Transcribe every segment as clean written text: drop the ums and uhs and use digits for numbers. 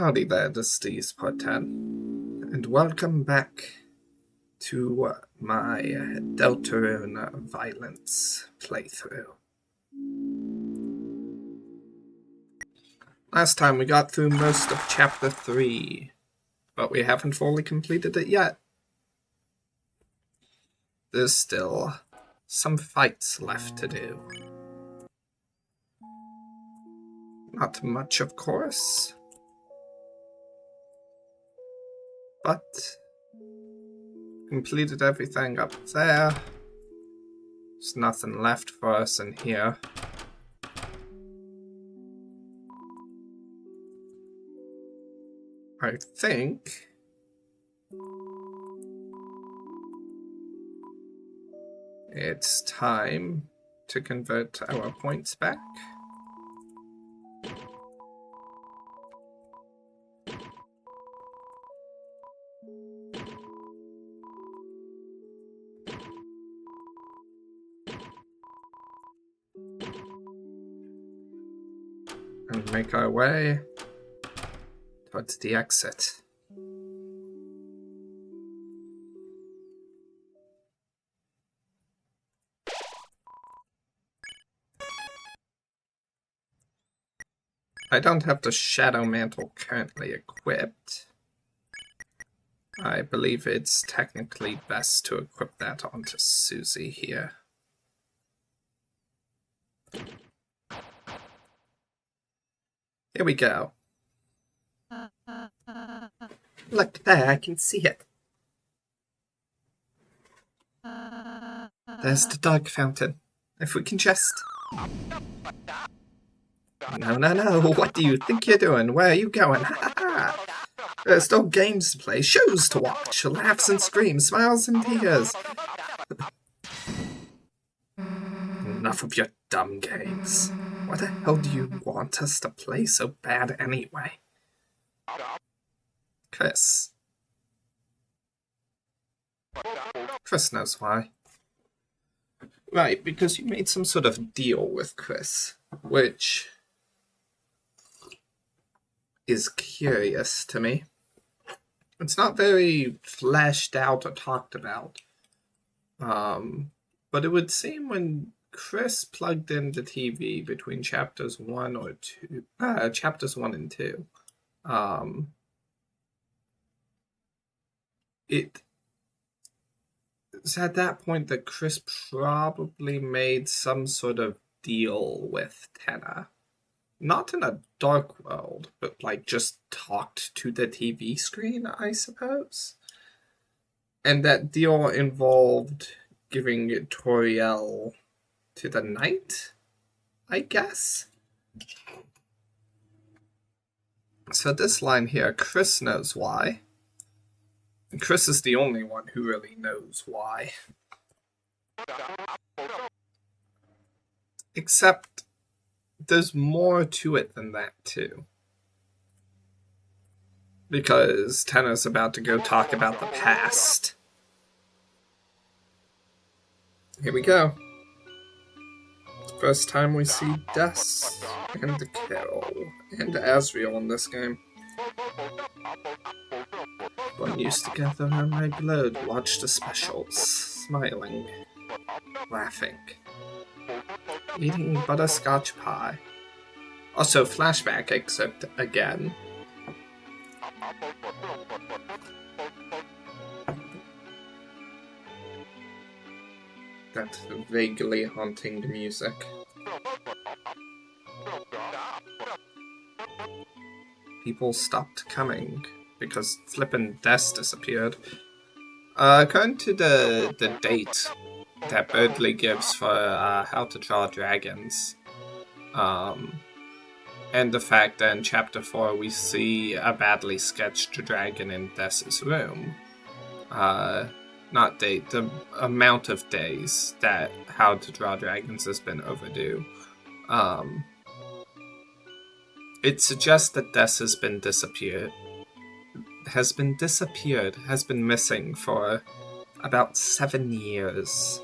Howdy there, this is part 10, and welcome back to my Deltarune Violence playthrough. Last time we got through most of Chapter 3, but we haven't fully completed it yet. There's still some fights left to do. Not much, of course. But completed everything up there. There's nothing left for us in here. I think it's time to convert our points back. And make our way towards the exit. I don't have the Shadow Mantle currently equipped. I believe it's technically best to equip that onto Susie here. Here we go. Look there, I can see it. There's the dog fountain. If we can just... No, what do you think you're doing? Where are you going? There's no games to play, shows to watch, laughs and screams, smiles and tears. Enough of your dumb games. What the hell do you want us to play so bad anyway? Chris. Chris knows why. Right, because you made some sort of deal with Chris, which is curious to me. It's not very fleshed out or talked about. But it would seem when Chris plugged in the TV between chapters 1 and 2, it's at that point that Chris probably made some sort of deal with Tenna. Not in a dark world, but like just talked to the TV screen, I suppose. And that deal involved giving Toriel to the knight, I guess? So this line here, Chris knows why. And Chris is the only one who really knows why. Except there's more to it than that, too. Because Tenna's about to go talk about the past. Here we go. First time we see Des and Carol and Asriel in this game. One used to gather around my blood, watch the specials, smiling, laughing, eating butterscotch pie. Also flashback, except again. That vaguely haunting music. People stopped coming because flippin' Des disappeared. According to the date that Birdley gives for How to Draw Dragons, and the fact that in Chapter 4 we see a badly sketched dragon in Des's room, not date, the amount of days that How to Draw Dragons has been overdue. It suggests that Des has been missing for about 7 years.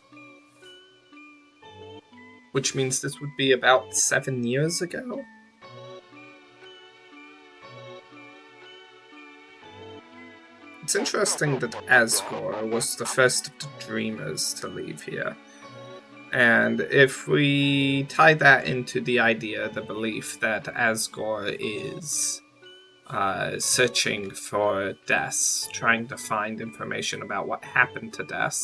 Which means this would be about 7 years ago? It's interesting that Asgore was the first of the dreamers to leave here. And if we tie that into the idea, the belief that Asgore is searching for Des, trying to find information about what happened to Des,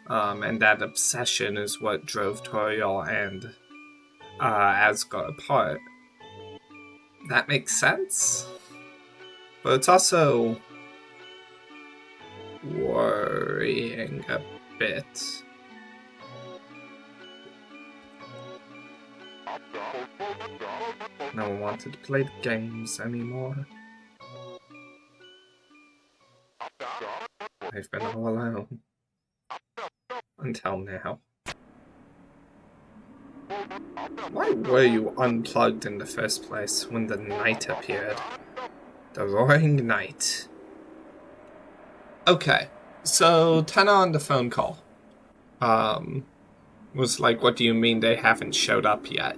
and that obsession is what drove Toriel and Asgore apart, that makes sense. But it's also worrying a bit. No one wanted to play the games anymore. I've been all alone. Until now. Why were you unplugged in the first place when the night appeared? The Roaring Night. Okay, so Tenna on the phone call was like, what do you mean they haven't showed up yet?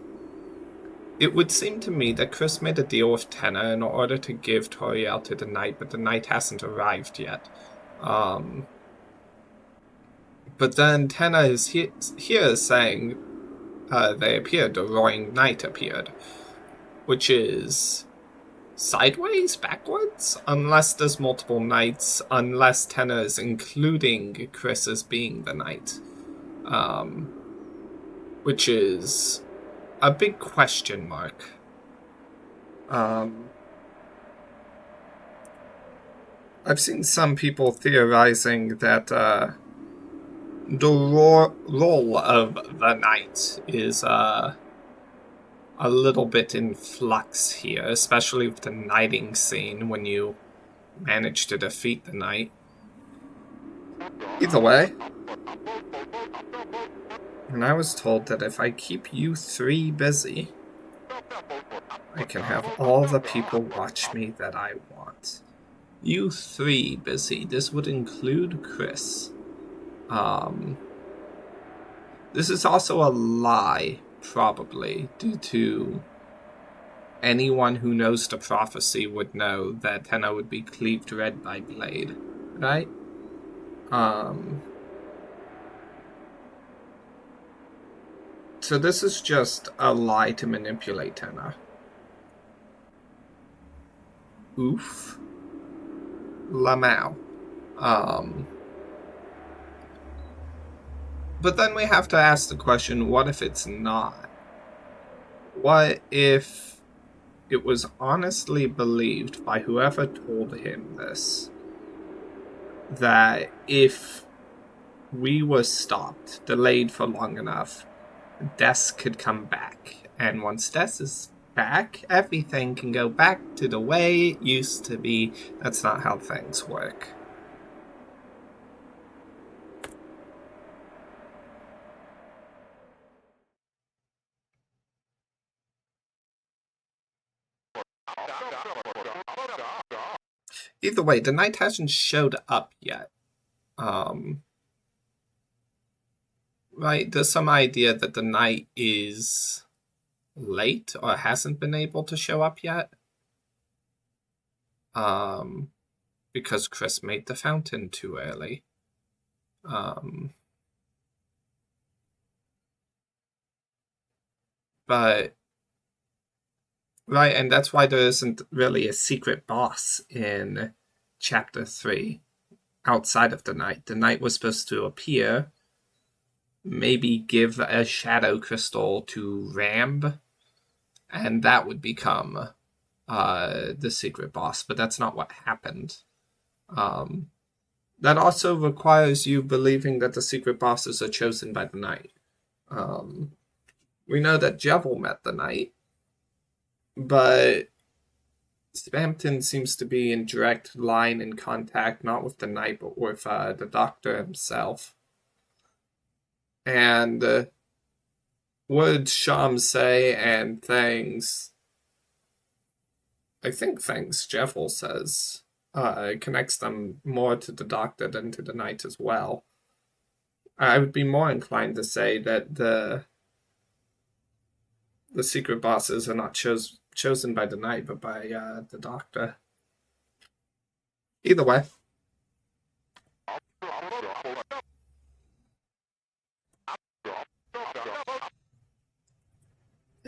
It would seem to me that Chris made a deal with Tenna in order to give Toriel to the Knight, but the Knight hasn't arrived yet. But then Tenna is here saying they appeared, the Roaring Knight appeared, which is sideways, backwards, unless there's multiple Knights, unless Tenna is including Chris as being the Knight, which is a big question mark. I've seen some people theorizing that the role of the Knight is a little bit in flux here, especially with the knighting scene when you manage to defeat the Knight. Either way, and I was told that if I keep you three busy, I can have all the people watch me that I want. You three busy. This would include Chris. This is also a lie, probably, due to anyone who knows the prophecy would know that Tenna would be cleaved red by Blade, right? So this is just a lie to manipulate Tenna. Oof. Lamau. But then we have to ask the question, what if it's not? What if it was honestly believed by whoever told him this, that if we were stopped, delayed for long enough, Des could come back, and once Des is back, everything can go back to the way it used to be? That's not how things work. Either way, the Knight hasn't showed up yet. Right, there's some idea that the Knight is late or hasn't been able to show up yet. Because Chris made the fountain too early. But right, and that's why there isn't really a secret boss in Chapter 3 outside of the Knight. The Knight was supposed to appear, maybe give a shadow crystal to Ramb, and that would become the secret boss, but that's not what happened. That also requires you believing that the secret bosses are chosen by the Knight. We know that Jevil met the Knight, but Spamton seems to be in direct line and contact, not with the Knight, but with the Doctor himself. And words Sham say and things, I think things Jeffel says, connects them more to the Doctor than to the Knight as well. I would be more inclined to say that the secret bosses are not chosen by the Knight, but by the Doctor. Either way,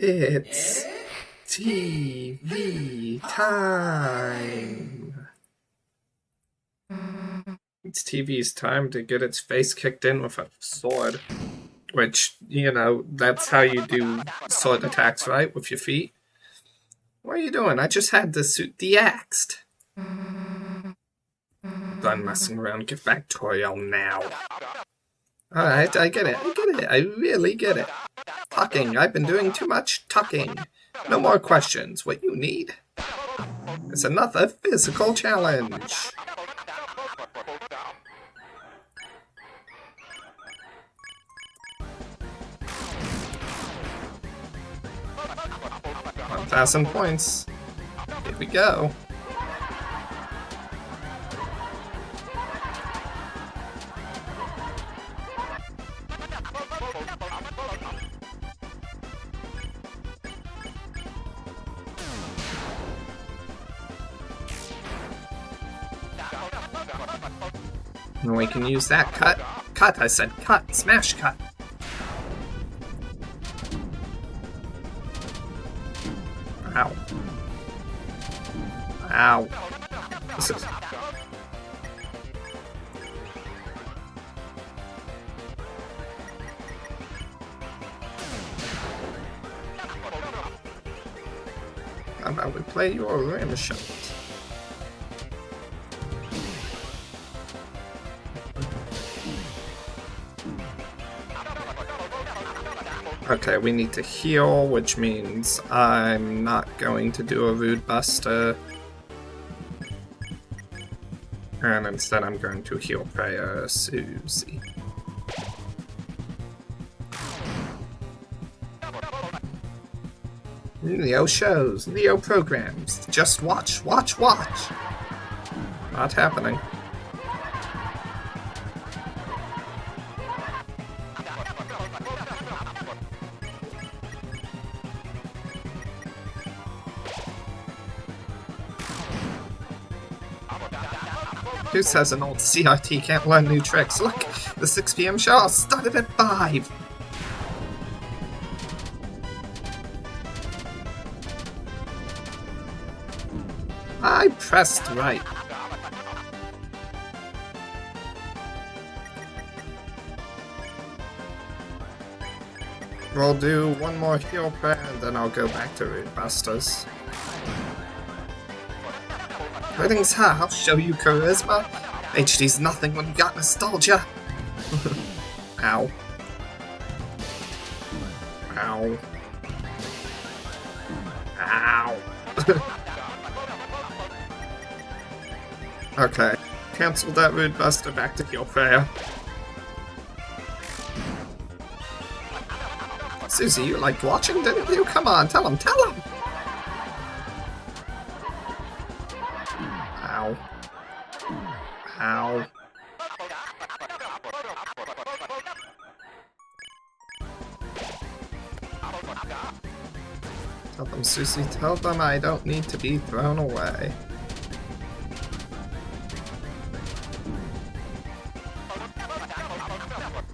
It's TV time. It's TV's time to get its face kicked in with a sword. Which, you know, that's how you do sword attacks, right? With your feet. What are you doing? I just had the suit de-axed. Done messing around. Get back to Toriel now. Alright, I get it. I really get it. Talking. I've been doing too much talking. No more questions. What you need is another physical challenge. $1,000 points. Here we go. And we can use that cut. Cut, I said cut. Smash cut. Ow. Ow. This is... How about we play your rim shot? Okay, we need to heal, which means I'm not going to do a Rude Buster. And instead I'm going to heal Prayer Susie. Neo shows, Neo programs. Just watch, watch, watch! Not happening. Who says an old CRT can't learn new tricks? Look, the 6 PM show started at 5! I pressed right. We'll do one more heal prayer and then I'll go back to Rude Busters. Greetings, ha! I'll show you charisma. HD's nothing when you got nostalgia. Ow. Ow. Ow. Okay. Cancel that Rude Buster, back to heal prayer. Susie, you liked watching, didn't you? Come on, tell him, tell him! Ow. Ow. Tell them, Susie, tell them I don't need to be thrown away.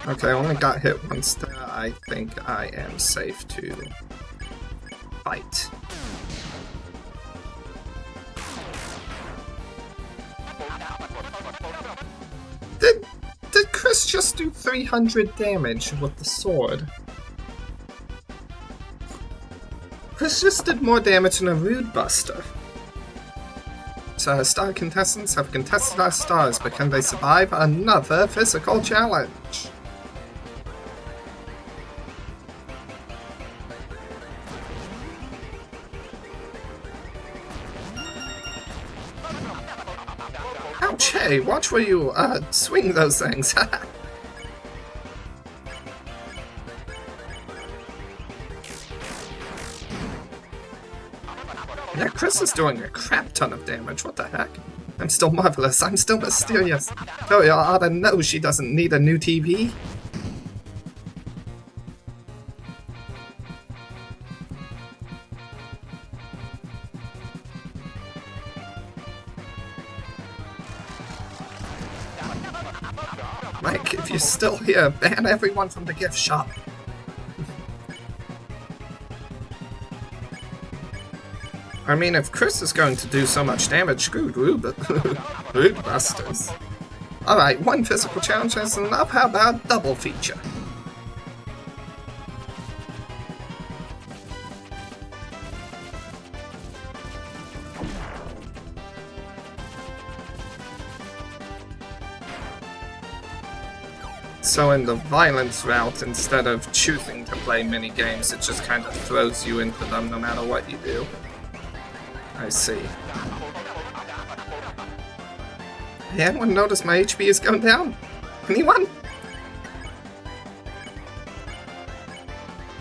Okay, I only got hit once there. I think I am safe to fight. Did Chris just do 300 damage with the sword? Chris just did more damage than a Rude Buster. So our star contestants have contested our stars, but can they survive another physical challenge? Ouch, hey, watch where you, swing those things. Yeah, Chris is doing a crap ton of damage, what the heck? I'm still marvelous, I'm still mysterious. Oh, you ought to know she doesn't need a new TV. Like, if you're still here, ban everyone from the gift shop. I mean, if Chris is going to do so much damage, screw Rude Busters. Alright, one physical challenge is enough, how about double feature? So in the violence route, instead of choosing to play mini-games, it just kind of throws you into them no matter what you do. I see. Hey, anyone notice my HP is going down? Anyone?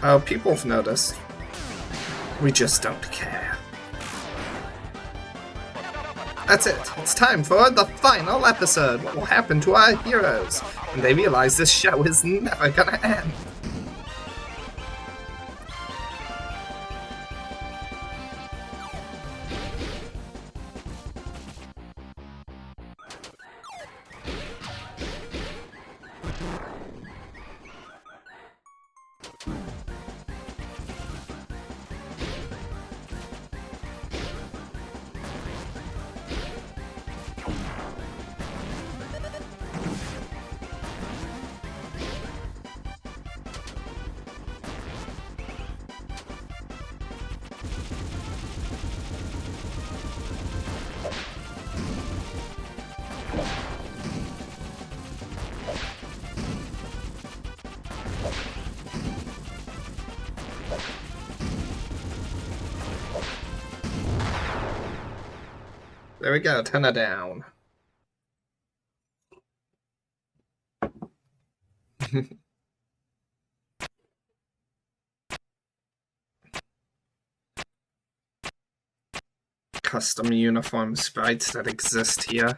Oh, people have noticed. We just don't care. That's it. It's time for the final episode. What will happen to our heroes when they realize this show is never gonna end? There we go, 10 down. Custom uniform sprites that exist here.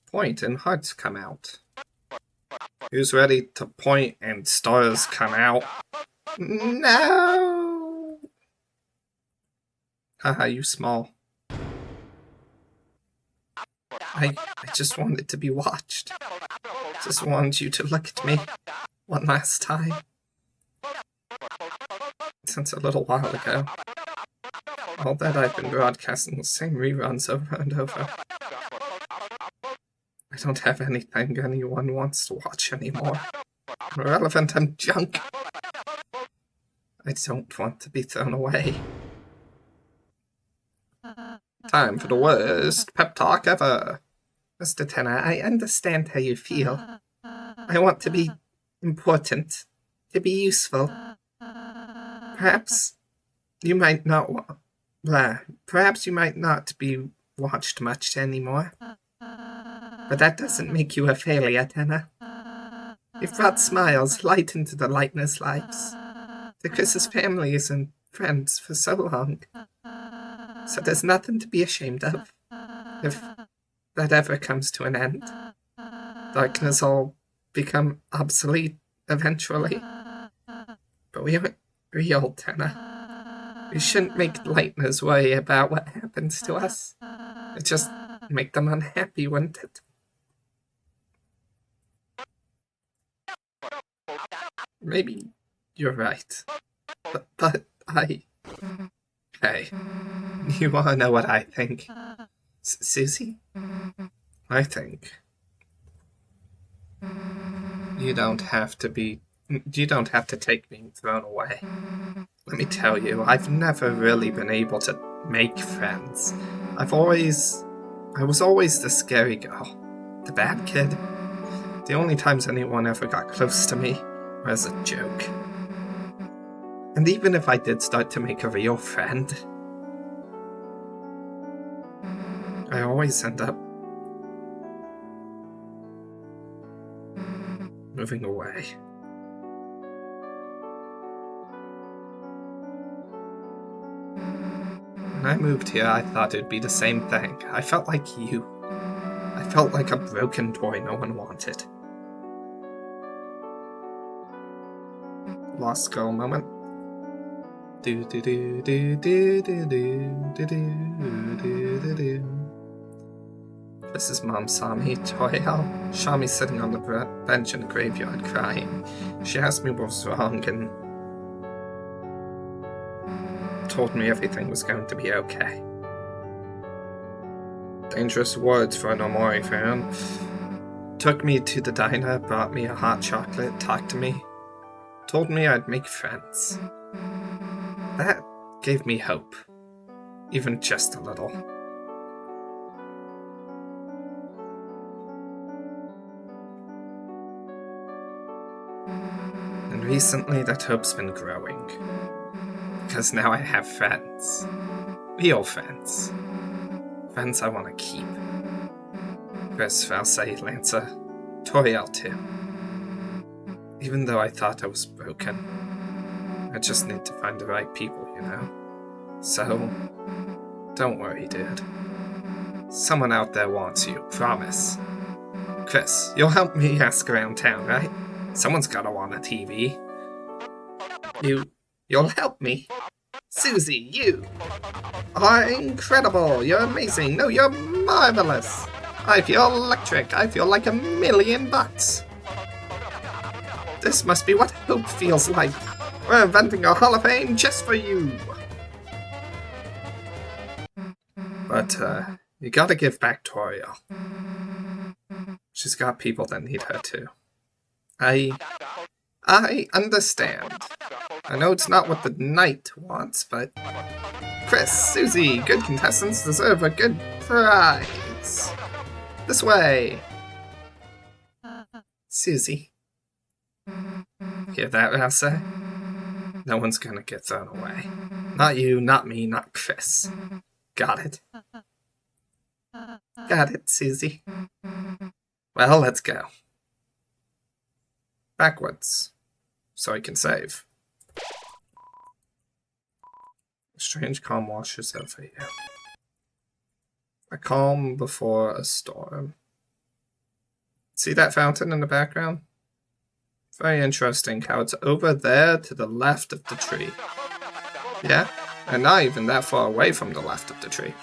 Point and hearts come out. Who's ready to point and stars come out? No! Haha, you small. I just wanted to be watched. Just wanted you to look at me one last time. Since a little while ago. All that I've been broadcasting the same reruns over and over. I don't have anything anyone wants to watch anymore. I'm irrelevant and junk. I don't want to be thrown away. Time for the worst pep talk ever. Mr. Tenor, I understand how you feel. I want to be important, to be useful. Perhaps you might not perhaps you might not be watched much anymore. But that doesn't make you a failure, Tenor. You've brought smiles, light into the lightless lives. To Chris's families and friends for so long. So there's nothing to be ashamed of. If that ever comes to an end. Darkness will become obsolete eventually. But we aren't real, Tenor. We shouldn't make lightness worry about what happens to us. It just make them unhappy, wouldn't it? Maybe you're right. But I... Hey, you wanna know what I think? Susie? I think... You don't have to take being thrown away. Let me tell you, I've never really been able to make friends. I was always the scary girl. The bad kid. The only times anyone ever got close to me were as a joke. And even if I did start to make a real friend, I always end up moving away. When I moved here, I thought it'd be the same thing. I felt like you. I felt like a broken toy no one wanted. Lost girl moment. Do do do do do do do do do do do do. This is Mom saw me, Toriel. Saw me sitting on the bench in the graveyard crying. She asked me what was wrong and told me everything was going to be okay. Dangerous words for an Omori fan. Took me to the diner, brought me a hot chocolate, talked to me, told me I'd make friends. That gave me hope. Even just a little. And recently that hope's been growing. Because now I have friends. Real friends. Friends I want to keep. Chris, Valsay, Lancer, Toriel too. Even though I thought I was broken. I just need to find the right people, you know? So, don't worry, dude. Someone out there wants you, promise. Chris, you'll help me ask around town, right? Someone's gotta want a TV. You'll help me? Susie, you are incredible! You're amazing! No, you're marvelous! I feel electric! I feel like $1,000,000! This must be what hope feels like! We're inventing a Hall of Fame just for you! But, you gotta give back Toriel. She's got people that need her too. I understand. I know it's not what the knight wants, but... Chris, Susie, good contestants deserve a good prize. This way. Susie. Hear that, Rasa? No one's gonna get thrown away. Not you, not me, not Chris. Got it. Got it, Susie. Well, let's go. Backwards. So I can save. A strange calm washes over you. A calm before a storm. See that fountain in the background? Very interesting how it's over there to the left of the tree. Yeah? And not even that far away from the left of the tree.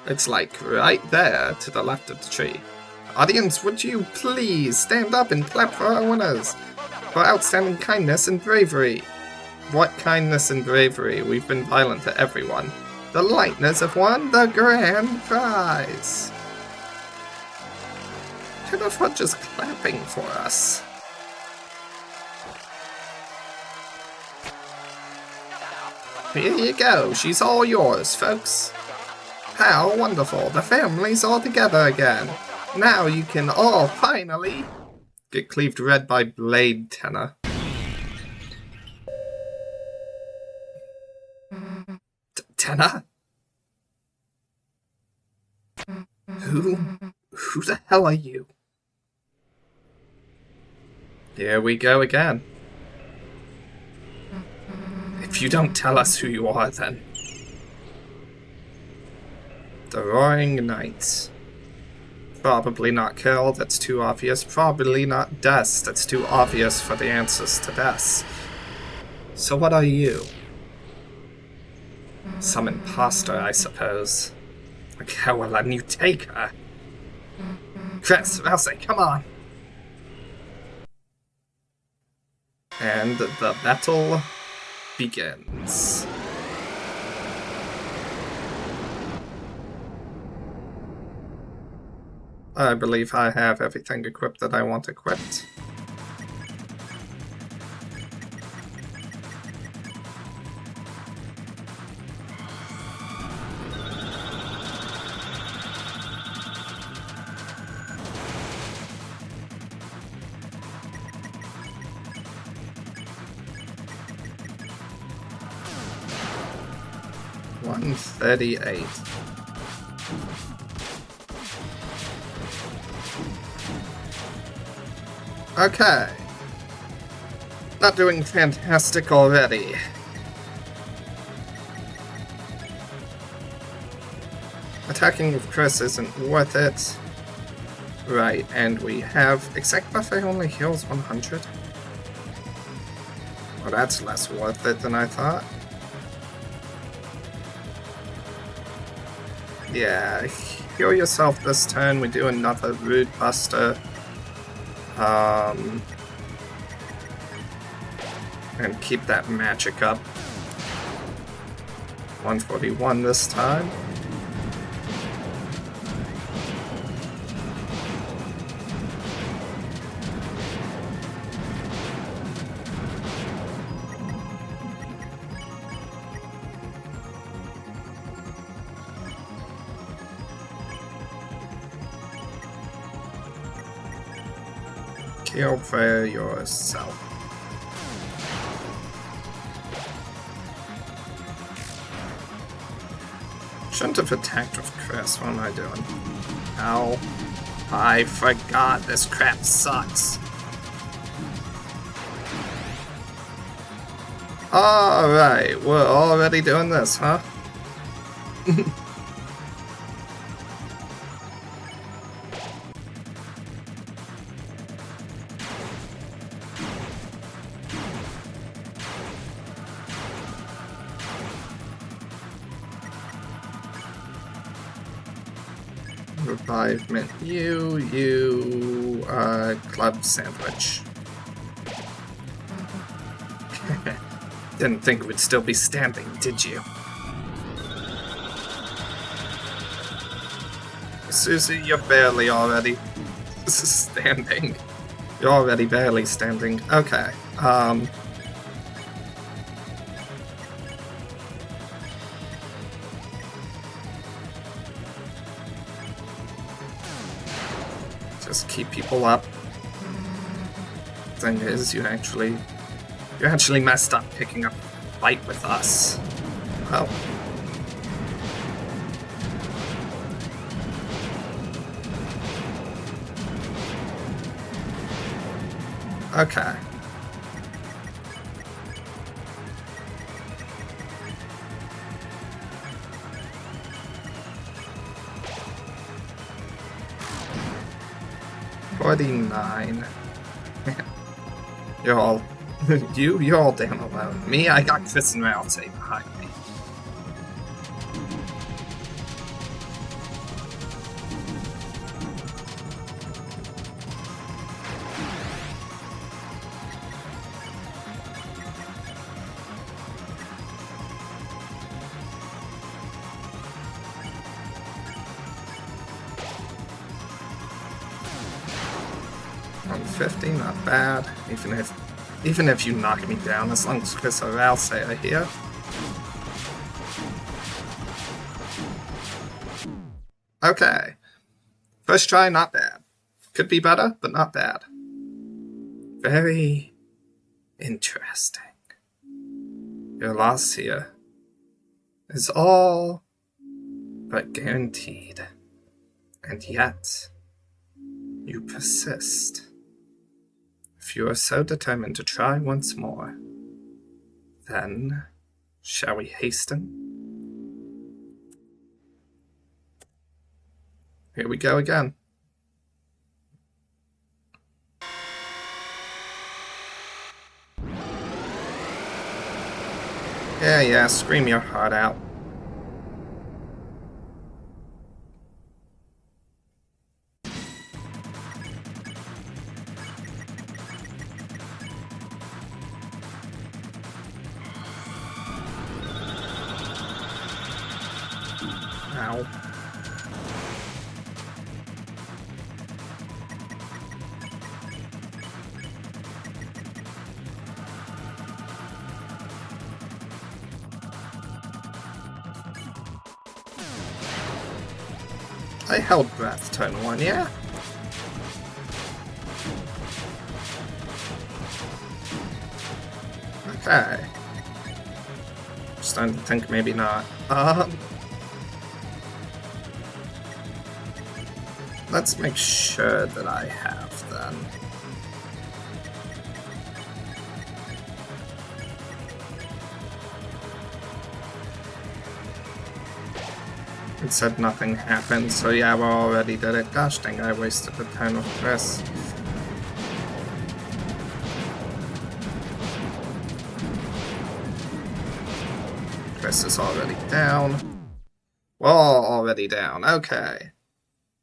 It's like right there to the left of the tree. Audience, would you please stand up and clap for our winners? For outstanding kindness and bravery. What kindness and bravery? We've been violent to everyone. The Lightners have won the grand prize. Jennifer just clapping for us. Here you go. She's all yours, folks. How wonderful. The family's all together again. Now you can all finally get cleaved red by Blade Tenor. Tenor? Who the hell are you? Here we go again. If you don't tell us who you are, then... The Roaring Knights. Probably not Kill, that's too obvious. Probably not Des, that's too obvious for the answers to Des. So what are you? Some imposter, I suppose. Like how will let you take her? Chris, Elsie, come on! And the battle begins. I believe I have everything equipped that I want equipped. $138. Okay. Not doing fantastic already. Attacking with Chris isn't worth it. Right, and we have... Exact Buffet only heals 100? Well, that's less worth it than I thought. Yeah, heal yourself this turn. We do another Root Buster. And keep that magic up. 141 this time. Kill for yourself. Shouldn't have attacked with Chris. What am I doing? Ow. I forgot this crap sucks. Alright, we're already doing this, huh? Revivement. You, club sandwich. Didn't think we'd still be standing, did you? Susie, you're barely already standing. You're already barely standing. Okay, just keep people up. Thing is, you actually messed up picking up a fight with us. Oh. Okay. $49. You're all you're all down alone. Me, I got Chris and Ralph behind me. $150, not bad. Even if you knock me down, as long as Chris or Ralph are here. Okay. First try, not bad. Could be better, but not bad. Very interesting. Your loss here is all but guaranteed. And yet, you persist. If you are so determined to try once more, then shall we hasten? Here we go again. Yeah, scream your heart out. Ow. I held breath turn 1, yeah? Okay. Starting to think maybe not. Let's make sure that I have then. It said nothing happened, so yeah, we already did it. Gosh dang, I wasted the turn with Chris. Chris is already down. We're already down. Okay.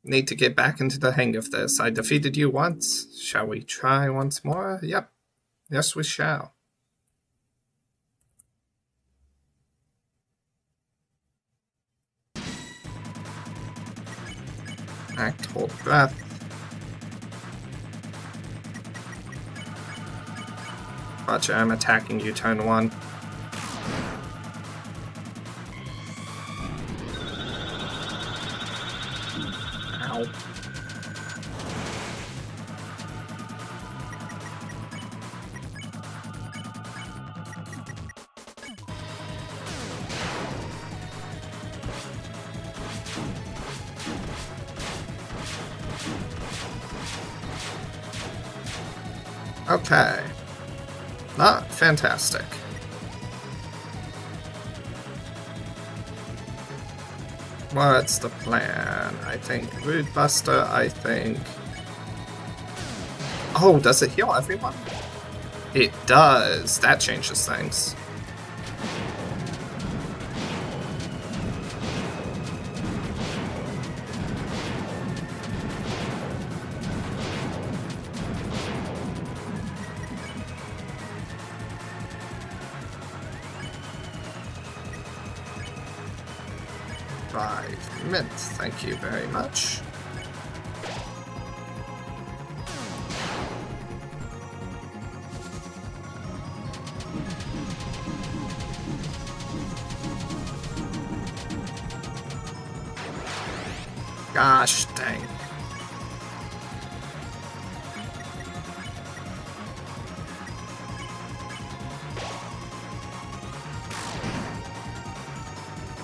Need to get back into the hang of this. I defeated you once. Shall we try once more? Yep. Yes, we shall. Act, hold breath. Roger, I'm attacking you, turn 1. Ow. Okay. Not fantastic. What's the plan? I think Root Buster, I think... Oh, does it heal everyone? It does. That changes things. Mint, thank you very much. Gosh dang.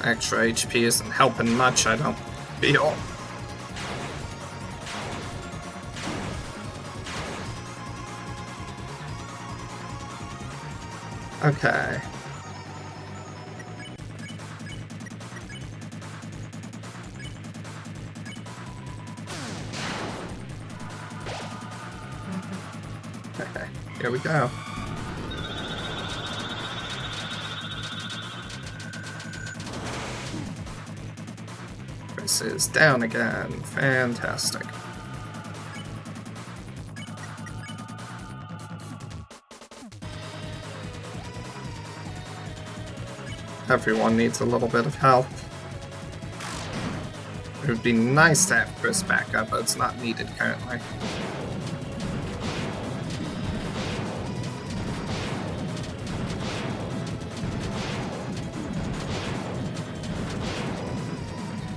Extra HP isn't helping much, I don't feel. Okay. Okay, here we go. Chris is down again. Fantastic. Everyone needs a little bit of help. It would be nice to have Chris back up, but it's not needed currently.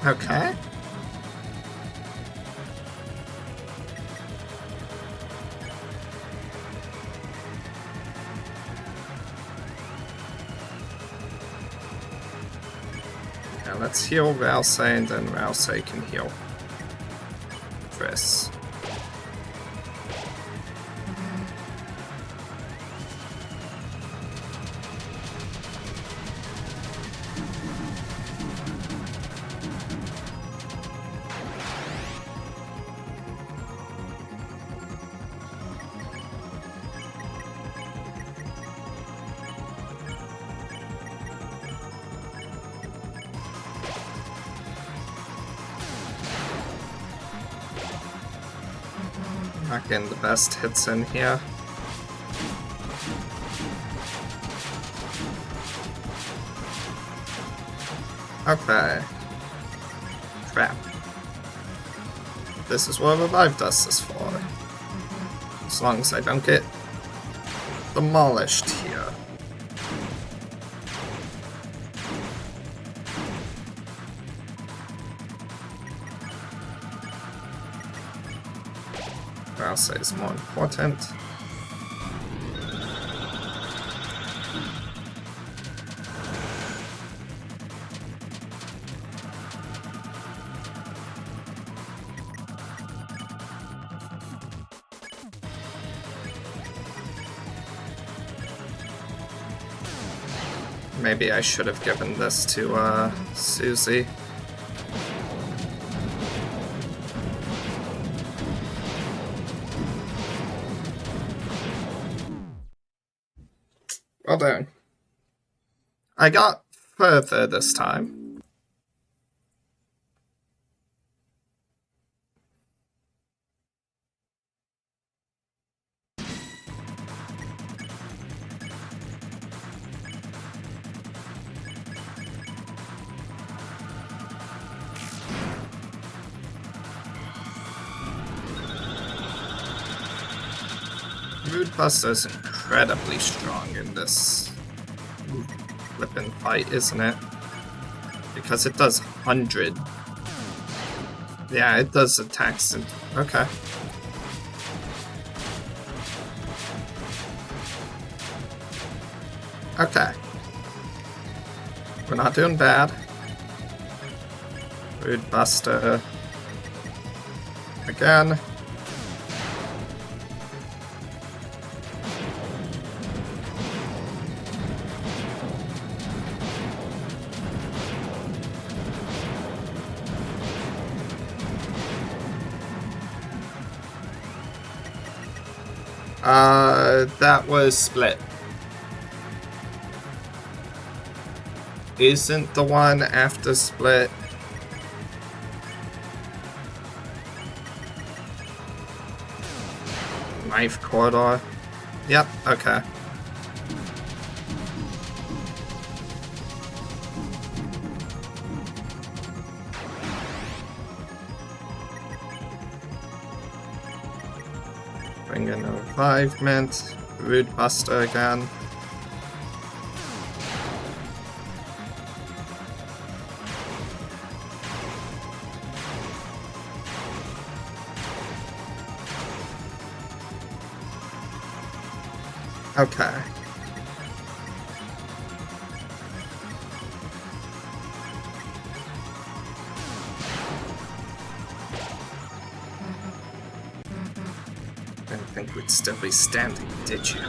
Okay. Now let's heal Rousey, and then Rousey can heal Chris. Not getting the best hits in here. Okay. Crap. This is what Revive Dust is for. As long as I don't get demolished here. Rousey is more important. Maybe I should have given this to Susie. Well done. I got further this time. Rude Buster is incredibly strong in this weapon fight, isn't it? Because it does 100. Yeah, it does attacks. Okay. Okay. We're not doing bad. Rude Buster. Again. That was split. Isn't the one after split? Knife corridor? Yep, okay. Bring in a revivement. Rude Buster again. Okay. Didn't think we'd still be standing, did you?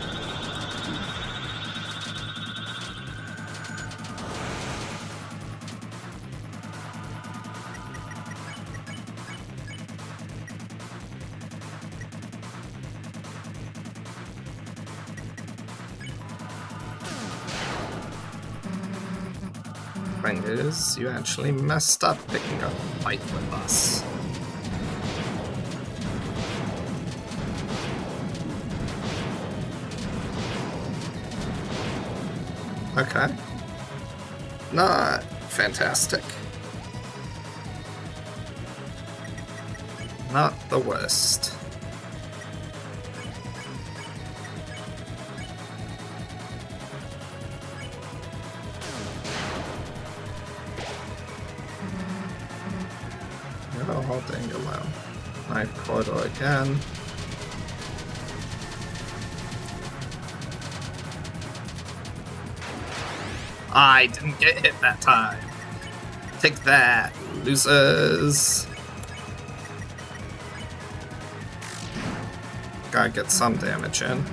Thing is, you actually messed up picking up a fight with us. Okay. Not fantastic. Not the worst. You're holding alone. Knife corridor again. I didn't get hit that time. Take that, losers. Gotta get some damage in.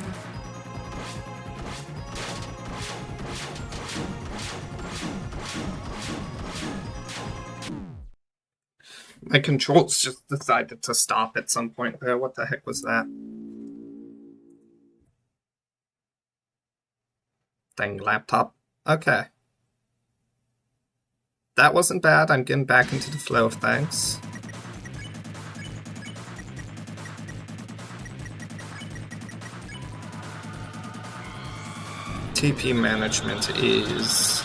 My controls just decided to stop at some point there. What the heck was that? Dang laptop. Okay. That wasn't bad. I'm getting back into the flow of things. TP management is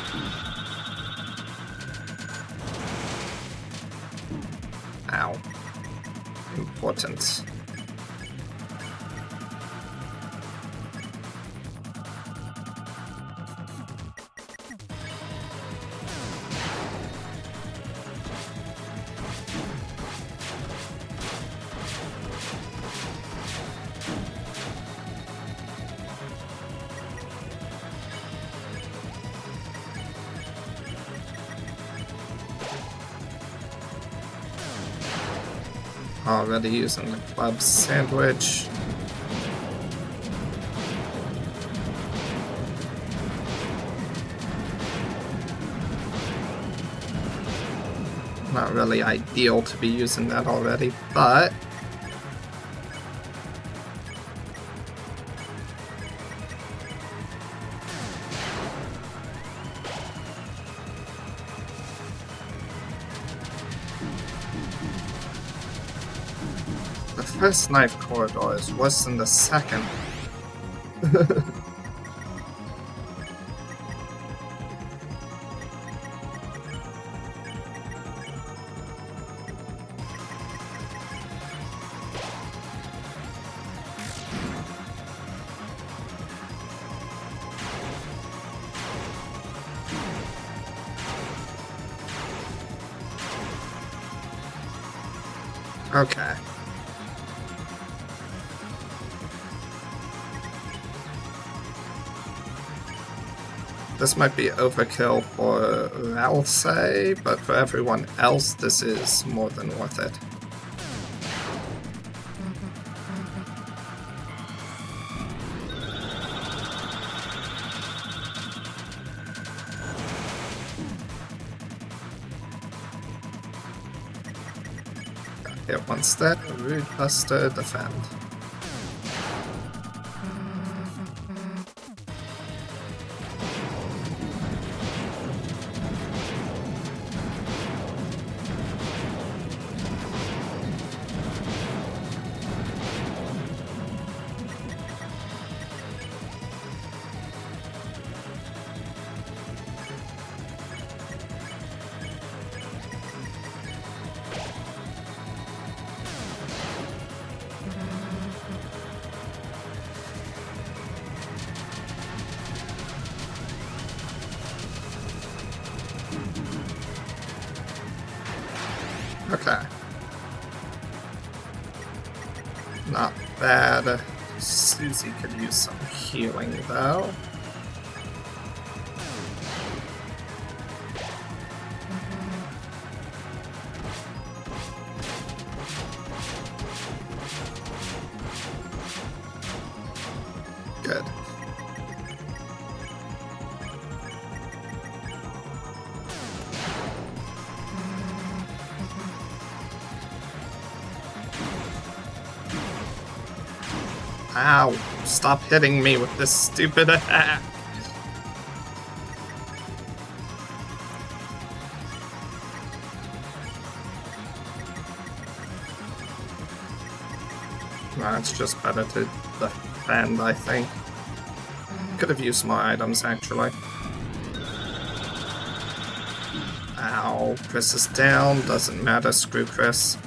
important. Already using the club sandwich. Not really ideal to be using that already, but the first knife corridor is worse than the second. Okay. This might be overkill for Ralsei, but for everyone else, this is more than worth it. Hit one step, Rude Buster, defend. Okay. Not bad. Susie could use some healing, though. Good. Ow! Stop hitting me with this stupid attack! Nah, it's just better to defend, I think. Could have used more items, actually. Ow, Chris is down, doesn't matter, screw Chris.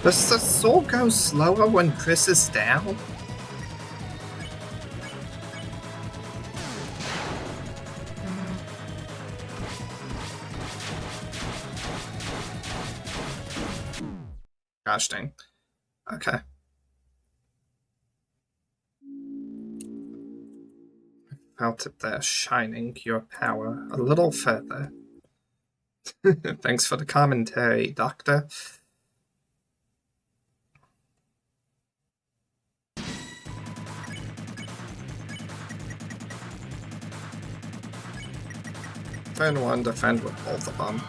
Does the sword go slower when Chris is down? Gosh dang. Okay. Felt it there, shining your power a little further. Thanks for the commentary, Doctor. Turn 1, defend with both of them.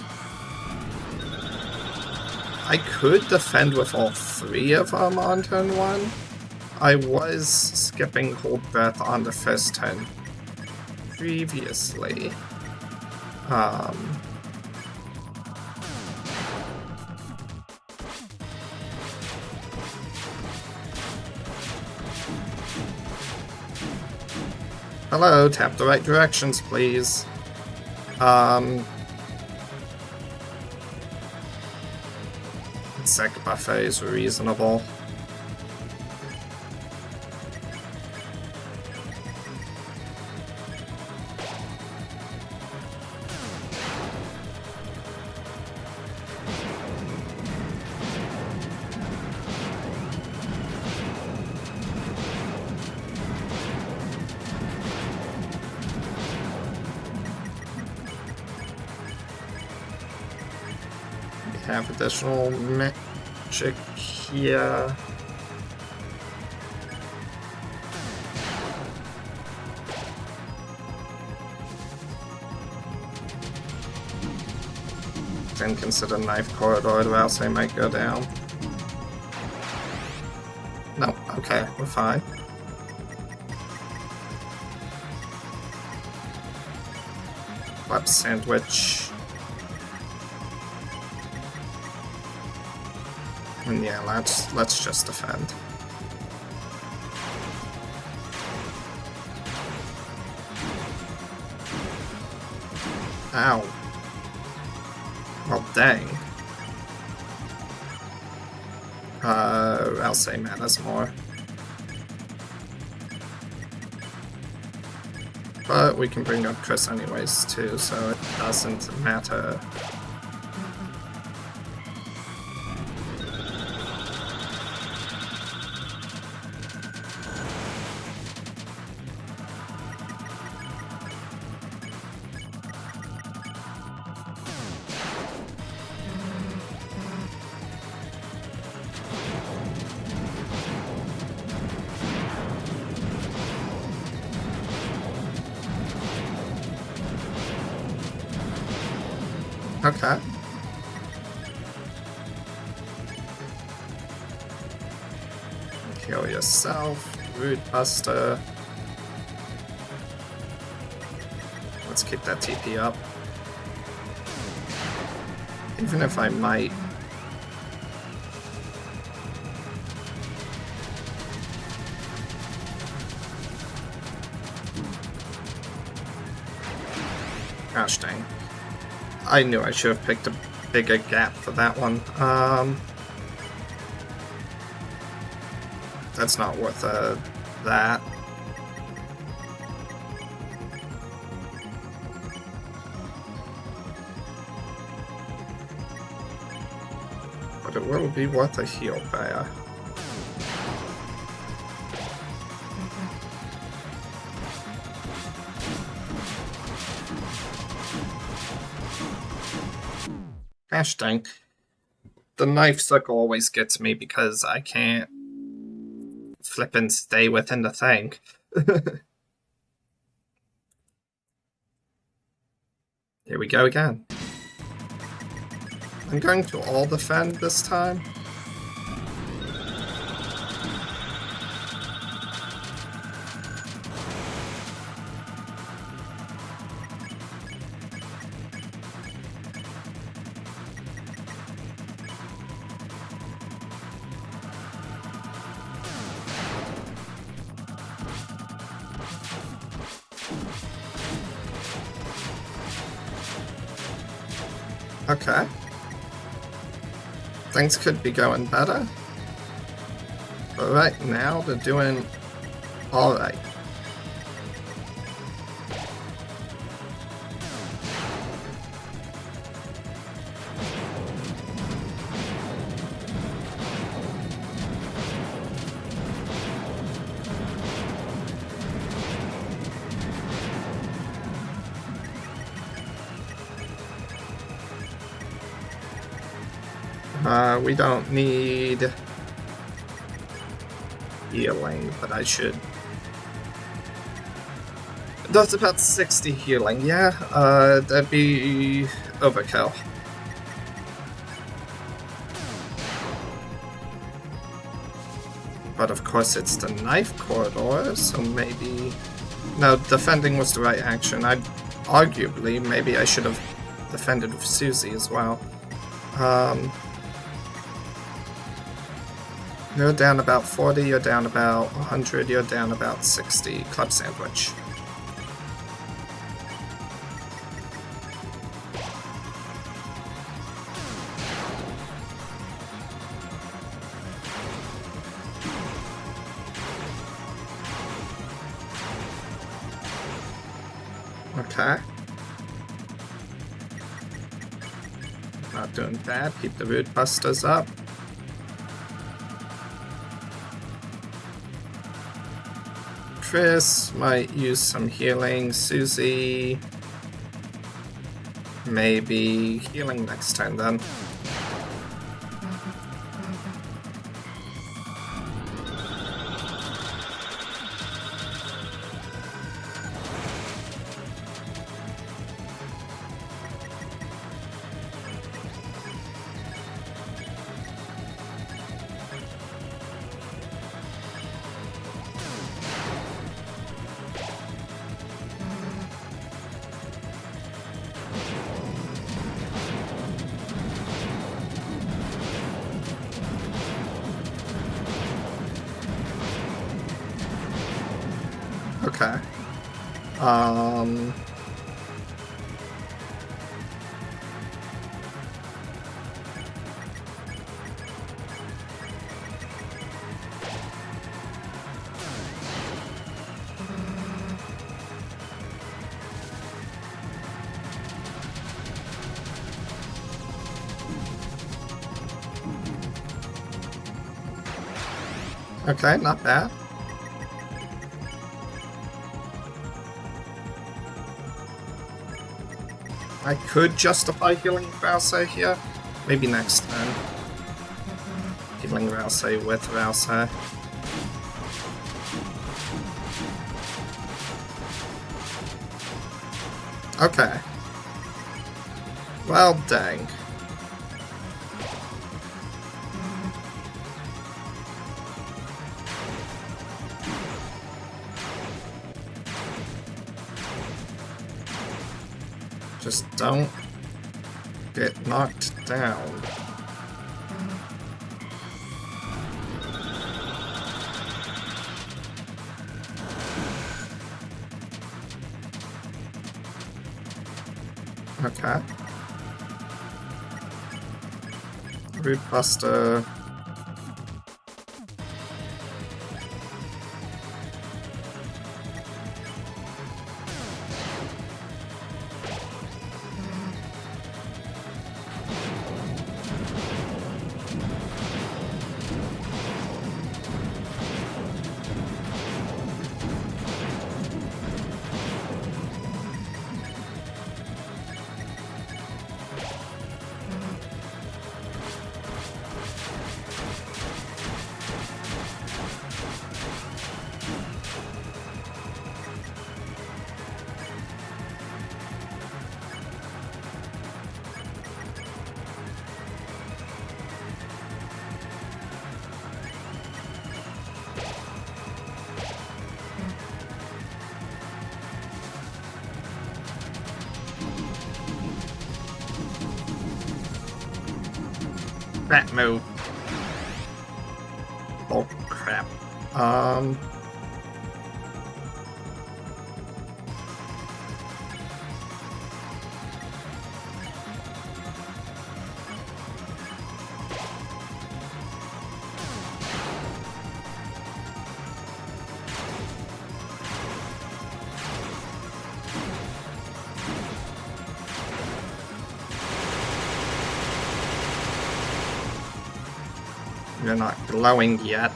I could defend with all 3 of them on turn 1. I was skipping Hold Breath on the first turn previously. Hello, tap the right directions, please. Sec buffet is reasonable. Have additional magic here. Then consider knife corridor, or else I might go down. No, okay, we're fine. Web sandwich. And yeah, let's just defend. Ow. Well, dang. I'll say matters more. But we can bring up Chris anyways, too, so it doesn't matter. Okay. Kill yourself, Root Buster. Let's keep that TP up. Even if I might. Gosh dang. I knew I should have picked a bigger gap for that one. That's not worth that. But it will be worth a heal there. Gosh dang. The knife suck always gets me because I can't flip and stay within the thing. Here we go again. I'm going to all defend this time. Okay. Things could be going better. But right now, they're doing alright. We don't need healing, but I should. That's about 60 healing, yeah? That'd be overkill. But of course it's the knife corridor, so maybe... No, defending was the right action. Arguably, maybe I should have defended with Susie as well. You're down about 40, you're down about 100, you're down about 60. Club sandwich. Okay. Not doing bad. Keep the root busters up. Chris might use some healing. Susie, maybe healing next time then. Okay. Okay, not bad. I could justify healing Rouse here. Maybe next turn. Healing Rouse with Rouse. Okay. Well, dang. Just don't get knocked down. Okay. Root Buster. Rat move. Oh crap. You're not glowing yet.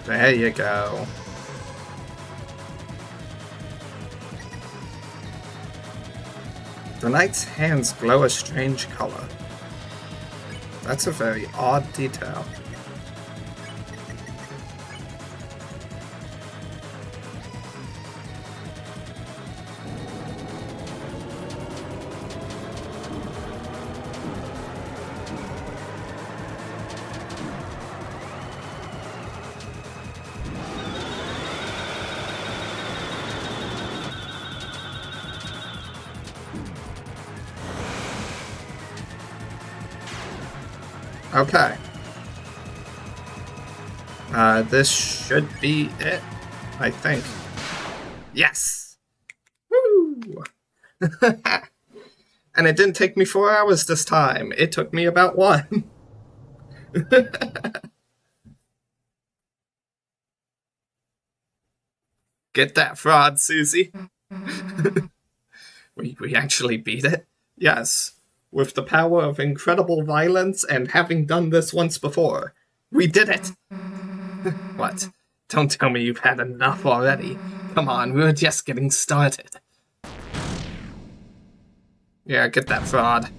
There you go. The knight's hands glow a strange color. That's a very odd detail. Okay. This should be it, I think. Yes! Woo! And it didn't take me 4 hours this time. It took me about 1. Get that fraud, Susie. we actually beat it. Yes. With the power of incredible violence and having done this once before. We did it! What? Don't tell me you've had enough already. Come on, we're just getting started. Yeah, get that fraud.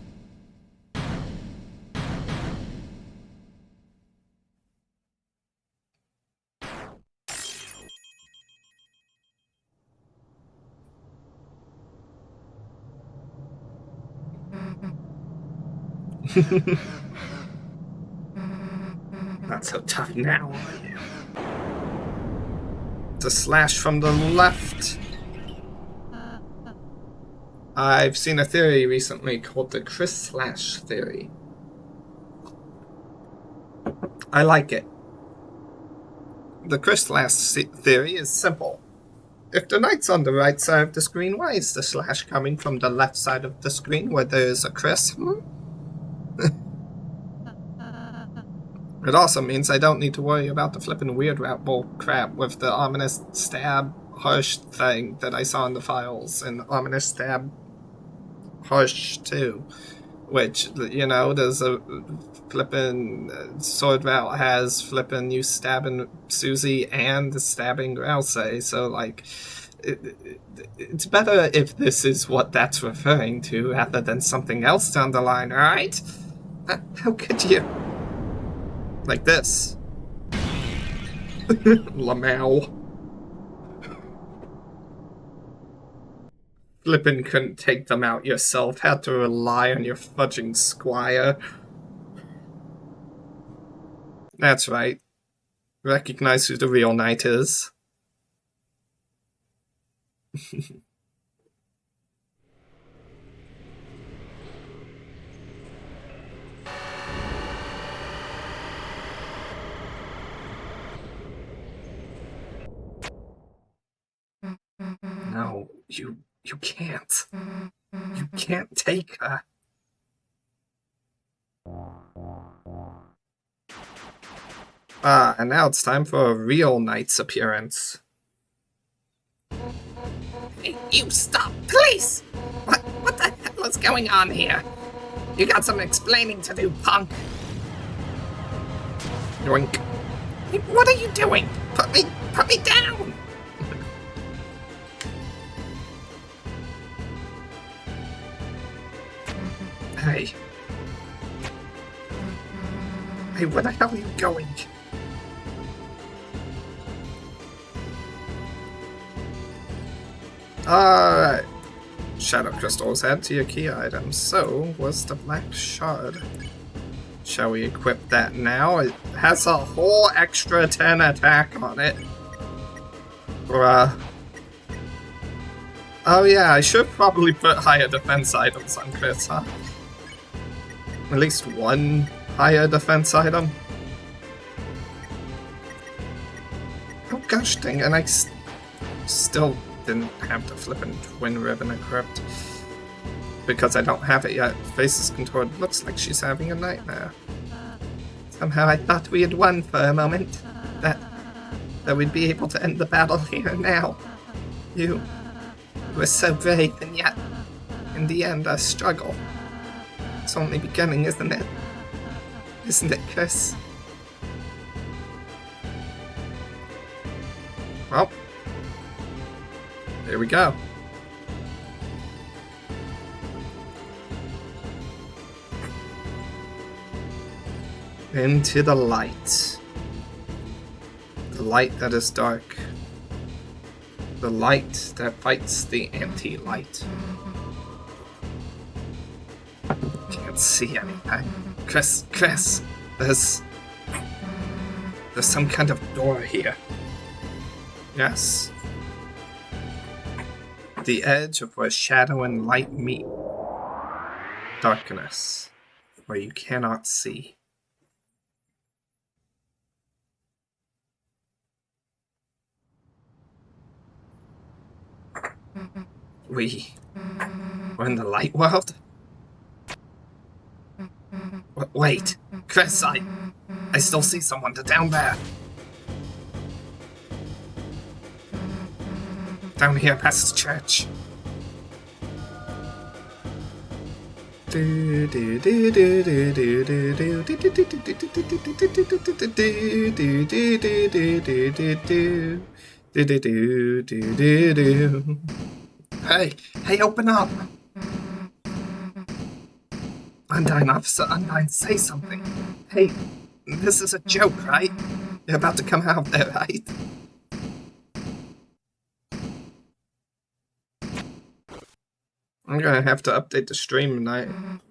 Not so tough now, are you? The slash from the left. I've seen a theory recently called the Chris Slash theory. I like it. The Chris Slash theory is simple. If the knight's on the right side of the screen, why is the slash coming from the left side of the screen where there's a Chris? It also means I don't need to worry about the flippin' weird rap bull crap with the ominous stab harsh thing that I saw in the files, and ominous stab harsh too. Which, you know, there's a flippin' sword route has flippin' you stabbing Susie and stabbing Rousey, so like it's better if this is what that's referring to rather than something else down the line, alright? How could you? Like this. Lamau. Flippin' couldn't take them out yourself, had to rely on your fudging squire. That's right. Recognize who the real knight is. No, you can't. You can't take her. And now it's time for a real knight's appearance. Hey, you stop, please! What the hell is going on here? You got some explaining to do, punk. Yoink. Hey, what are you doing? Put me down! Hey. Hey, where the hell are you going? Alright. Shadow crystals add to your key items. So was the black shard. Shall we equip that now? It has a whole extra 10 attack on it. Bruh. Oh yeah, I should probably put higher defense items on Chris, huh? At least one higher defense item. Oh gosh dang, and I still didn't have the flippin' twin ribbon equipped. Because I don't have it yet. Faces contorted. Looks like she's having a nightmare. Somehow I thought we had won for a moment. That we'd be able to end the battle here now. You were so brave, and yet, in the end, our struggle. It's only beginning, isn't it? Isn't it, Chris? Well, here we go. Into the light. The light that is dark. The light that fights the anti-light. Can't see anything. Chris, there's some kind of door here. Yes. The edge of where shadow and light meet. Darkness, where you cannot see. We're in the light world? Wait, Chris, I still see someone down there. Down here past his church. Hey, open up! Undyne, Officer Undyne, say something. Hey, this is a joke, right? You're about to come out there, right? I'm gonna have to update the stream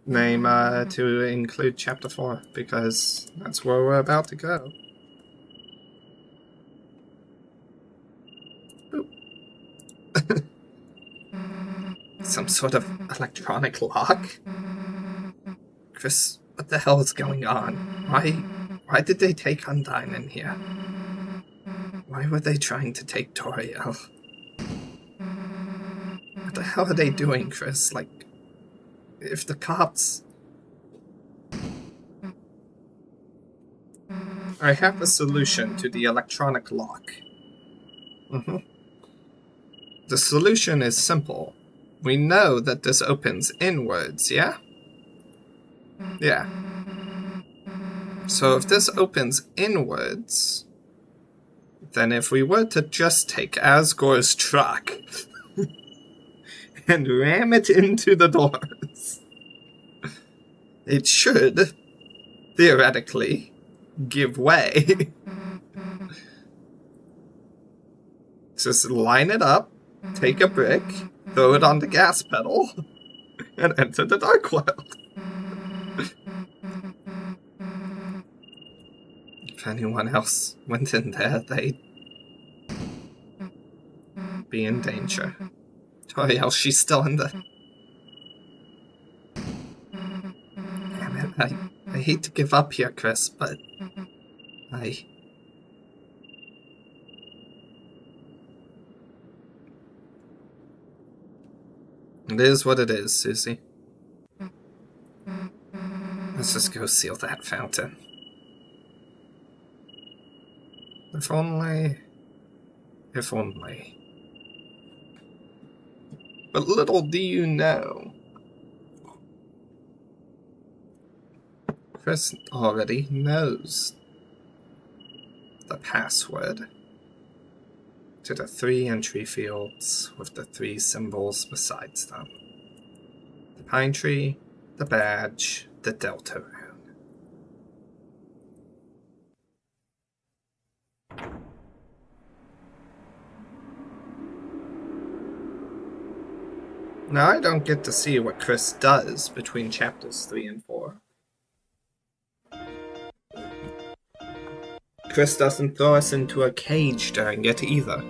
name to include Chapter 4, because that's where we're about to go. Some sort of electronic lock? Chris, what the hell is going on? Why did they take Undyne in here? Why were they trying to take Toriel? What the hell are they doing, Chris? Like, if the cops... I have a solution to the electronic lock. The solution is simple. We know that this opens inwards, yeah? Yeah. So if this opens inwards, then if we were to just take Asgore's truck and ram it into the doors, it should, theoretically, give way. Just line it up, take a brick, throw it on the gas pedal, and enter the dark world. If anyone else went in there, they'd be in danger. Toriel, she's still in the... Damn it, I hate to give up here, Chris, but It is what it is, Susie. Let's just go seal that fountain. If only... If only. But little do you know, Chris already knows the password to the 3 entry fields with the 3 symbols besides them. The pine tree, the badge, the Deltarune. Now I don't get to see what Chris does between chapters 3 and 4. Chris doesn't throw us into a cage during it either.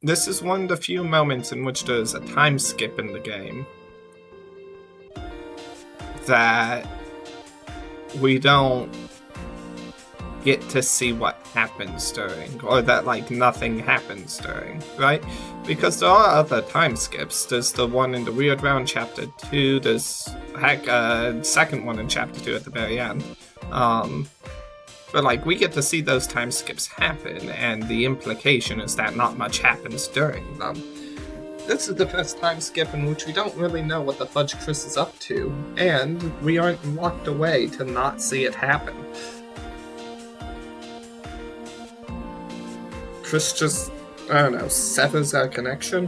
This is one of the few moments in which there's a time skip in the game that we don't get to see what happens during, or that like nothing happens during, right? Because there are other time skips. There's the one in the Weird Round chapter 2, there's second one in chapter 2 at the very end. But like we get to see those time skips happen, and the implication is that not much happens during them. This is the first time skip in which we don't really know what the fudge Chris is up to, and we aren't locked away to not see it happen. Chris just, I don't know, severs our connection?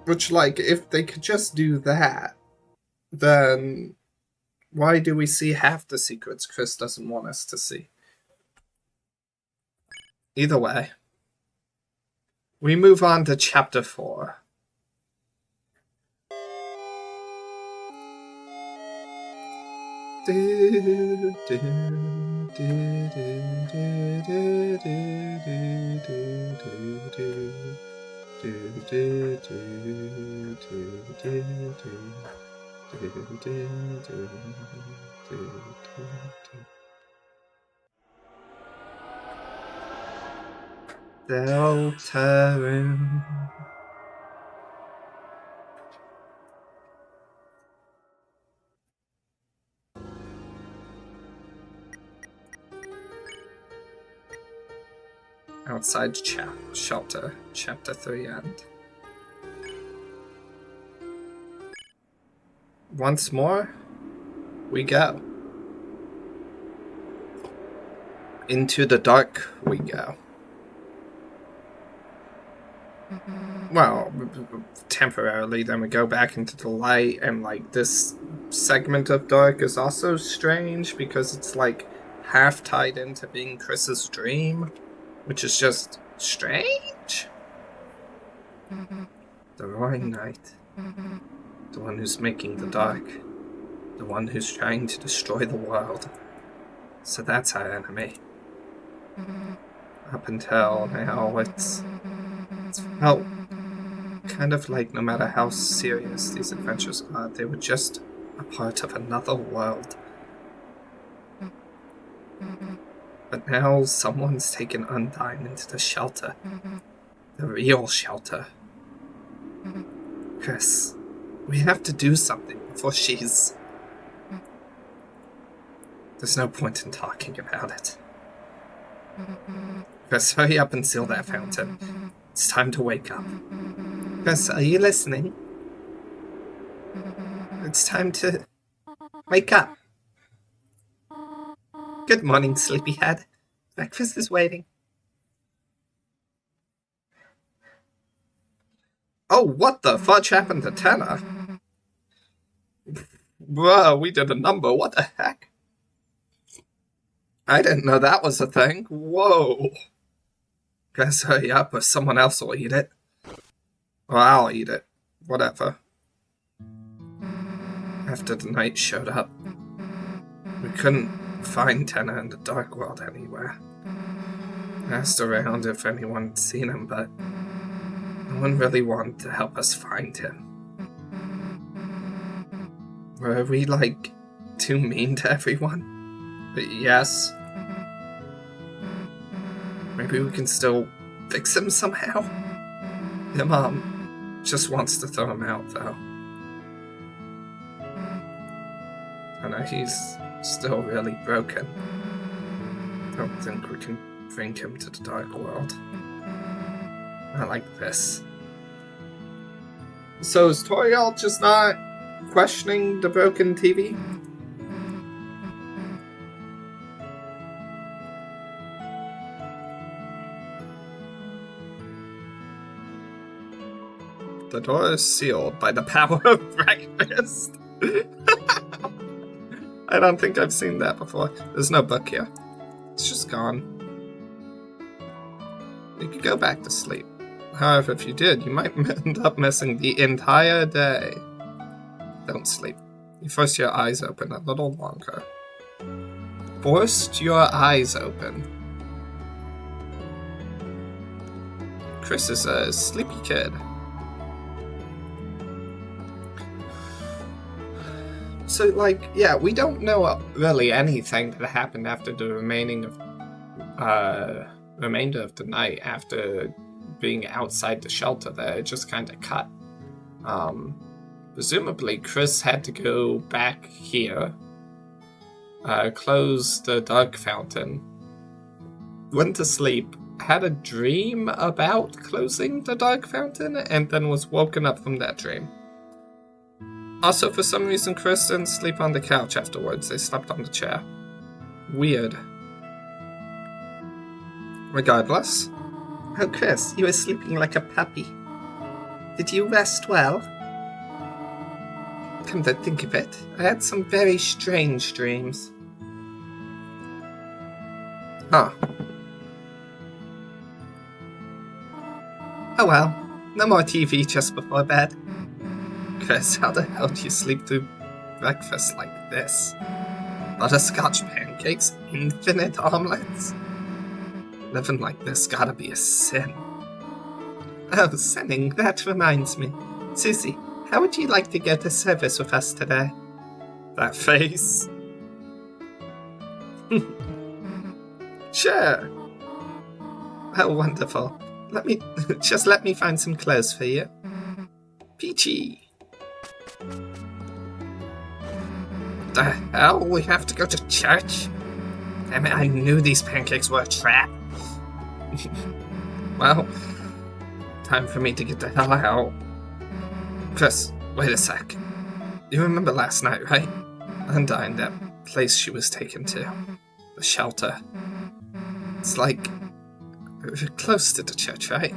Which, like, if they could just do that, then why do we see half the secrets Chris doesn't want us to see? Either way, we move on to chapter 4. Deltarune. Outside shelter, chapter 3 end. Once more, we go. Into the dark we go. Well, temporarily, then we go back into the light, and like this segment of dark is also strange because it's like half tied into being Chris's dream, which is just strange? The Roaring Knight. The one who's making the dark. The one who's trying to destroy the world. So that's our enemy. Up until now, it's felt kind of like no matter how serious these adventures are, they were just a part of another world. But now someone's taken Undyne into the shelter. The real shelter. Chris, we have to do something before she's... There's no point in talking about it. Chris, hurry up and seal that fountain. It's time to wake up. Chris, are you listening? It's time to wake up. Good morning, sleepyhead. Breakfast is waiting. Oh, what the fudge happened to Tanner? Bro, we did a number. What the heck? I didn't know that was a thing. Whoa. Guess hurry up or someone else will eat it. Or I'll eat it. Whatever. After the night showed up, we couldn't find Tanner in the dark world anywhere. I asked around if anyone had seen him, but no one really wanted to help us find him. Were we, like, too mean to everyone? But yes. Maybe we can still fix him somehow? Your mom just wants to throw him out, though. I know he's still really broken. Don't think we can bring him to the dark world. Not like this. So is Toriel just not questioning the broken TV? The door is sealed by the power of breakfast. I don't think I've seen that before. There's no book here. It's just gone. You could go back to sleep. However, if you did, you might end up missing the entire day. Don't sleep. You force your eyes open a little longer. Forced your eyes open. Chris is a sleepy kid. So, like, yeah, we don't know really anything that happened after the remainder of the night after being outside the shelter there. It just kind of cut. Presumably, Chris had to go back here, close the dark fountain, went to sleep, had a dream about closing the dark fountain, and then was woken up from that dream. Also, for some reason, Chris didn't sleep on the couch afterwards. They slept on the chair. Weird. Regardless. Oh, Chris, you were sleeping like a puppy. Did you rest well? Come to think of it, I had some very strange dreams. Huh. Oh well, no more TV just before bed. Chris, how the hell do you sleep through breakfast like this? Butterscotch pancakes, infinite omelets? Living like this gotta be a sin. Oh, sinning, that reminds me. Susie, how would you like to go to service with us today? That face. Sure. Oh, wonderful. Let me find some clothes for you. Peachy. The hell? We have to go to church? Damn it, I knew these pancakes were a trap. Well, time for me to get the hell out. Chris, wait a sec. You remember last night, right? Undyne, that place she was taken to. The shelter. It's like... close to the church, right?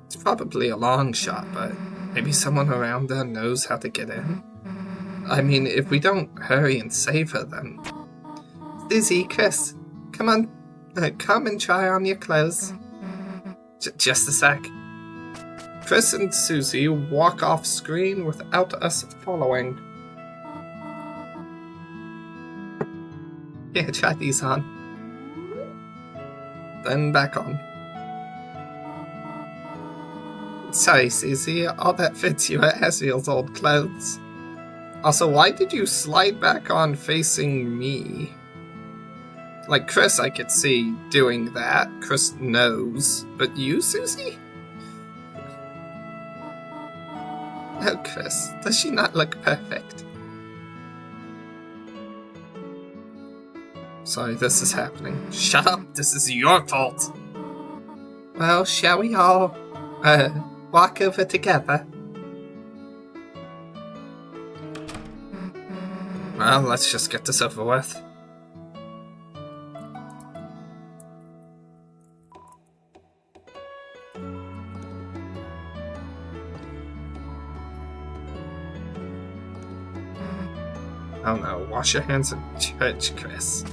It's probably a long shot, but maybe someone around there knows how to get in. I mean, if we don't hurry and save her, then... Susie, Chris, come on. Come and try on your clothes. Just a sec. Chris and Susie walk off screen without us following. Here, try these on. Then back on. Sorry, Susie, all that fits you are Asriel's old clothes. Also, why did you slide back on facing me? Like, Chris I could see doing that. Chris knows. But you, Susie? Oh, Chris, does she not look perfect? Sorry, this is happening. Shut up, this is your fault. Well, shall we all, walk over together? Well, let's just get this over with. Oh no, wash your hands in church, Chris.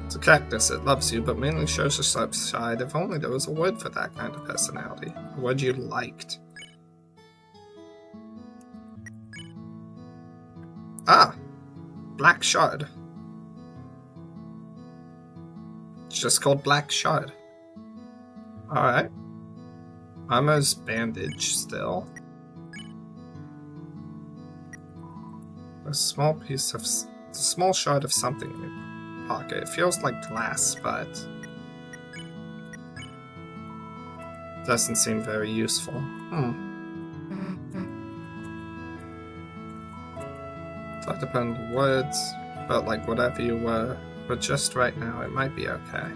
It's a cactus, it loves you, but mainly shows your side. If only there was a word for that kind of personality. A word you liked. Ah! Black Shard. It's just called Black Shard. Alright. Armor's bandage still. A small piece of... a small shard of something in your pocket. It feels like glass, but... doesn't seem very useful. Talked upon the words, but like whatever you were, but just right now, it might be okay.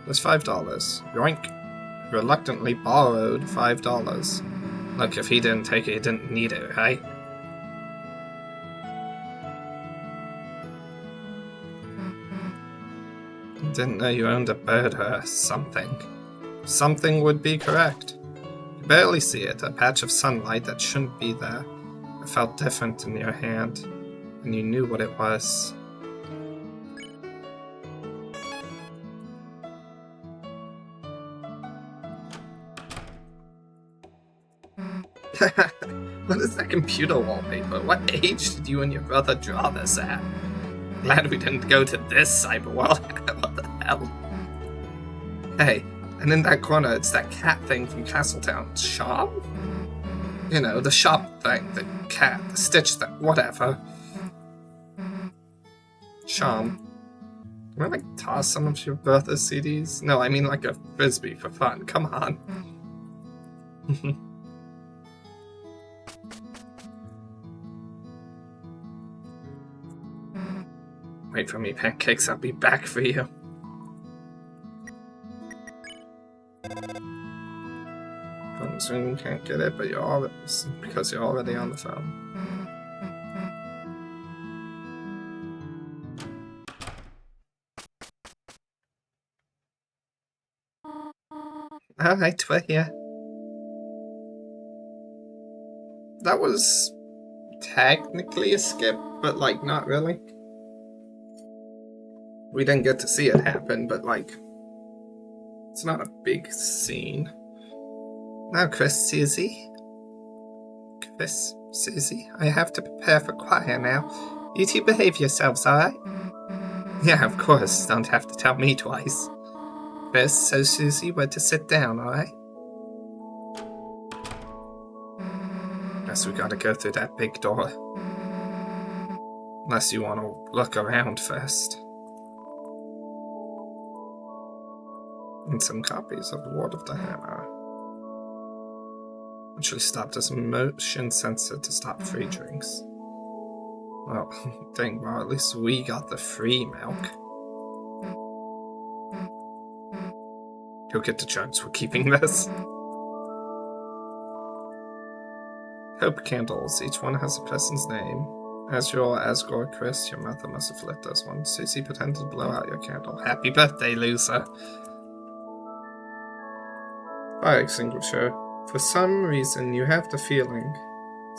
There's $5. Yoink. Reluctantly borrowed $5. Look, if he didn't take it, he didn't need it, right? Didn't know you owned a bird or something. Something would be correct. You barely see it, a patch of sunlight that shouldn't be there. It felt different in your hand, and you knew what it was. What is that computer wallpaper? What age did you and your brother draw this at? Glad we didn't go to this cyber world. What the hell? Hey, and in that corner, it's that cat thing from Castletown. Shop? You know, the shop thing, the cat, the Stitch thing, whatever. Charm. Can I, like, toss some of your brother's CDs? No, I mean like a frisbee for fun. Come on. Wait for me, pancakes. I'll be back for you. Phone soon you can't get it, but you're already, because you're already on the phone. Alright, we're here. That was technically a skip, but like not really. We didn't get to see it happen, but like, it's not a big scene. Now, Chris, Susie. Chris, Susie, I have to prepare for choir now. You two behave yourselves, alright? Yeah, of course, don't have to tell me twice. Chris, so Susie, we're to sit down, alright? Guess we gotta go through that big door. Unless you want to look around first. And some copies of Lord of the Hammer. Actually stopped as a motion sensor to stop free drinks. Well, dang, well, at least we got the free milk. You'll get the charge for keeping this. Hope candles, each one has a person's name. Azrael, Asgore, Chris, your mother must have lit those ones. Susie pretended to blow out your candle. Happy birthday, loser. Fire extinguisher. For some reason, you have the feeling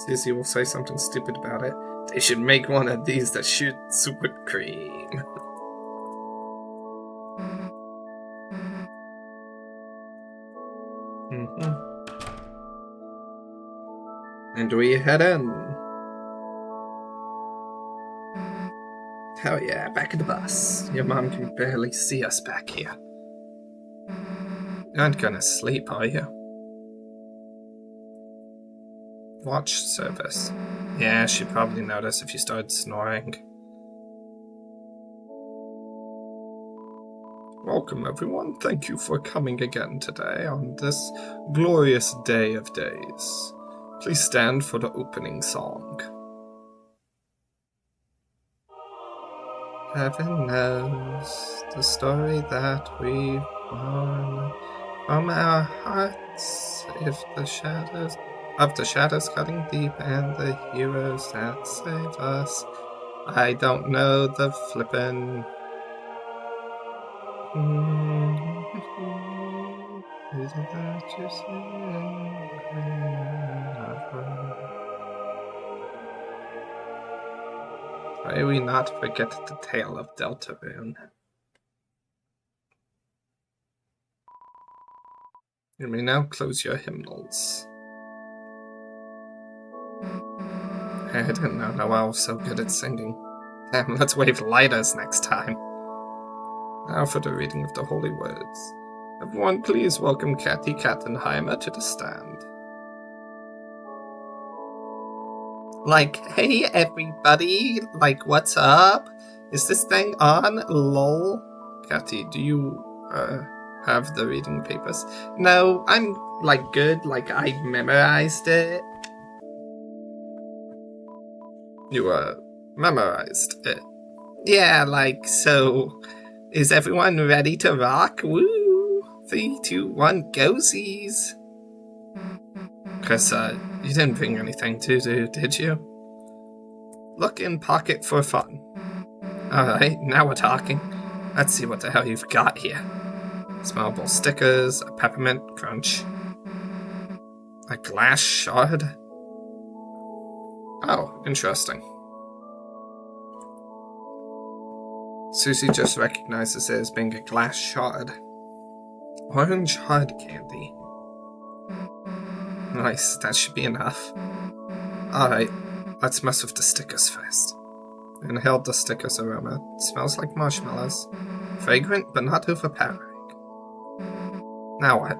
Susie will say something stupid about it. They should make one of these that shoots whipped cream. And we head in. Hell yeah, back at the bus. Your mom can barely see us back here. You aren't gonna sleep, are you? Watch service. Yeah, she'd probably notice if you started snoring. Welcome, everyone. Thank you for coming again today on this glorious day of days. Please stand for the opening song. Heaven knows the story that we've won from our hearts. If the shadows cutting deep and the heroes that save us. I don't know the flippin'. May we not forget the tale of Deltarune. You may now close your hymnals. I didn't know Noelle was so good at singing. Damn, let's wave lighters next time. Now for the reading of the holy words. Everyone please welcome Kathy Kattenheimer to the stand. Like, hey everybody, like what's up? Is this thing on? Lol. Kathy, do you have the reading papers? No, I'm like good, like I memorized it. You memorized it? Yeah, like, so is everyone ready to rock? Woo! 3, 2, 1, go-sies! Chris, you didn't bring anything to do, did you? Look in pocket for fun. Alright, now we're talking. Let's see what the hell you've got here. Smellable stickers, a peppermint crunch, a glass shard. Oh, interesting. Susie just recognizes it as being a glass shard. Orange hard candy. Nice, that should be enough. Alright, let's mess with the stickers first. Inhale the stickers aroma. It smells like marshmallows. Fragrant, but not overpowering. Now what?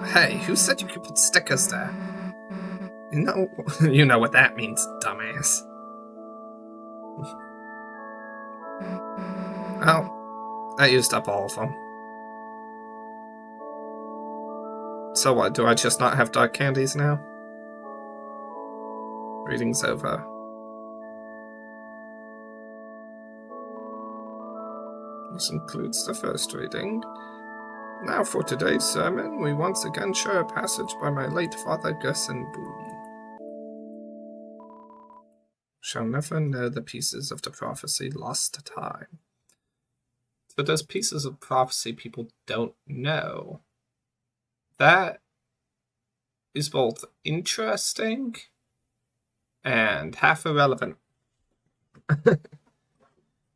Hey, who said you could put stickers there? You know what that means, dumbass. Oh, I used up all of them. So what, do I just not have dark candies now? Reading's over. This includes the first reading. Now for today's sermon, we once again share a passage by my late father Gus and Boone. Shall never know the pieces of the prophecy lost to time. So there's pieces of prophecy people don't know. That is both interesting and half irrelevant.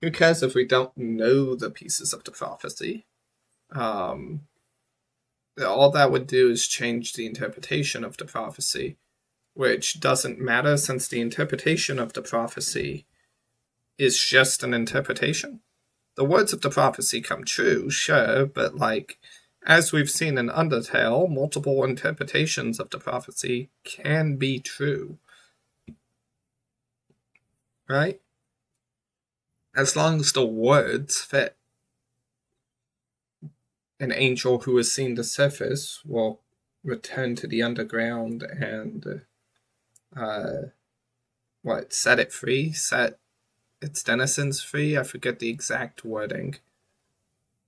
Who cares if we don't know the pieces of the prophecy? All that would do is change the interpretation of the prophecy, which doesn't matter since the interpretation of the prophecy is just an interpretation. The words of the prophecy come true, sure, but like, as we've seen in Undertale, multiple interpretations of the prophecy can be true. Right? As long as the words fit. An angel who has seen the surface will return to the underground and set it free, set its denizens free. I forget the exact wording.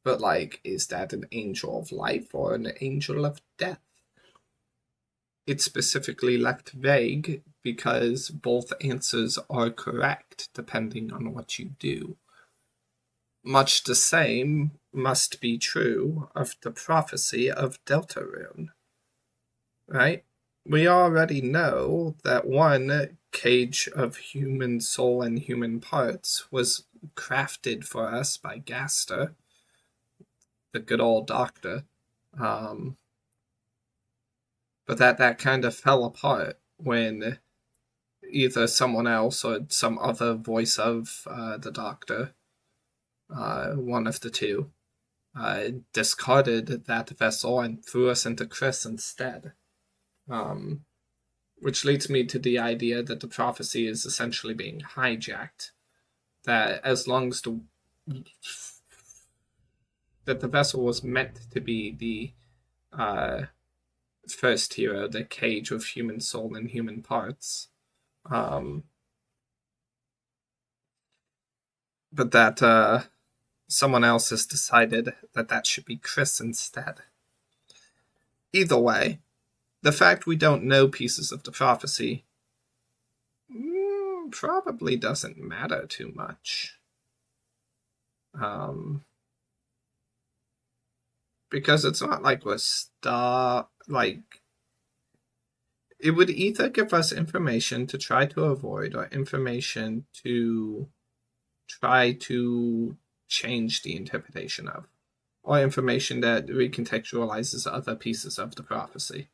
But like, is that an angel of life or an angel of death? It's specifically left vague because both answers are correct depending on what you do. Much the same must be true of the prophecy of Deltarune. Right? We already know that one cage of human soul and human parts was crafted for us by Gaster, the good old doctor. But that kind of fell apart when either someone else or some other voice of the doctor, one of the two, discarded that vessel and threw us into Chris instead. Which leads me to the idea that the prophecy is essentially being hijacked. That as long as that the vessel was meant to be the first hero, the cage of human soul and human parts. But that someone else has decided that should be Chris instead. Either way, the fact we don't know pieces of the prophecy probably doesn't matter too much. Because it's not like we're it would either give us information to try to avoid or information to try to change the interpretation of, or information that recontextualizes other pieces of the prophecy.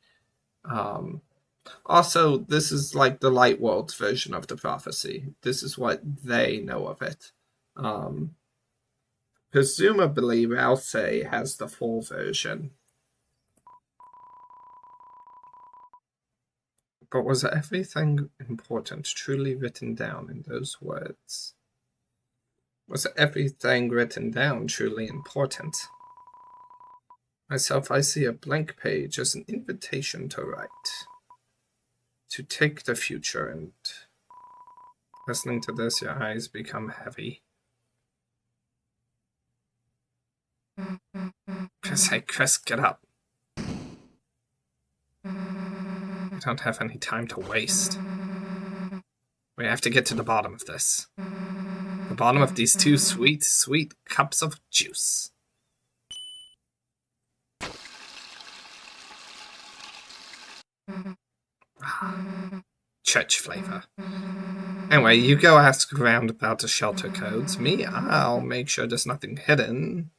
Also, this is like the Light World's version of the prophecy. This is what they know of it. Presumably, Rousey has the full version. But was everything important truly written down in those words? Was everything written down truly important? Myself, I see a blank page as an invitation to write. To take the future, and listening to this, your eyes become heavy. Chris, get up. We don't have any time to waste. We have to get to the bottom of this. The bottom of these two sweet, sweet cups of juice. Church flavor. Anyway, you go ask around about the shelter codes. Me, I'll make sure there's nothing hidden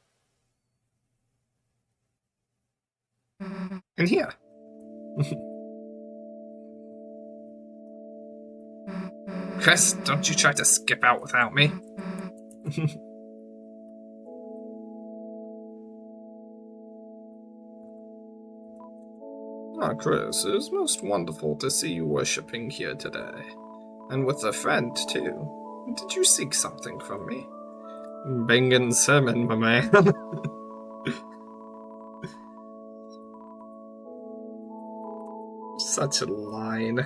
in here. Chris, don't you try to skip out without me. Chris, it is most wonderful to see you worshipping here today. And with a friend, too. Did you seek something from me? Bangin' sermon, my man. Such a line.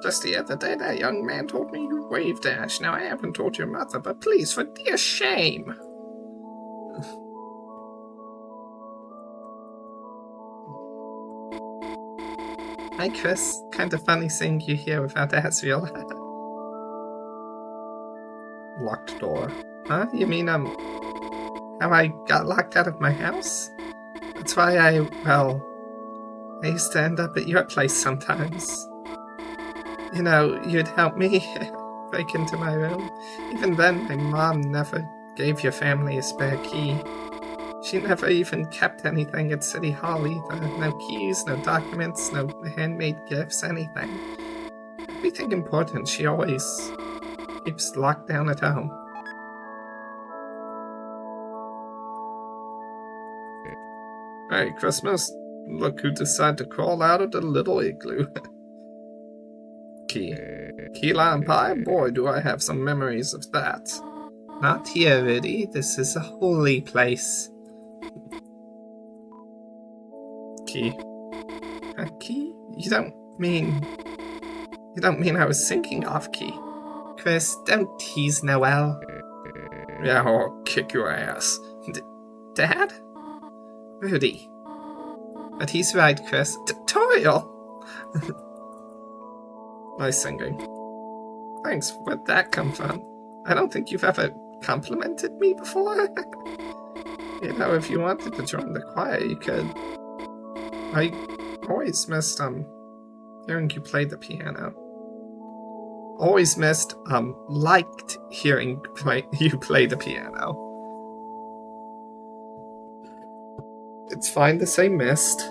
Just the other day, that young man told me you waved Ash. Now, I haven't told your mother, but please, for dear shame. Hi, Chris. Kind of funny seeing you here without Asriel. Locked door. Huh? You mean, how I got locked out of my house? That's why I used to end up at your place sometimes. You know, you'd help me break into my room. Even then, my mom never gave your family a spare key. She never even kept anything at City Hall either. No keys, no documents, no handmade gifts, anything. Everything important she always keeps locked down at home. Merry Christmas. Look who decided to crawl out of the little igloo. Key lime pie? Boy, do I have some memories of that. Not here, Rudy. This is a holy place. Key? Key? You don't mean I was sinking off Key? Chris, don't tease Noelle. Yeah, I'll kick your ass. Dad? Rudy. But he's right, Chris. Tutorial! Nice singing. Thanks, where'd that come from? I don't think you've ever complimented me before. You know, if you wanted to join the choir, you could. I always missed, hearing you play the piano. Always missed, liked hearing you play the piano. It's fine to say missed.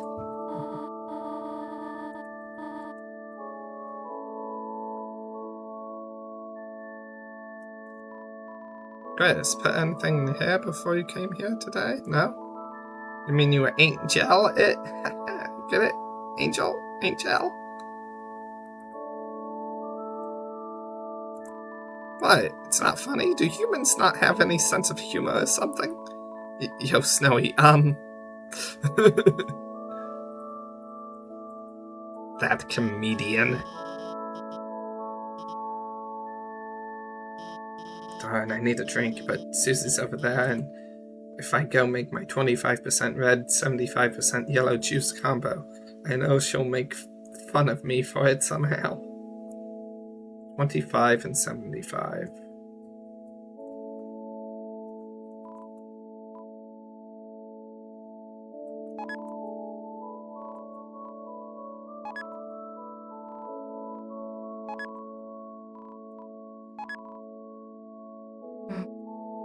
Chris, put anything in here before you came here today? No? You mean you were Angel it? Get it? Angel? Angel? What? It's not funny? Do humans not have any sense of humor or something? Yo, Snowy, that comedian. Darn, I need a drink, but Susie's over there, and if I go make my 25% red, 75% yellow juice combo, I know she'll make fun of me for it somehow. 25 and 75.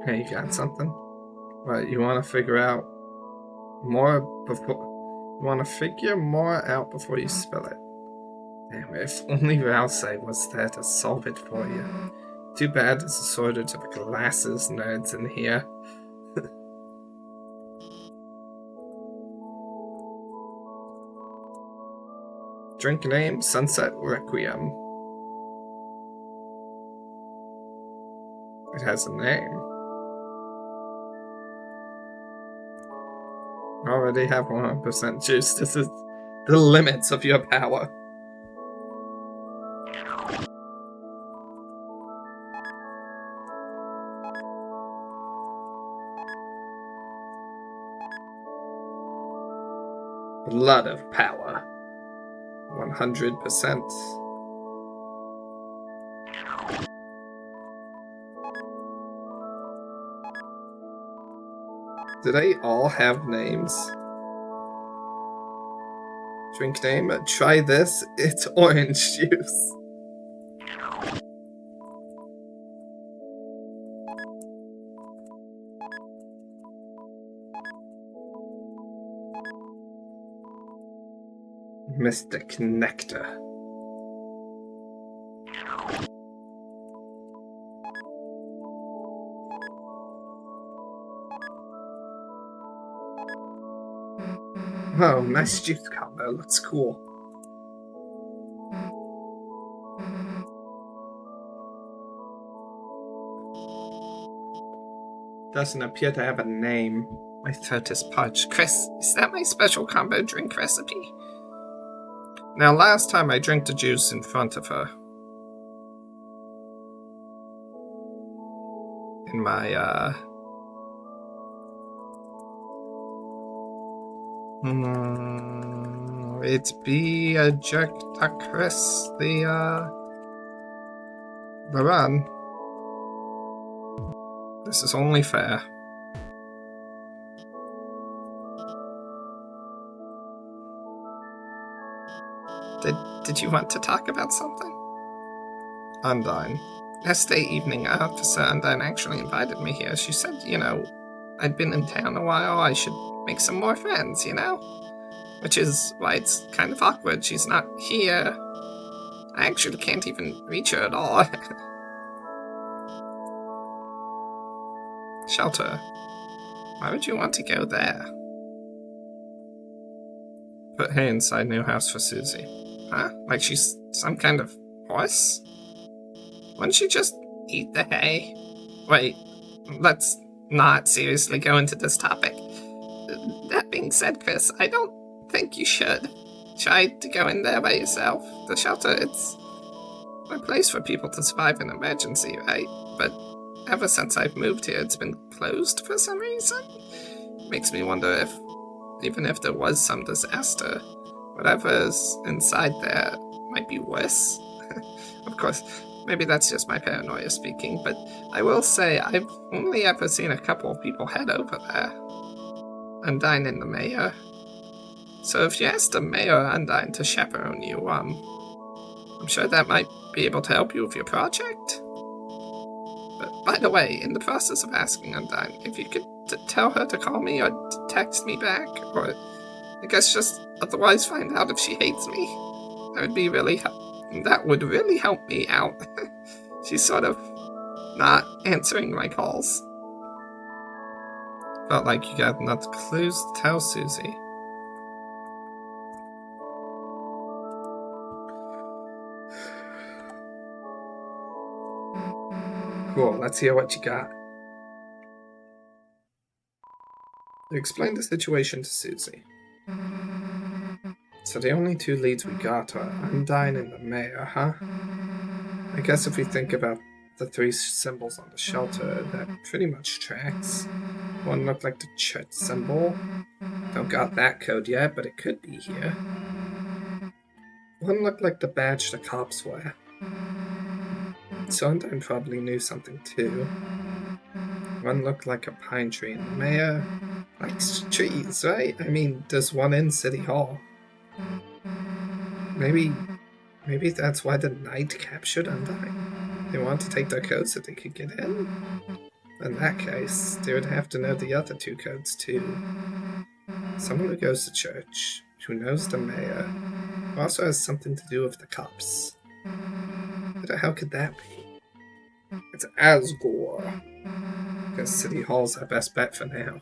Hey, you got something? What, you want to figure out more before... You want to figure more out before you spill it? Damn, if only Rouse was there to solve it for you. Too bad there's a shortage of glasses nerds in here. Drink name, Sunset Requiem. It has a name. Already have 100% juice. This is the limits of your power. A lot of power. 100%. Do they all have names? Drink name, try this, it's orange juice. Mystic Nectar. Oh, nice juice combo. Looks cool. Doesn't appear to have a name. My throat is parched. Chris, is that my special combo drink recipe? Now, last time I drank the juice in front of her. In my, it'd be a jerk to Chris, the run. This is only fair. Did you want to talk about something? Undine. Yesterday evening, Officer Undine actually invited me here. She said, you know, I'd been in town a while, I should make some more friends, you know? Which is why it's kind of awkward. She's not here. I actually can't even reach her at all. Shelter. Why would you want to go there? Put hay inside new house for Susie. Huh? Like she's some kind of horse? Wouldn't she just eat the hay? Wait, let's not seriously go into this topic. That being said, Chris, I don't think you should try to go in there by yourself. The shelter, it's a place for people to survive an emergency, right? But ever since I've moved here, it's been closed for some reason. Makes me wonder if even if there was some disaster, whatever's inside there might be worse. Of course, maybe that's just my paranoia speaking, but I will say I've only ever seen a couple of people head over there. Undyne and the mayor. So if you ask the mayor or Undyne to chaperone you, I'm sure that might be able to help you with your project. But by the way, in the process of asking Undyne, if you could tell her to call me or text me back, or I guess just otherwise find out if she hates me, that would really help me out. She's sort of not answering my calls. Felt like you got enough clues to tell Susie. Cool, let's hear what you got. You explained the situation to Susie. So the only two leads we got are Undyne and the mayor, huh? I guess if we think about the three symbols on the shelter, that pretty much tracks. One looked like the church symbol. Don't got that code yet, but it could be here. One looked like the badge the cops wear. So Undyne probably knew something too. One looked like a pine tree, and the mayor likes trees, right? I mean, there's one in City Hall. Maybe that's why the knight captured Undyne. They want to take their code so they could get in? In that case, they would have to know the other two codes too. Someone who goes to church, who knows the mayor, who also has something to do with the cops. What the hell could that be? It's Asgore. Because City Hall's our best bet for now.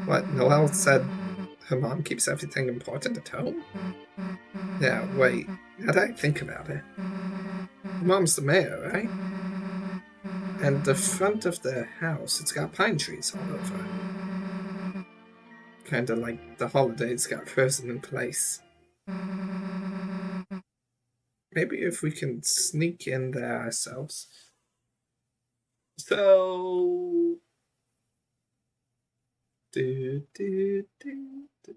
What, Noelle said her mom keeps everything important at home? Yeah, wait, now that I think about it. Her mom's the mayor, right? And the front of the house, it's got pine trees all over. Kinda like the holidays got frozen in place. Maybe if we can sneak in there ourselves. So...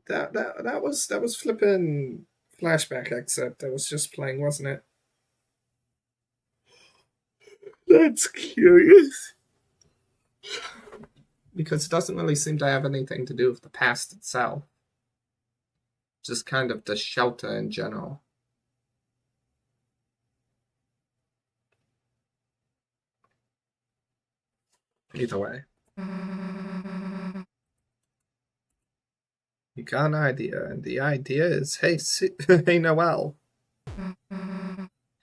That was flipping flashback excerpt that was just playing, wasn't it? That's curious. Because it doesn't really seem to have anything to do with the past itself. Just kind of the shelter in general. Either way. You got an idea, and the idea is, hey, hey, Noelle.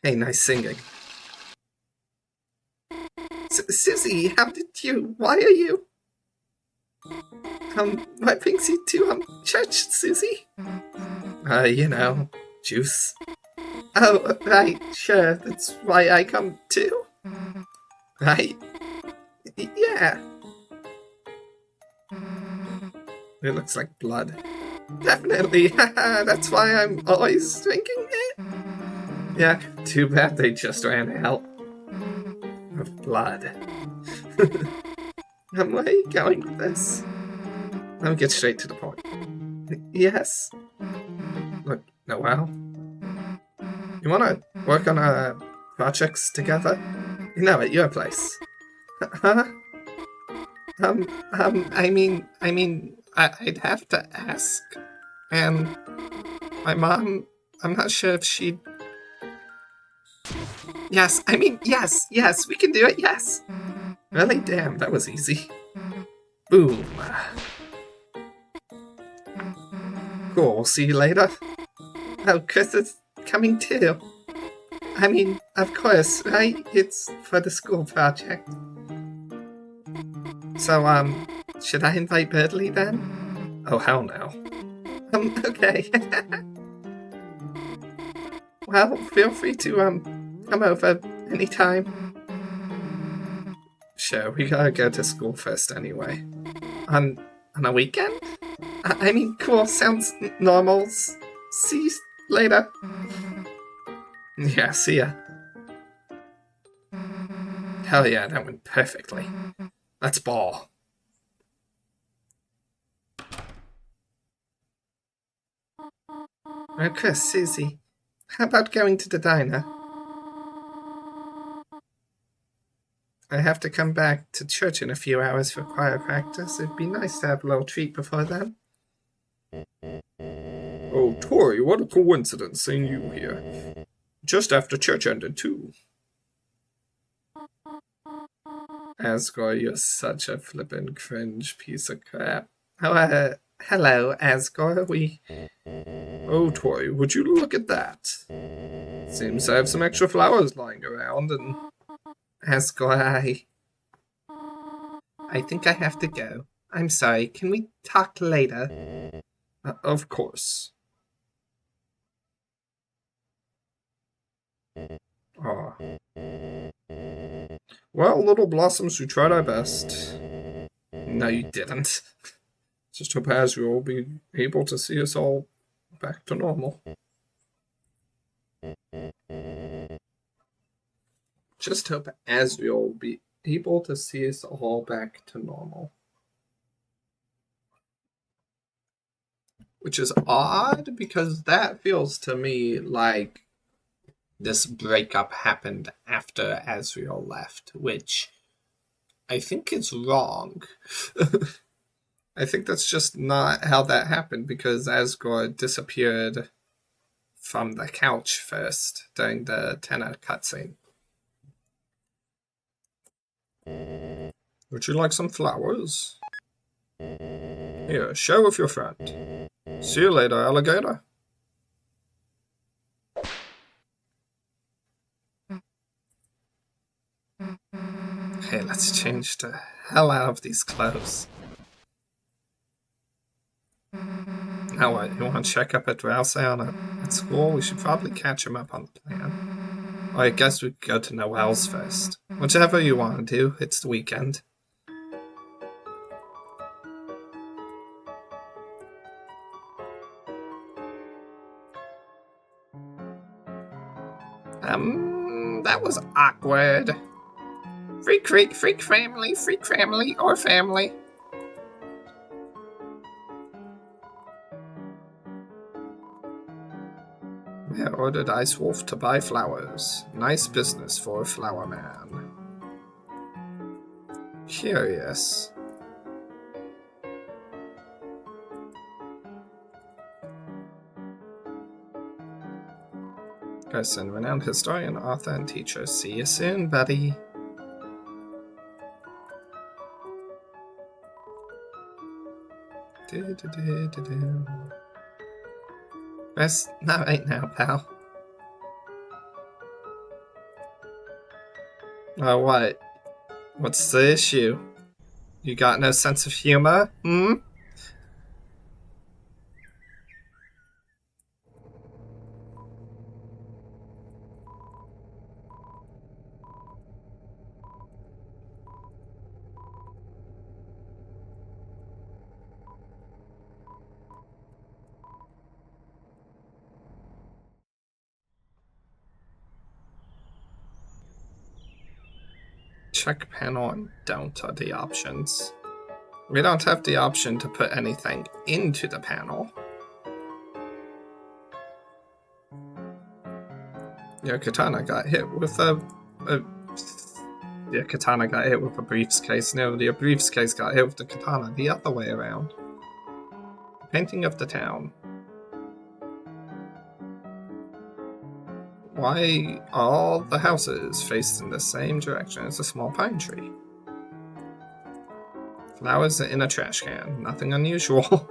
Hey, nice singing. Susie, why are you? What brings you to, church, Susie? Juice. Oh, right, sure, that's why I come too. Right? Yeah. It looks like blood. Definitely, that's why I'm always drinking it. Yeah, too bad they just ran out of blood. Where are you going with this? Let me get straight to the point. Yes? Look, Noelle, you wanna work on our projects together? At your place. Huh? I'd have to ask. And my mom, I'm not sure if she'd... Yes, we can do it, yes. Really? Damn, that was easy. Boom. Cool, we'll see you later. Oh, Chris is coming too. Of course, right? It's for the school project. So, should I invite Birdley then? Oh, hell no. Okay. Well, feel free to, come over anytime. Sure, we gotta go to school first anyway. On a weekend? Cool, sounds normal. See you later. Yeah, see ya. Hell yeah, that went perfectly. Let's ball. Chris, Susie, how about going to the diner? I have to come back to church in a few hours for choir practice. It'd be nice to have a little treat before then. Oh, Tori, what a coincidence seeing you here. Just after church ended, too. Asgore, you're such a flippin' cringe piece of crap. Oh, hello, Asgore, Oh, Tori, would you look at that? Seems I have some extra flowers lying around, and... Asgore, I think I have to go. I'm sorry, can we talk later? Of course. Aw. Well, little blossoms, we tried our best. No, you didn't. Just hope Azrael will be able to see us all back to normal. Just hope Azrael will be able to see us all back to normal. Which is odd, because that feels to me like this breakup happened after Azrael left, which I think is wrong. I think that's just not how that happened, because Asgore disappeared from the couch first during the Tenna cutscene. Would you like some flowers? Here, share with your friend. See you later, alligator. Hey, let's change the hell out of these clothes. Now what, you want to check up at Ralsei at school? We should probably catch him up on the plan. Or I guess we could go to Noelle's first. Whichever you want to do, it's the weekend. That was awkward. Freak family, or family. I ordered Ice Wolf to buy flowers. Nice business for a flower man. Curious. Person, renowned historian, author, and teacher. See you soon, buddy. Best not right now, pal. Oh, what? What's the issue? You got no sense of humor? Check panel and don't are the options. We don't have the option to put anything into the panel. Your katana got hit with your katana got hit with a briefcase. No, your briefcase got hit with the katana. The other way around. Painting of the town. Why all the houses faced in the same direction as a small pine tree? Flowers in a trash can. Nothing unusual.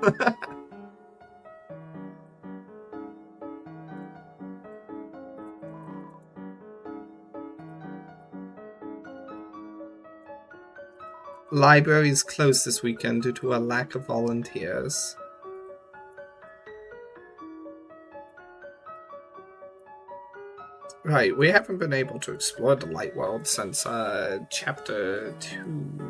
Library is closed this weekend due to a lack of volunteers. Right, we haven't been able to explore the light world since chapter 2.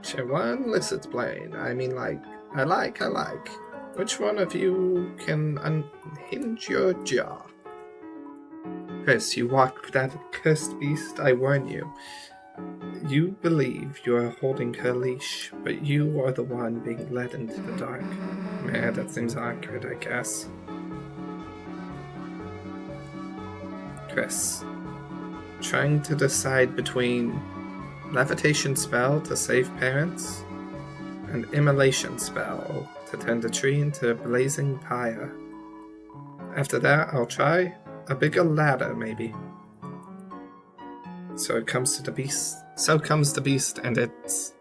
Chapter 1, Lizard's Plane. I mean, I like. Which one of you can unhinge your jaw? Chris, you walk with that cursed beast, I warn you. You believe you are holding her leash, but you are the one being led into the dark. Yeah, that seems accurate, I guess. Chris, trying to decide between levitation spell to save parents and immolation spell to turn the tree into a blazing pyre. After that, I'll try a bigger ladder, maybe. So it comes to the beast. So comes the beast, and it's...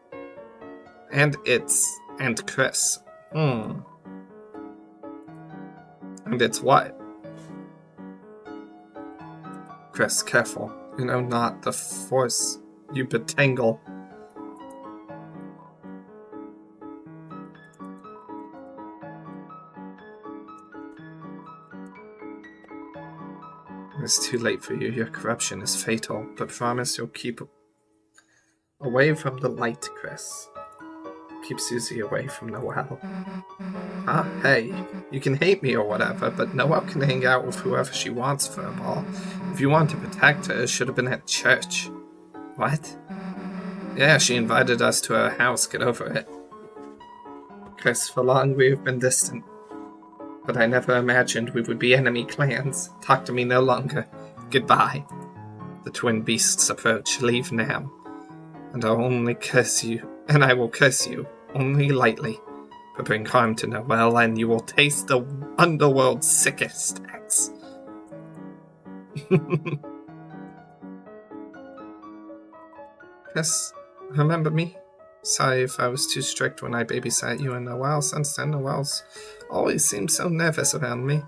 And Chris. And it's what? Chris, careful. You know not the force you betangle. It's too late for you. Your corruption is fatal, but promise you'll keep away from the light, Chris. Keep Susie away from Noelle. Hey, you can hate me or whatever, but Noelle can hang out with whoever she wants for a ball. If you want to protect her, it should have been at church. What? Yeah, she invited us to her house. Get over it. Chris, for long we've been distant. But I never imagined we would be enemy clans. Talk to me no longer. Goodbye. The twin beasts approach. Leave now. And I'll only curse you. And I will curse you, only lightly. But bring harm to Noelle, and you will taste the underworld's sickest acts. Chris, remember me? Sorry if I was too strict when I babysat you and Noelle. Since then, Noelle's always seemed so nervous around me.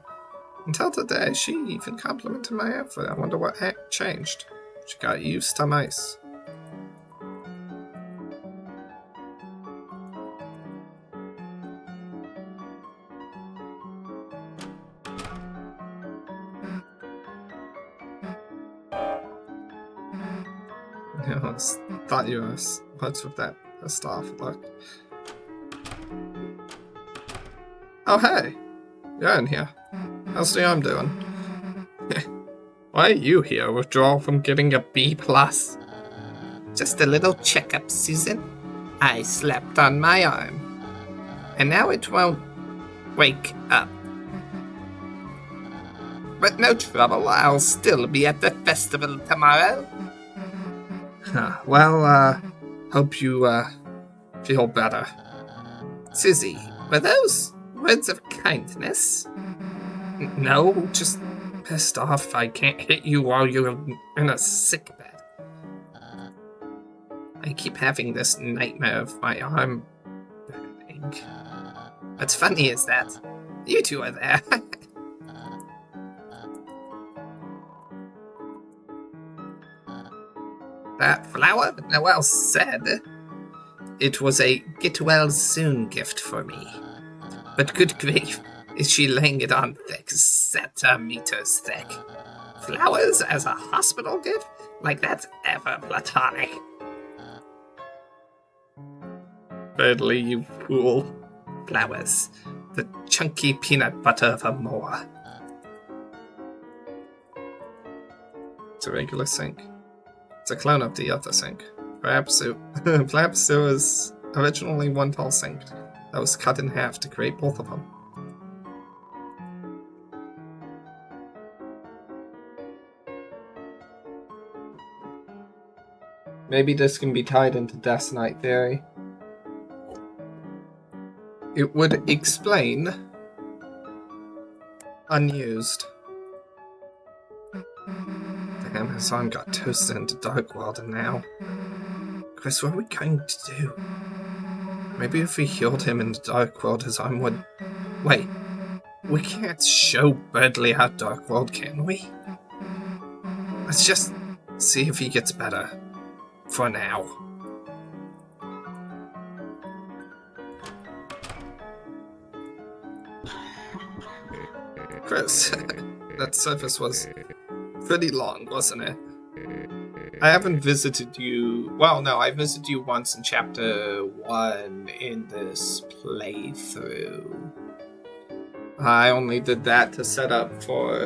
Until today, she even complimented my effort. I wonder what changed. She got used to mice. I thought you were much of that pissed off look. Oh hey, you're in here. How's the arm doing? Why are you here? Withdrawal from getting a B+? Just a little checkup, Susan. I slept on my arm. And now it won't wake up. But no trouble, I'll still be at the festival tomorrow. Well, hope you, feel better. Susie, were those words of kindness? No, just pissed off I can't hit you while you're in a sick bed. I keep having this nightmare of my arm burning. What's funny is that you two are there. That flower, Noelle said, it was a get-well-soon gift for me. But good grief, is she laying it on thick, centimeters thick. Flowers as a hospital gift? Like that's ever platonic. Badly, you fool. Flowers, the chunky peanut butter of a moor. It's a regular sink. It's a clone of the other sink. Perhaps there was originally one tall sink that was cut in half to create both of them. Maybe this can be tied into Death Knight theory. It would explain unused. Damn, his arm got toasted into Dark World, and now... Chris, what are we going to do? Maybe if we healed him in the Dark World, his arm would... Wait, we can't show Bradley how Dark World, can we? Let's just see if he gets better. For now. Chris, that service was pretty long, wasn't it? I haven't visited you... Well, no, I visited you once in Chapter 1 in this playthrough. I only did that to set up for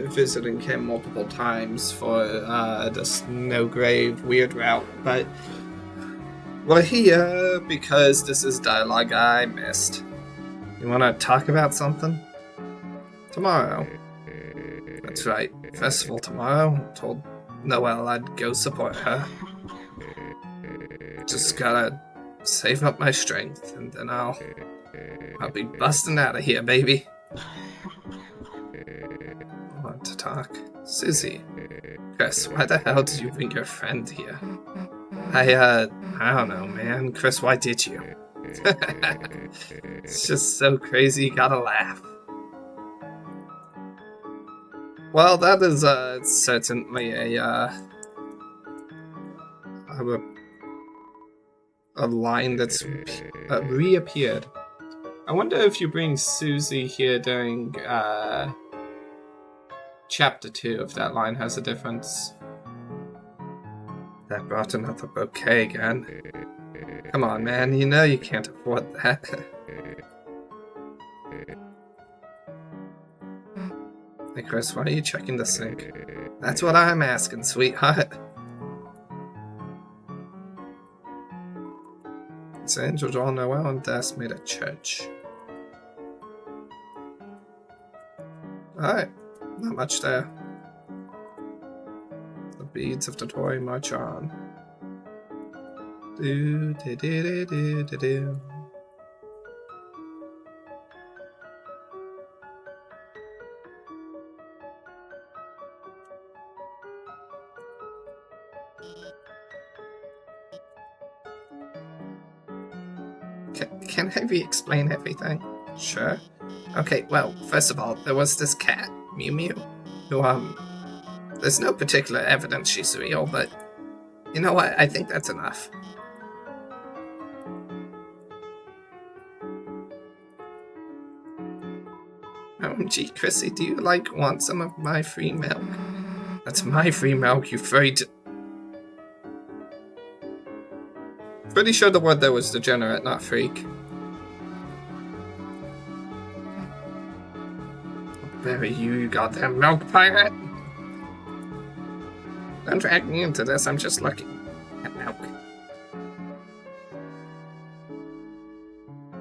visiting him multiple times for the Snowgrave weird route, but we're here because this is dialogue I missed. You want to talk about something? Tomorrow. That's right, festival tomorrow. Told Noelle I'd go support her. Just gotta save up my strength, and then I'll be busting out of here, baby. I want to talk. Susie. Chris, why the hell did you bring your friend here? I don't know, man. Chris, why did you? It's just so crazy, you gotta laugh. Well, that is certainly a line that's reappeared. I wonder if you bring Susie here during chapter 2, if that line has a difference. That brought another bouquet again. Come on, man, you know you can't afford that. Hey, Chris, why are you checking the sink? That's what I'm asking, sweetheart. It's Angel Joel Noel and Des made a church. Alright, not much there. The beads of the toy march on. Do do do do do do do. Can I re-explain everything? Sure. Okay, well, first of all, there was this cat, Mew Mew, who, there's no particular evidence she's real, but you know what? I think that's enough. Gee, Chrissy, do you, want some of my free milk? That's my free milk, you furry Pretty sure the word there was degenerate, not freak. Bury you goddamn milk pirate! Don't drag me into this, I'm just looking at milk.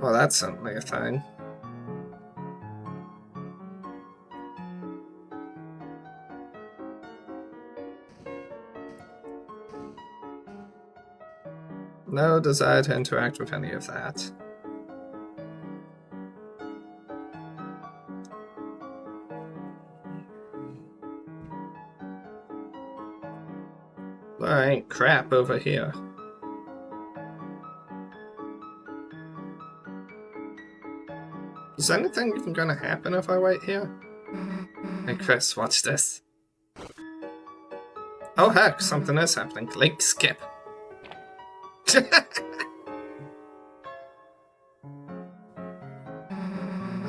Well, that's certainly a thing. No desire to interact with any of that. There ain't crap over here. Is anything even gonna happen if I wait here? Hey Chris, watch this. Oh heck, something is happening. Lake skip. I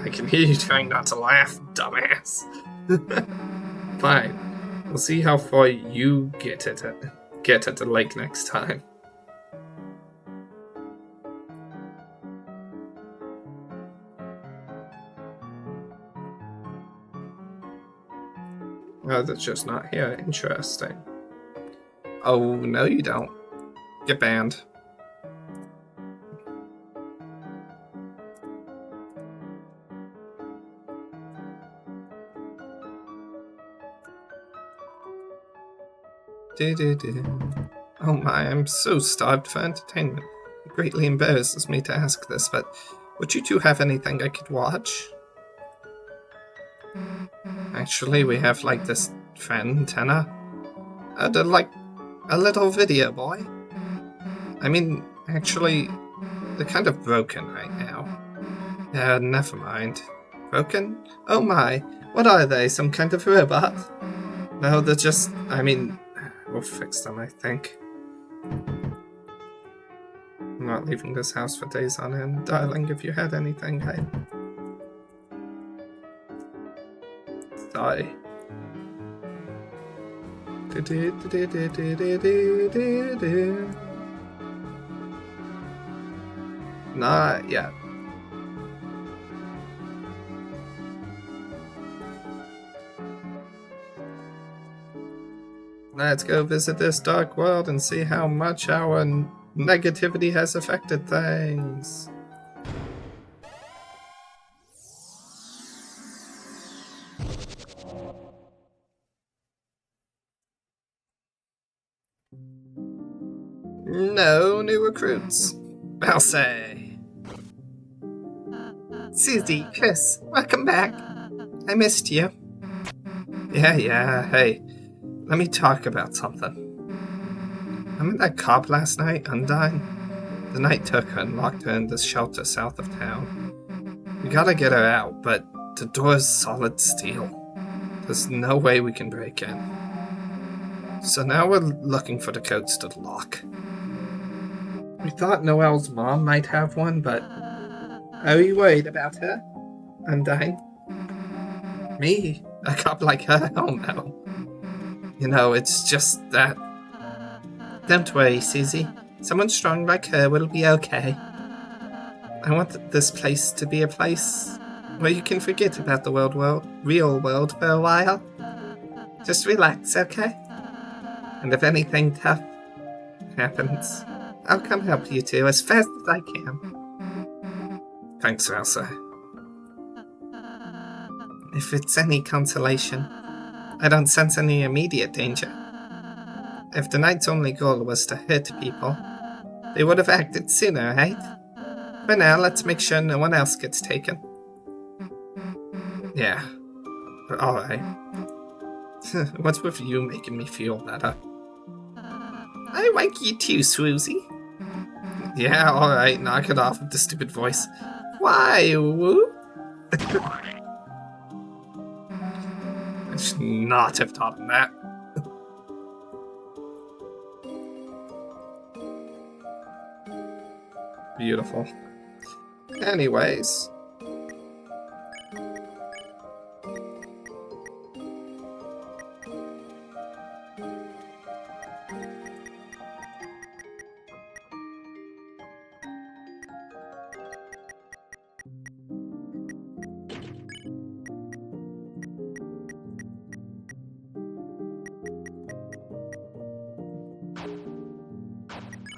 can hear you trying not to laugh, dumbass. Fine. We'll see how far you get at the lake next time. Oh, that's just not here. Interesting. Oh, no you don't. Get banned. Oh my, I'm so starved for entertainment. It greatly embarrasses me to ask this, but would you two have anything I could watch? Actually, we have this friend, Tenna. They're a little video boy. I mean, actually, they're kind of broken right now. Yeah, never mind. Broken? Oh my, what are they, some kind of robot? No, they're just, we'll fix them, I think. I'm not leaving this house for days on end. Darling, if you had anything, Sorry. Not yet. Let's go visit this dark world and see how much our negativity has affected things. No new recruits. I'll say. Susie, Chris, welcome back. I missed you. Yeah, hey. Let me talk about something. I met that cop last night, Undyne. The night took her and locked her in this shelter south of town. We gotta get her out, but the door's solid steel. There's no way we can break in. So now we're looking for the codes to the lock. We thought Noelle's mom might have one, but... Are you worried about her, Undyne? Me? A cop like her? Oh no. You know, it's just that... Don't worry, Susie. Someone strong like her will be okay. I want this place to be a place where you can forget about the real world for a while. Just relax, okay? And if anything tough happens, I'll come help you two as fast as I can. Thanks, Elsa. If it's any consolation, I don't sense any immediate danger. If the knight's only goal was to hurt people, they would have acted sooner, right? For now, let's make sure no one else gets taken. Yeah. Alright. What's with you making me feel better? I like you too, Swoozy. Yeah, alright, knock it off with the stupid voice. Why, woo? I should not have taught him that. Beautiful. Anyways.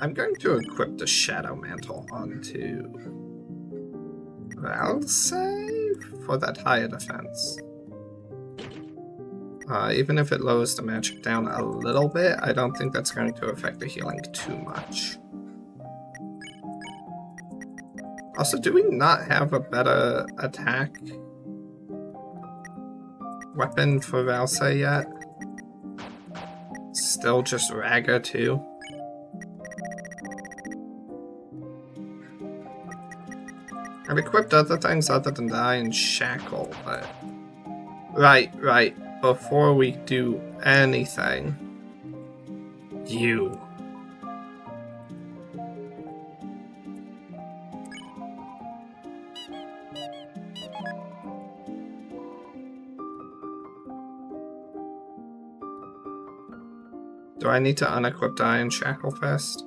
I'm going to equip the Shadow Mantle onto Valsay for that higher defense. Even if it lowers the magic down a little bit, I don't think that's going to affect the healing too much. Also, do we not have a better attack weapon for Valsay yet? Still just Raga too? I've equipped other things other than die and shackle, but... Right. Before we do anything... You. Do I need to unequip die and shackle first?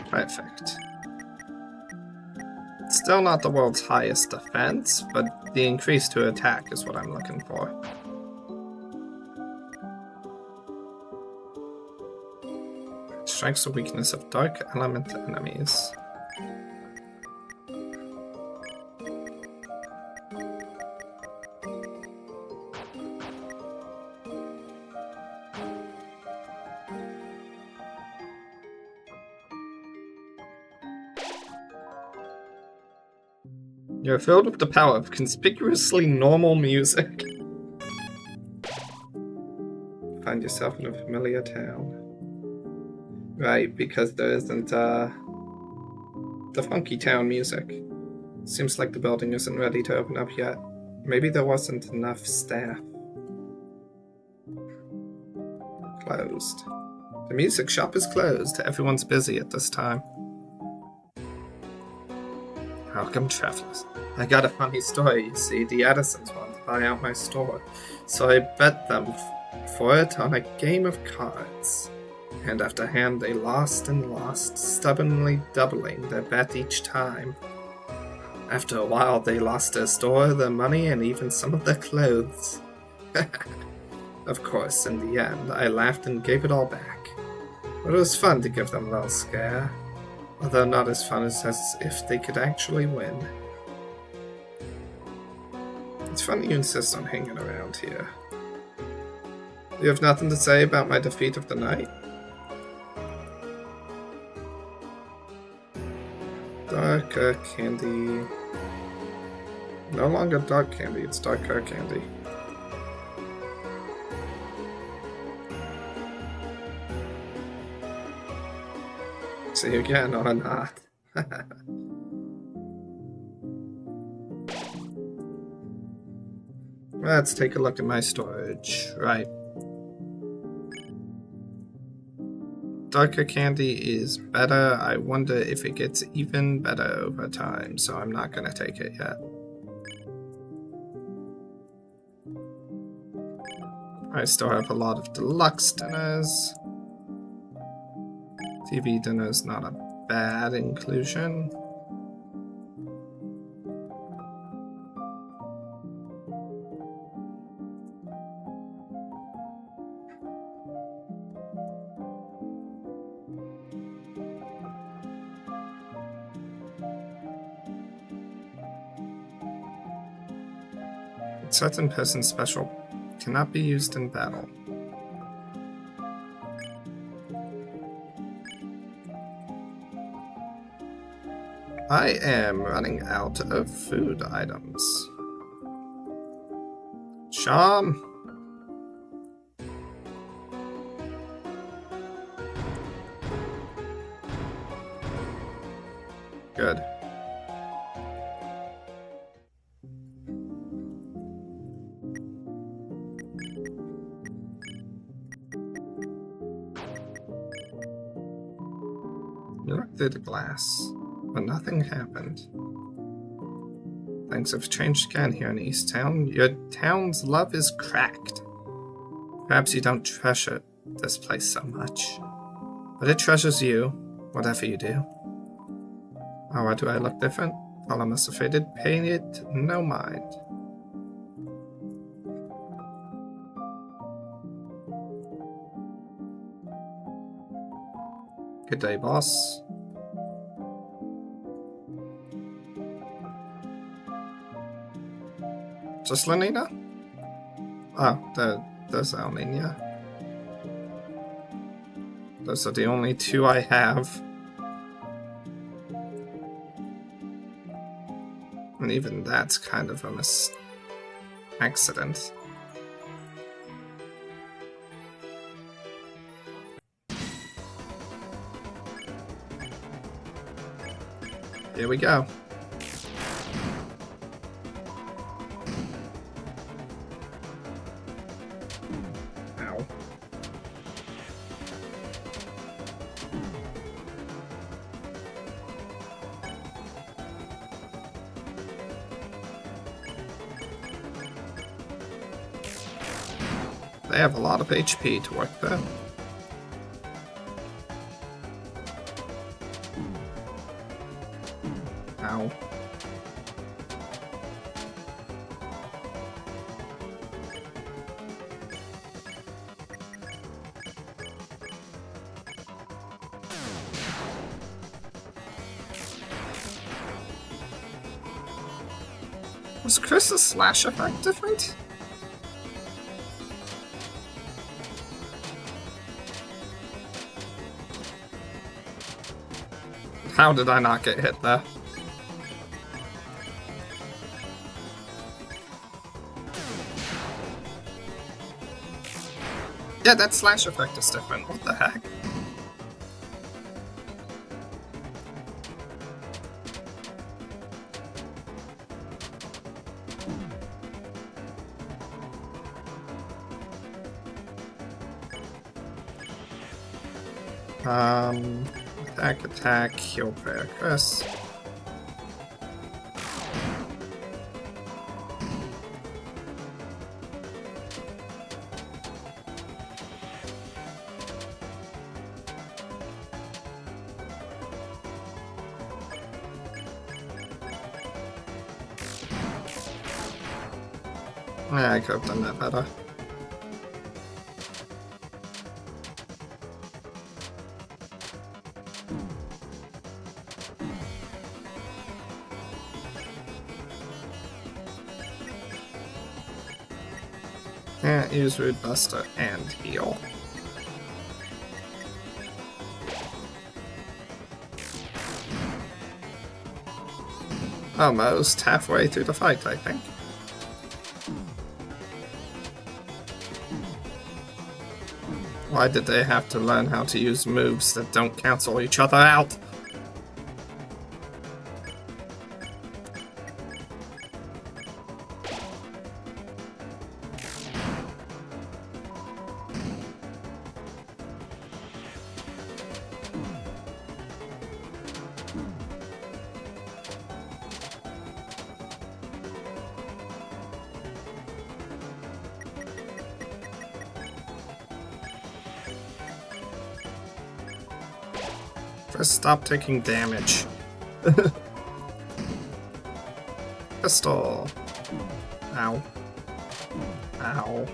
Perfect. Still not the world's highest defense, but the increase to attack is what I'm looking for. Strikes the weakness of dark element enemies. You're filled with the power of conspicuously normal music. Find yourself in a familiar town. Right, because there isn't, the funky town music. Seems like the building isn't ready to open up yet. Maybe there wasn't enough staff. Closed. The music shop is closed. Everyone's busy at this time. Welcome, travelers. I got a funny story, you see. The Edisons wanted to buy out my store, so I bet them for it on a game of cards. Hand after hand, they lost and lost, stubbornly doubling their bet each time. After a while, they lost their store, their money, and even some of their clothes. Of course, in the end, I laughed and gave it all back. But it was fun to give them a little scare. Although not as fun as if they could actually win. It's funny you insist on hanging around here. You have nothing to say about my defeat of the night? Darker candy. No longer dark candy, it's darker candy. See you again or not. Let's take a look at my storage. Right. Darker candy is better. I wonder if it gets even better over time, so I'm not gonna take it yet. I still have a lot of deluxe dinners. TV dinner's not a bad inclusion. Certain person's special cannot be used in battle. I am running out of food items. Charm. Good. You looked through the glass, but nothing happened. Things have changed again here in East Town. Your town's love is cracked. Perhaps you don't treasure this place so much, but it treasures you, whatever you do. Oh, why do I look different? Well, I must have faded. Pay it no mind. Good day, boss. Just Lenina? Oh, there's Almenia. Those are the only two I have. And even that's kind of a accident. Here we go. Ow. They have a lot of HP to work there. Ow. Was Chris's slash effect different? How did I not get hit there? Yeah, that slash effect is different. What the heck? Attack, heal prayer, Chris. Yeah, I could have done that better. Can't use Rude Buster and heal. Almost halfway through the fight, I think. Why did they have to learn how to use moves that don't cancel each other out? Just stop taking damage. Pistol. Ow. Ow.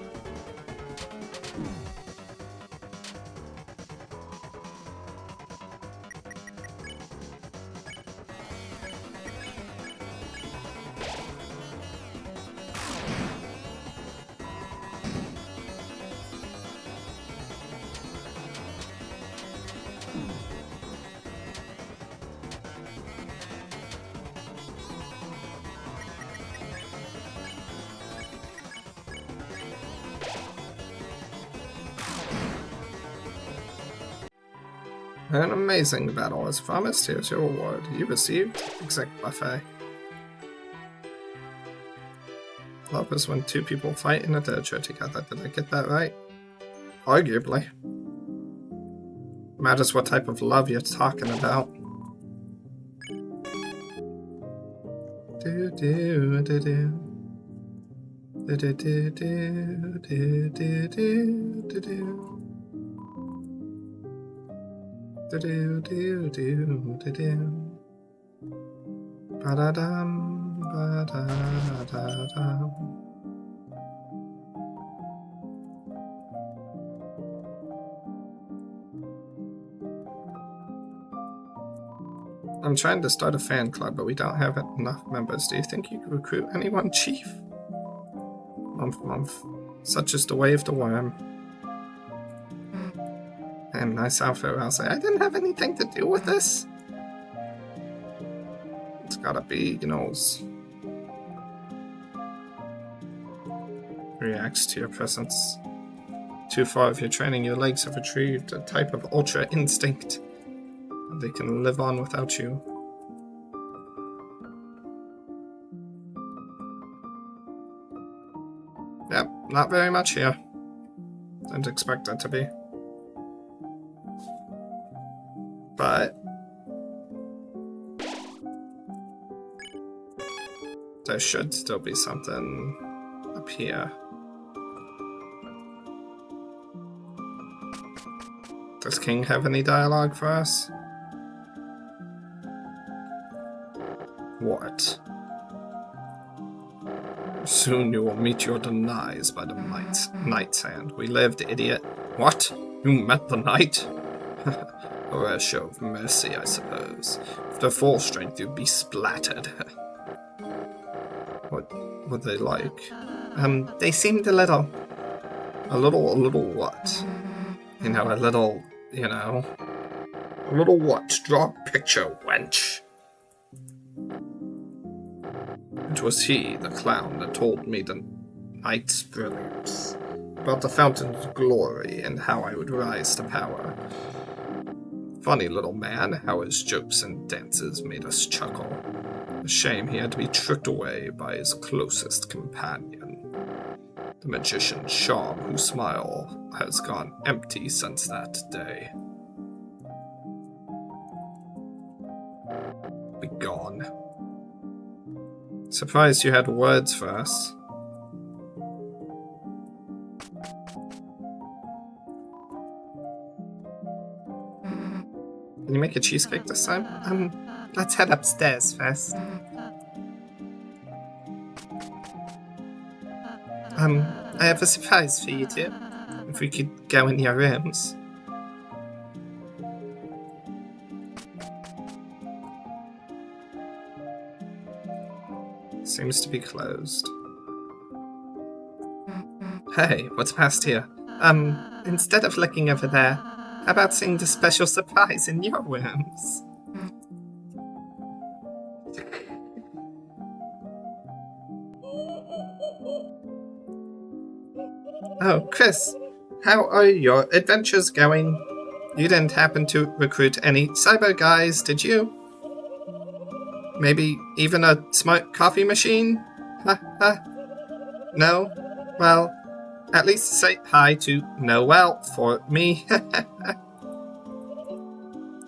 An amazing battle as promised. Here's your reward. You received Exec Buffet. Love is when two people fight in a territory together. Did I get that right? Arguably. Matters what type of love you're talking about. Do do do do. Do do do do do do do do. Do-do-do-do-do-do. Ba-da-dum, ba-da-da-dum. I'm trying to start a fan club, but we don't have enough members. Do you think you could recruit anyone, Chief? Mumph. Such is the way of the worm. And nice outfit, I'll say. I didn't have anything to do with this. It's gotta be, you know, reacts to your presence. Too far of your training, your legs have retrieved a type of ultra instinct. They can live on without you. Yep, not very much here. Didn't expect that to be. But there should still be something up here. Does King have any dialogue for us? What? Soon you will meet your demise by the Knight's hand. We lived, idiot. What? You met the Knight? A rare show of mercy, I suppose. With their full strength, you'd be splattered. What were they like? They seemed a little what? A little what? Draw a picture, wench. It was he, the clown, that told me the Knight's brilliance, about the Fountain of Glory and how I would rise to power. Funny little man, how his jokes and dances made us chuckle. A shame he had to be tricked away by his closest companion. The magician's charm, whose smile has gone empty since that day. Be gone. Surprised you had words for us. Can you make a cheesecake this time? Let's head upstairs first. I have a surprise for you two. If we could go in your rooms. Seems to be closed. Hey, what's past here? Instead of looking over there, how about seeing the special surprise in your rooms? Oh, Chris, how are your adventures going? You didn't happen to recruit any cyber guys, did you? Maybe even a smart coffee machine? No? Well, at least say hi to Noel for me.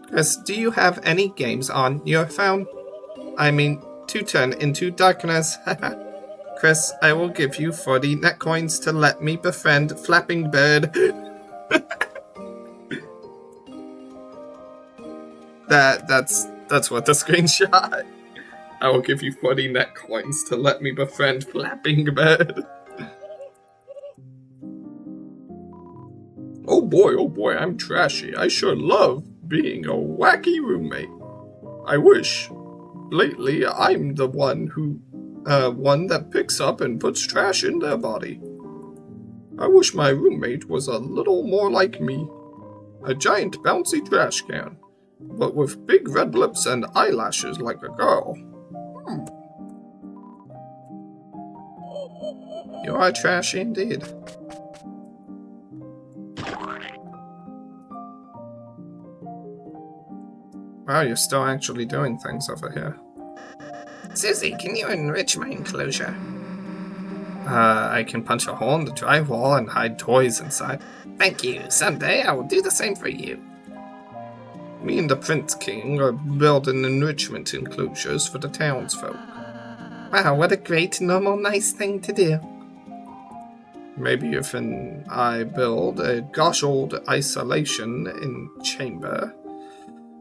Chris, do you have any games on your phone? I mean, to turn into darkness. Chris, I will give you 40 net coins to let me befriend Flapping Bird. That's what the screenshot. I will give you 40 net coins to let me befriend Flapping Bird. Oh boy, I'm trashy. I sure love being a wacky roommate. I wish. Lately, I'm the one that picks up and puts trash in their body. I wish my roommate was a little more like me. A giant bouncy trash can, but with big red lips and eyelashes like a girl. You are trashy indeed. Wow, you're still actually doing things over here. Susie, can you enrich my enclosure? I can punch a hole in the drywall and hide toys inside. Thank you. Someday I will do the same for you. Me and the Prince King are building enrichment enclosures for the townsfolk. Wow, what a great, normal, nice thing to do. Maybe if I build a gosh old isolation in chamber,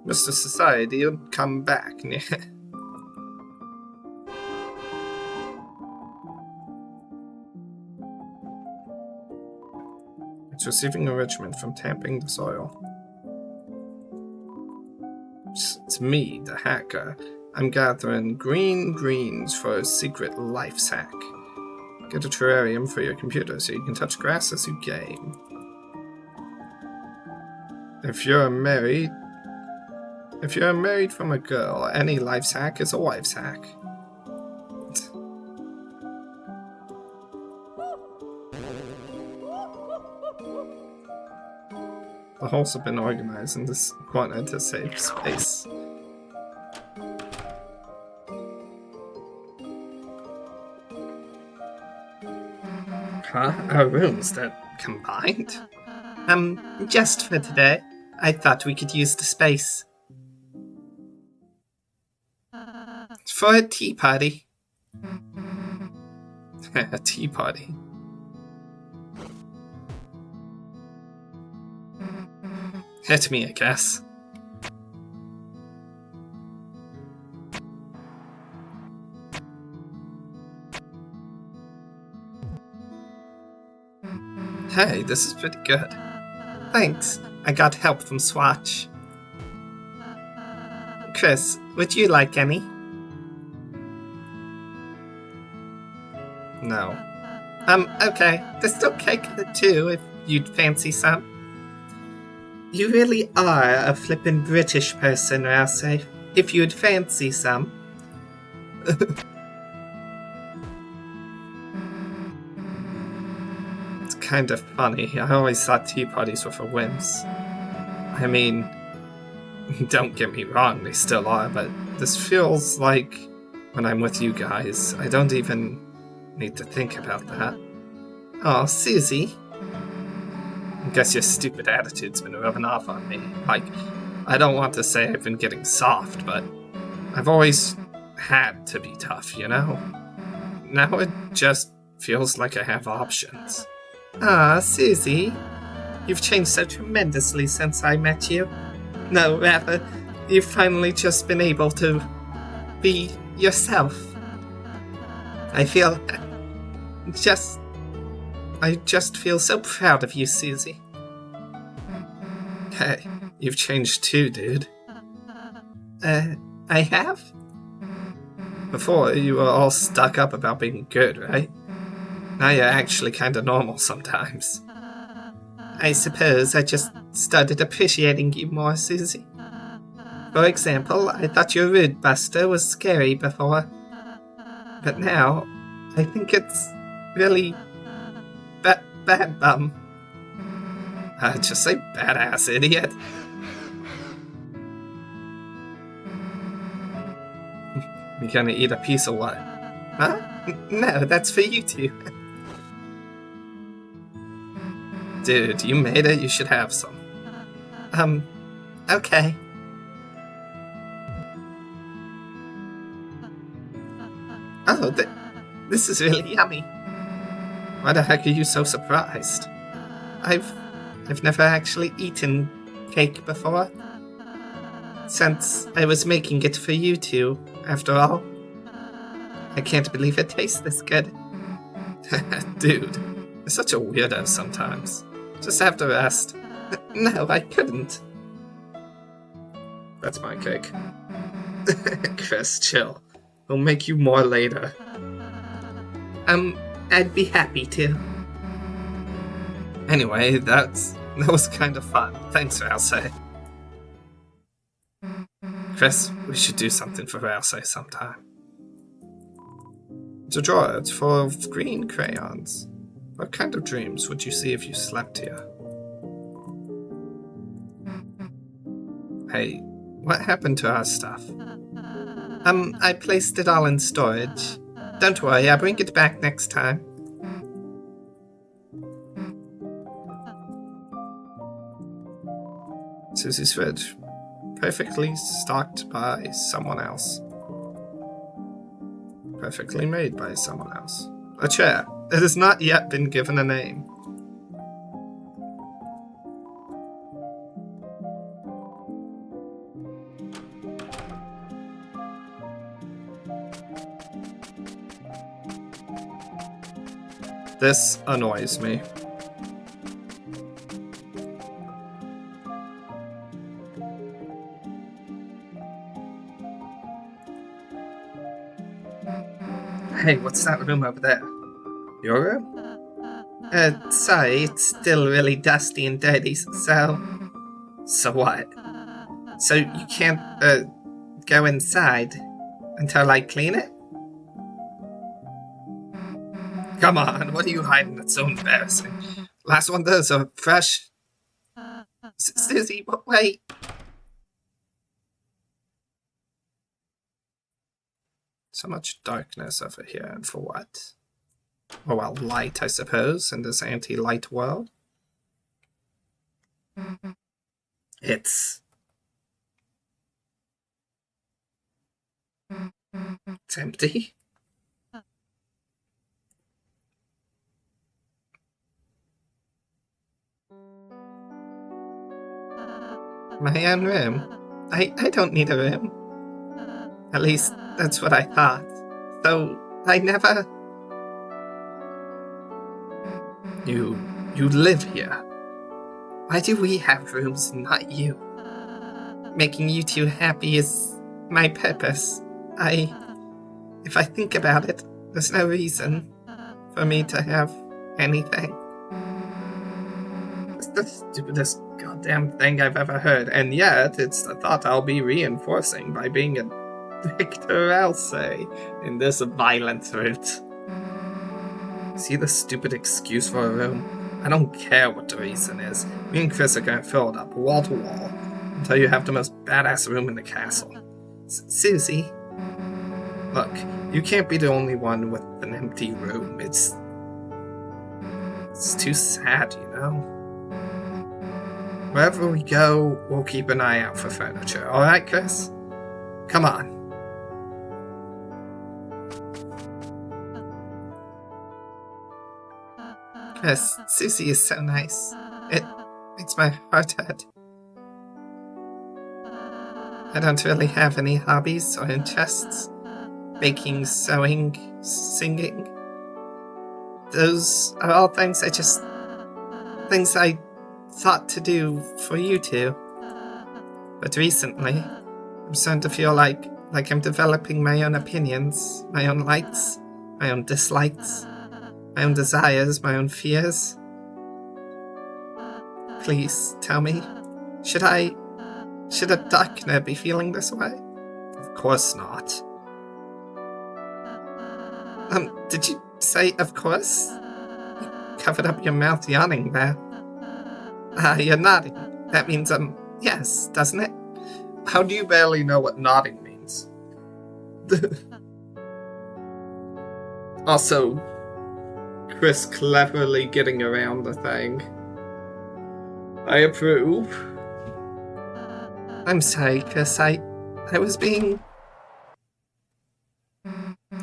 Mr. Society will come back. It's receiving enrichment from tamping the soil. It's me, the hacker. I'm gathering green greens for a secret life hack. Get a terrarium for your computer so you can touch grass as you game. If you're married from a girl, any life hack is a wife's hack. The holes have been organized in this corner to save space. Huh? Our rooms, they're combined? Just for today. I thought we could use the space. For a tea party. A tea party. Hit me, I guess. Hey, this is pretty good. Thanks. I got help from Swatch. Chris, would you like any? No. Okay. There's still cake too, if you'd fancy some. You really are a flippin' British person, Rouse, if you'd fancy some. It's kind of funny. I always thought tea parties were for wimps. I mean, don't get me wrong, they still are, but this feels like when I'm with you guys, I don't even need to think about that. Oh, Susie. I guess your stupid attitude's been rubbing off on me. Like, I don't want to say I've been getting soft, but I've always had to be tough, you know? Now it just feels like I have options. Ah, Susie. You've changed so tremendously since I met you. No, rather, you've finally just been able to be yourself. I feel just I just feel so proud of you, Susie. Hey, you've changed too, dude. I have? Before, you were all stuck up about being good, right? Now you're actually kinda normal sometimes. I suppose I just started appreciating you more, Susie. For example, I thought your rude buster was scary before. But now, I think it's really bad bum. Just say badass, idiot. You gonna eat a piece of what? Huh? No, that's for you two. Dude, you made it, you should have some. Okay. Oh, this is really yummy. Why the heck are you so surprised? I've never actually eaten cake before. Since I was making it for you two, after all. I can't believe it tastes this good. Dude, you're such a weirdo sometimes. Just have to rest. No, I couldn't. That's my cake. Chris, chill. We'll make you more later. I'd be happy to. Anyway, that was kind of fun. Thanks, Rouse. Chris, we should do something for Rouse sometime. It's a drawer. It's full of green crayons. What kind of dreams would you see if you slept here? Hey, what happened to our stuff? I placed it all in storage. Don't worry, I'll bring it back next time. Susie's fridge. Perfectly stocked by someone else. Perfectly made by someone else. A chair. It has not yet been given a name. This annoys me. Hey, what's that room over there? Your room? Sorry, it's still really dusty and dirty, so... So what? So you can't, go inside until I clean it? Come on, what are you hiding? It's so embarrassing. Last one does a fresh... Susie, wait. So much darkness over here, and for what? Oh well, light, I suppose, in this anti-light world. It's empty. My own room? I don't need a room. At least, that's what I thought. So, I never... You live here. Why do we have rooms, not you? Making you two happy is my purpose. If I think about it, there's no reason for me to have anything. It's the stupidest goddamn thing I've ever heard, and yet it's the thought I'll be reinforcing by being a Victor Else in this violent route. See the stupid excuse for a room? I don't care what the reason is. Me and Chris are gonna fill it up wall to wall until you have the most badass room in the castle. Susie? Look, you can't be the only one with an empty room. It's too sad, you know? Wherever we go, we'll keep an eye out for furniture. Alright, Chris? Come on. Chris, Susie is so nice. It makes my heart hurt. I don't really have any hobbies or interests. Baking, sewing, singing. those are all things things I thought to do for you two. But recently, I'm starting to feel like I'm developing my own opinions, my own likes, my own dislikes, my own desires, my own fears. Please tell me, should a Darkner be feeling this way? Of course not. Did you say of course? You covered up your mouth yawning there. You're nodding. That means, yes, doesn't it? How do you barely know what nodding means? Also, Chris cleverly getting around the thing. I approve. I'm sorry, Chris. I was being...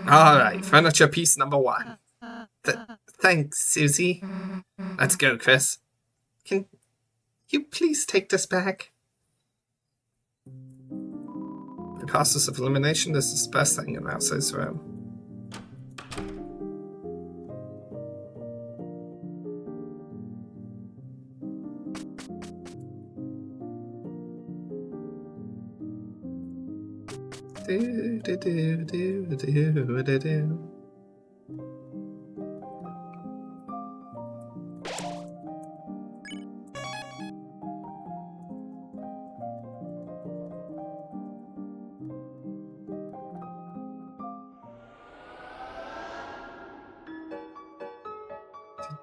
Alright, furniture piece number 1. Thanks, Susie. Let's go, Chris. Can you please take this back? The process of elimination is the best thing in Mouse's room. Do do do do do do do.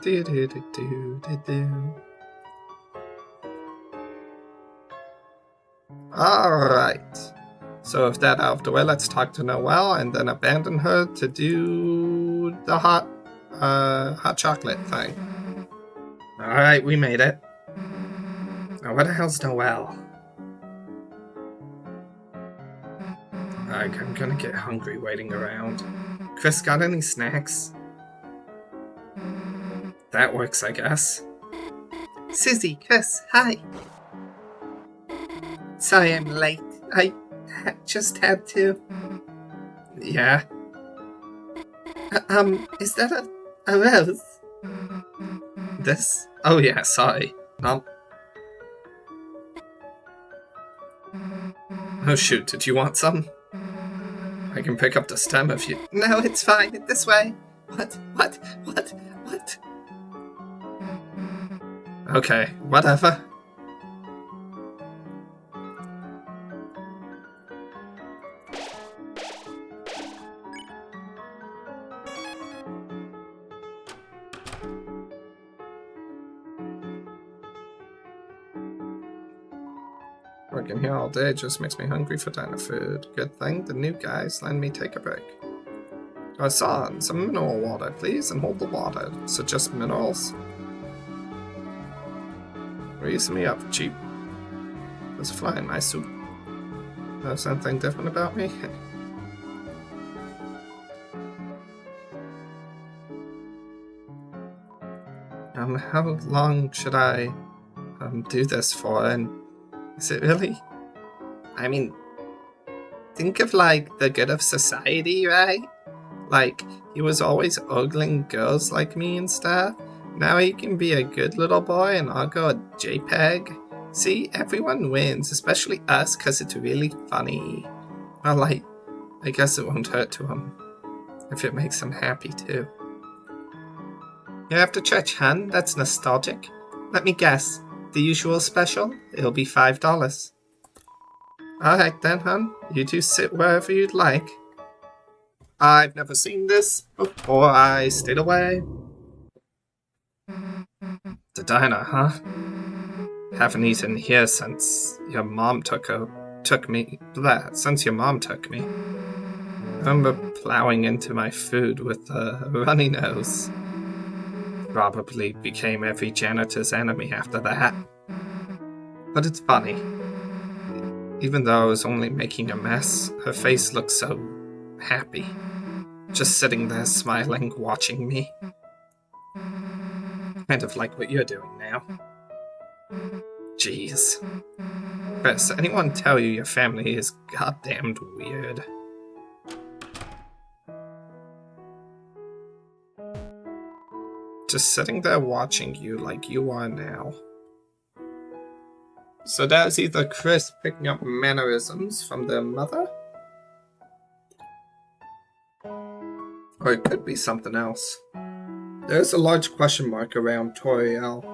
Do do do do do do. Alright. So with that out of the way, let's talk to Noelle and then abandon her to do the hot chocolate thing. Alright, we made it. Now where the hell's Noelle? I'm gonna get hungry waiting around. Chris, got any snacks? That works, I guess. Susie, Chris, hi. Sorry I'm late. I just had to. Yeah? Is that a rose? This? Oh yeah, sorry. Oh shoot, did you want some? I can pick up the stem if you... No, it's fine. This way. What? Okay, whatever. Working here all day just makes me hungry for diner food. Good thing the new guys let me take a break. Garçon, some mineral water, please, and hold the water. So just minerals? Raise me up, cheap. There's a fly in my soup. Know something different about me? How long should I do this for? And is it really? I mean, think of like the good of society, right? Like, he was always ogling girls like me and stuff. Now he can be a good little boy and I'll go a JPEG. See, everyone wins, especially us, because it's really funny. Well, like, I guess it won't hurt to him if it makes him happy too. You're after church, hun? That's nostalgic. Let me guess. The usual special? It'll be $5. Alright then, hun. You two sit wherever you'd like. I've never seen this before I stayed away. The diner, huh? Haven't eaten here since your mom took me. Since your mom took me. I remember plowing into my food with a runny nose. Probably became every janitor's enemy after that. But it's funny. Even though I was only making a mess, her face looked so happy. Just sitting there smiling, watching me. Kind of like what you're doing now. Jeez. Chris, anyone tell you your family is goddamned weird? just sitting there watching you like you are now. So that is either Chris picking up mannerisms from their mother, or it could be something else. There's a large question mark around Toriel,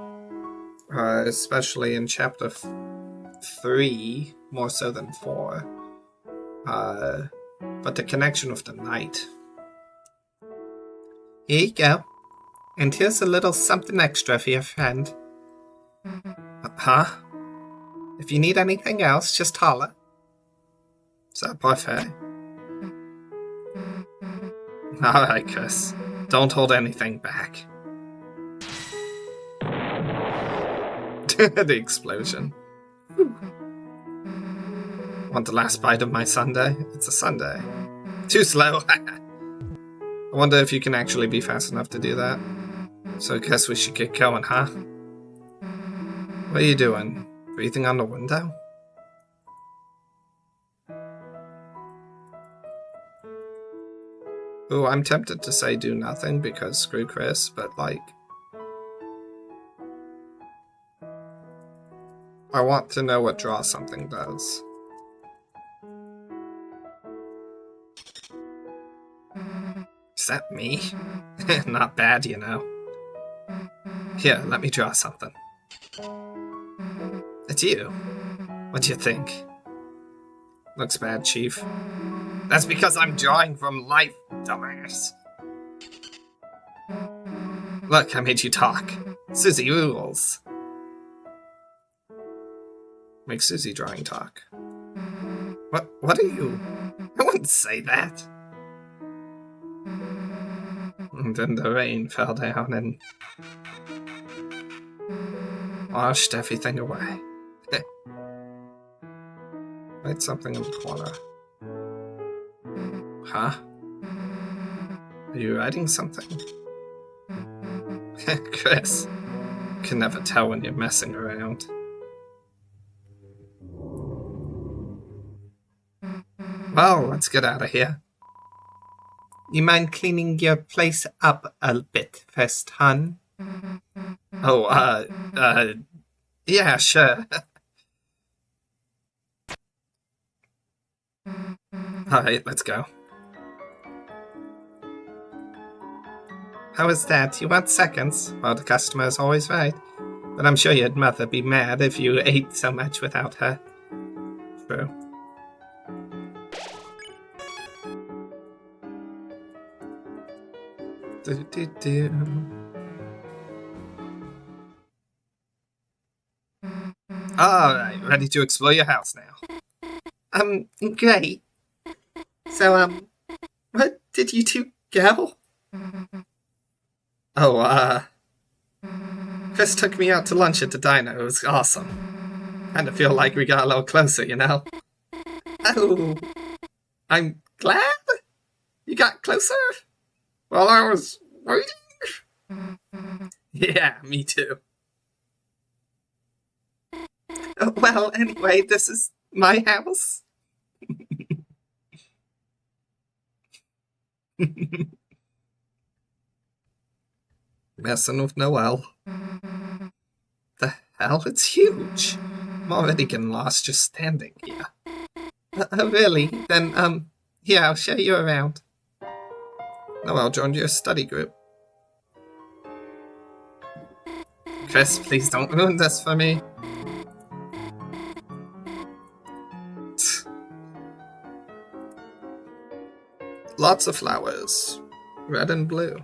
especially in chapter 3, more so than 4. But the connection with the night. Here you go. And here's a little something extra for your friend. Huh? If you need anything else, just holler. Is that parfait? Alright, Chris. Don't hold anything back. The explosion. Want the last bite of my sundae? It's a sundae. Too slow. I wonder if you can actually be fast enough to do that. So I guess we should get going, huh? What are you doing? Breathing on the window? Ooh, I'm tempted to say do nothing because screw Chris, but like... I want to know what draw something does. Is that me? Not bad, you know. Here, let me draw something. It's you. What do you think? Looks bad, Chief. That's because I'm drawing from life, dumbass. Look, I made you talk. Susie rules. Make Susie drawing talk. What are you? I wouldn't say that. And then the rain fell down and washed everything away. Write something in the corner. Huh? Are you writing something? Chris, can never tell when you're messing around. Well, let's get out of here. You mind cleaning your place up a bit first, hun? Oh, yeah, sure. Alright, let's go. How is that? You want seconds? Well, the customer's always right. But I'm sure your mother be mad if you ate so much without her. True. Do-do-do. Alright, ready to explore your house now. Great. So, what did you two go? Oh, Chris took me out to lunch at the diner. It was awesome. Kinda feel like we got a little closer, you know? Oh, I'm glad you got closer while I was waiting. Yeah, me too. Well, anyway, this is my house. Messing with Noelle. The hell? It's huge. I'm already getting lost just standing here. Really? Then, yeah, I'll show you around. Noelle joined your study group. Chris, please don't ruin this for me. Lots of flowers. Red and blue.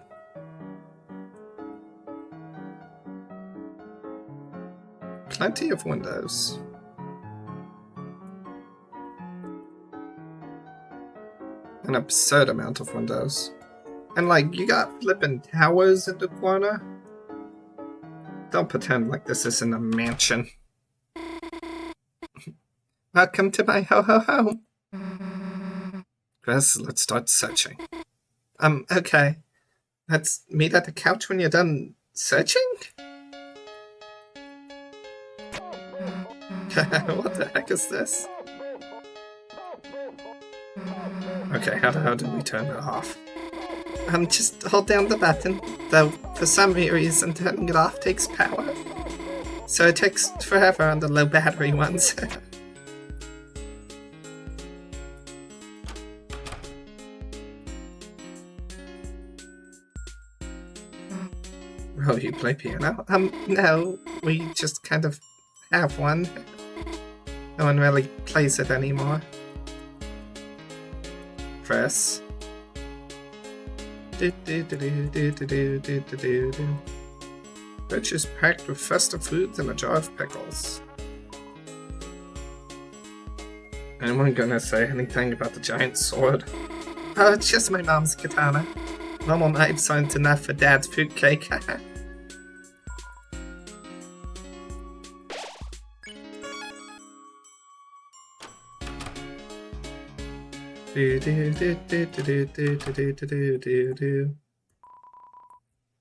Plenty of windows. An absurd amount of windows. And like, you got flippin' towers in the corner. Don't pretend like this isn't a mansion. Welcome to my ho-ho-ho. Chris, let's start searching. Okay. Let's meet at the couch when you're done searching? What the heck is this? Okay, how the hell did we turn it off? Just hold down the button, though for some reason turning it off takes power. So it takes forever on the low battery ones. Oh, you play piano? No, we just kind of have one. No one really plays it anymore. Press. Which is packed with festive foods and a jar of pickles. Anyone gonna say anything about the giant sword? Oh, it's just my mom's katana. Normal knives aren't enough for Dad's fruitcake.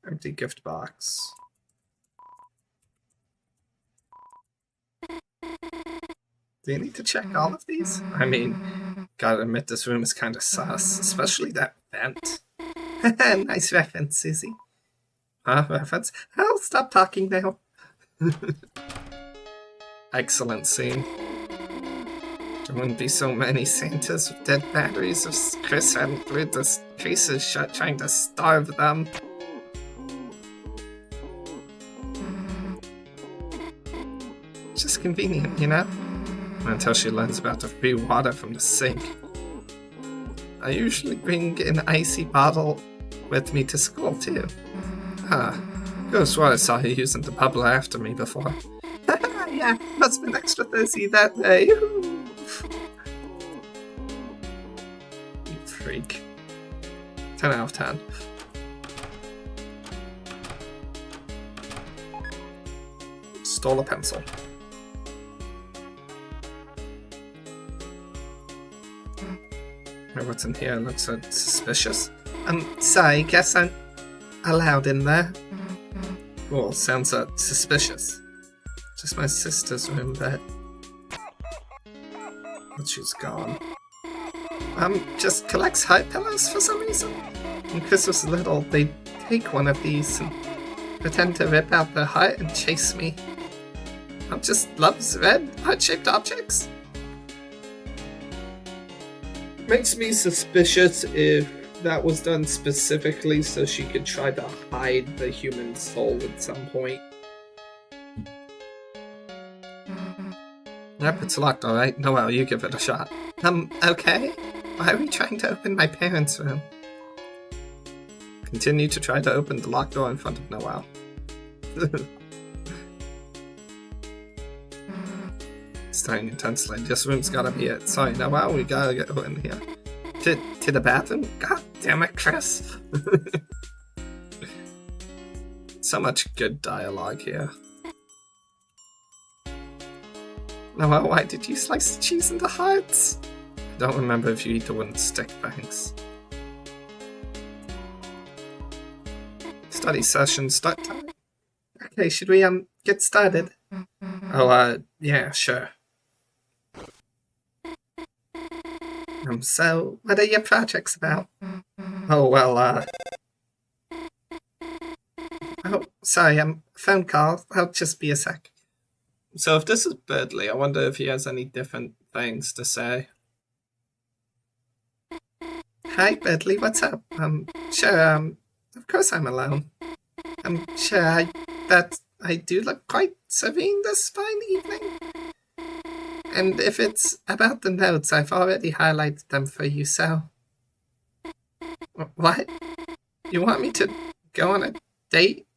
Empty gift box. Do you need to check all of these? I mean, gotta admit this room is kinda sus, especially that vent. Nice reference, Susie. Reference? I'll stop talking now. Excellent scene. There wouldn't be so many Santas with dead batteries if Chris hadn't glued the creases shut trying to starve them. Just convenient, you know? Until she learns about the free water from the sink. I usually bring an icy bottle with me to school, too. Could've swore I saw you using the bubbler after me before. Yeah, must've been extra thirsty that day. You freak. 10 out of 10. Stole a pencil. What's in here looks so suspicious. Sorry, guess I'm allowed in there. Cool, sounds suspicious. Just my sister's room, but she's gone. Just collects heart pillows for some reason. When Chris was little, they'd take one of these and pretend to rip out their heart and chase me. Just loves red heart-shaped objects. Makes me suspicious if that was done specifically so she could try to hide the human soul at some point. Yep, it's locked, alright. Noelle, you give it a shot. Okay? Why are we trying to open my parents' room? Continue to try to open the locked door in front of Noelle. Staring intensely. This room's gotta be it. Sorry, Noelle, we gotta get in here. To the bathroom? God damn it, Chris. So much good dialogue here. Noelle, why did you slice the cheese into hearts? I don't remember if you eat the wooden stick, thanks. Study session start time. Okay, should we get started? Oh, yeah, sure. So, what are your projects about? Oh, well, oh, sorry, phone call. I'll just be a sec. So if this is Birdley, I wonder if he has any different things to say. Hi, Birdley, what's up? Sure, of course I'm alone. Sure, but I do look quite serene this fine evening. And if it's about the notes, I've already highlighted them for you, so... What? You want me to go on a date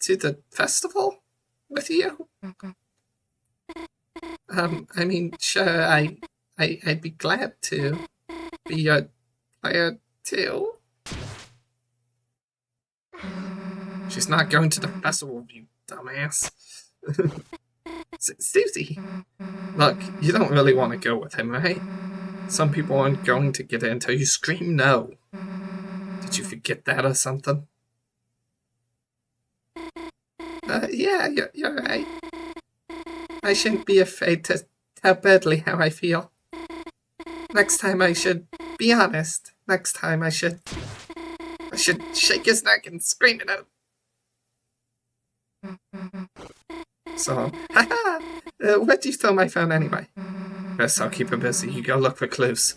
to the festival with you? I mean, sure, I'd be glad to be your player too. She's not going to the festival, you dumbass. Susie, look, you don't really want to go with him, right? Some people aren't going to get in until you scream no. Did you forget that or something? Yeah, you're right. I shouldn't be afraid to tell Birdley how I feel. Next time I should be honest. Next time I should should shake his neck and scream at him. So, haha! Where do you throw my phone anyway? Chris, I'll keep her busy. You go look for clues.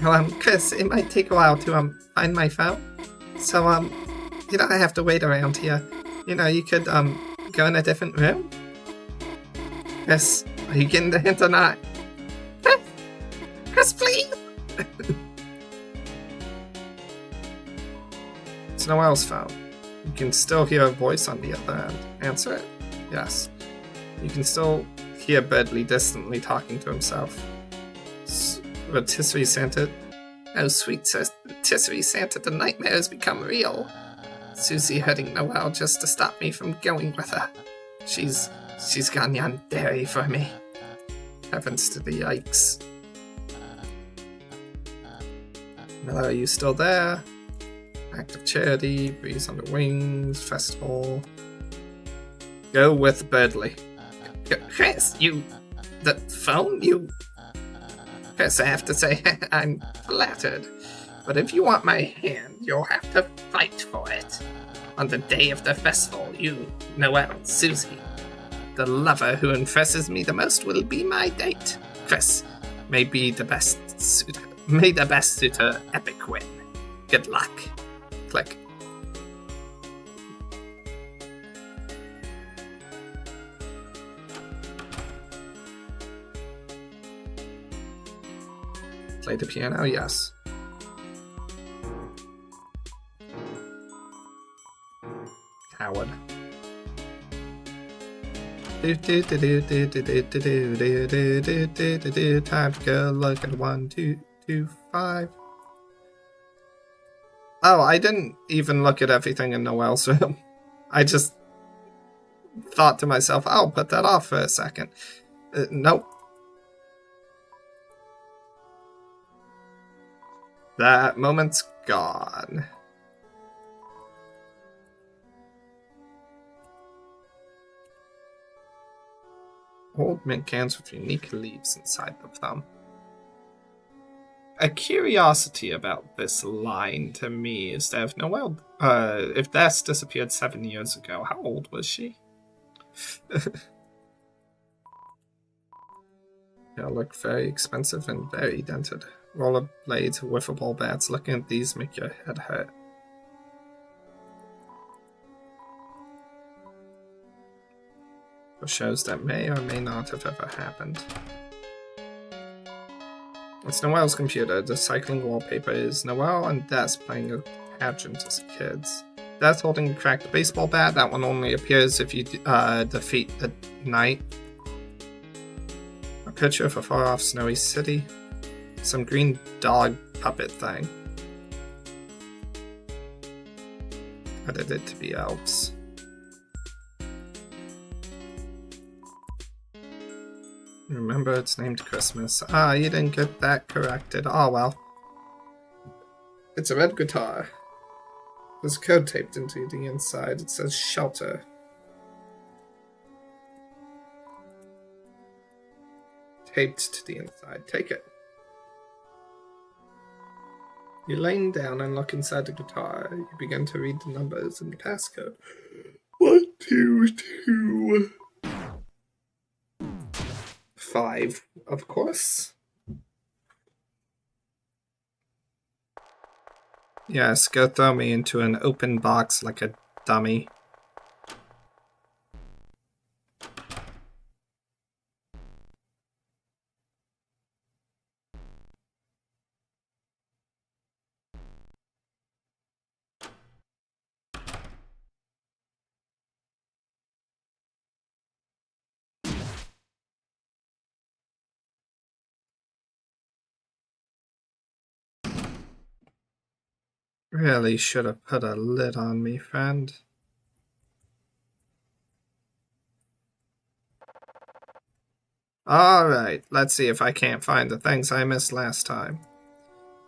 Well, Chris, it might take a while to find my phone. So, you don't have to wait around here. You know, you could, go in a different room. Chris, are you getting the hint or not? Chris, please! It's Noelle's phone. You can still hear a voice on the other end. Answer it. Yes. You can still hear Bedley distantly talking to himself. Rotisserie Santa. Oh, sweet Rotisserie Santa, the nightmare has become real. Susie hurting Noelle just to stop me from going with her. She's gone yandere for me. Heavens to the yikes. Miller, are you still there? Act of Charity, Breeze Under Wings, Festival. Go with Bedley. Chris, the phone, Chris, I have to say, I'm flattered. But if you want my hand, you'll have to fight for it. On the day of the festival, you, Noelle, Susie, the lover who impresses me the most will be my date. Chris, may the best suitor epic win. Good luck. Click. Play the piano, yes. Coward. Time to go look at 1, 2, 2, 5. Oh, I didn't even look at everything in Noelle's room. I just thought to myself, I'll put that off for a second. Nope. That moment's gone. Old mint cans with unique leaves inside of them. A curiosity about this line to me is that if Des disappeared 7 years ago, how old was she? They look very expensive and very dented. Rollerblades, wiffle ball bats, looking at these make your head hurt. For shows that may or may not have ever happened. It's Noelle's computer. The cycling wallpaper is Noelle and Des playing a pageant as kids. Des holding a cracked baseball bat. That one only appears if you defeat the knight. A picture of a far-off snowy city. Some green dog puppet thing. Edited to be elves. Remember, it's named Christmas. Ah, you didn't get that corrected. Oh well. It's a red guitar. There's code taped into the inside. It says shelter. Taped to the inside. Take it. You're laying down and look inside the guitar. You begin to read the numbers and the passcode. 1, 2, 2. 5, of course. Yes, go throw me into an open box like a dummy. Really should have put a lid on me, friend. Alright, let's see if I can't find the things I missed last time.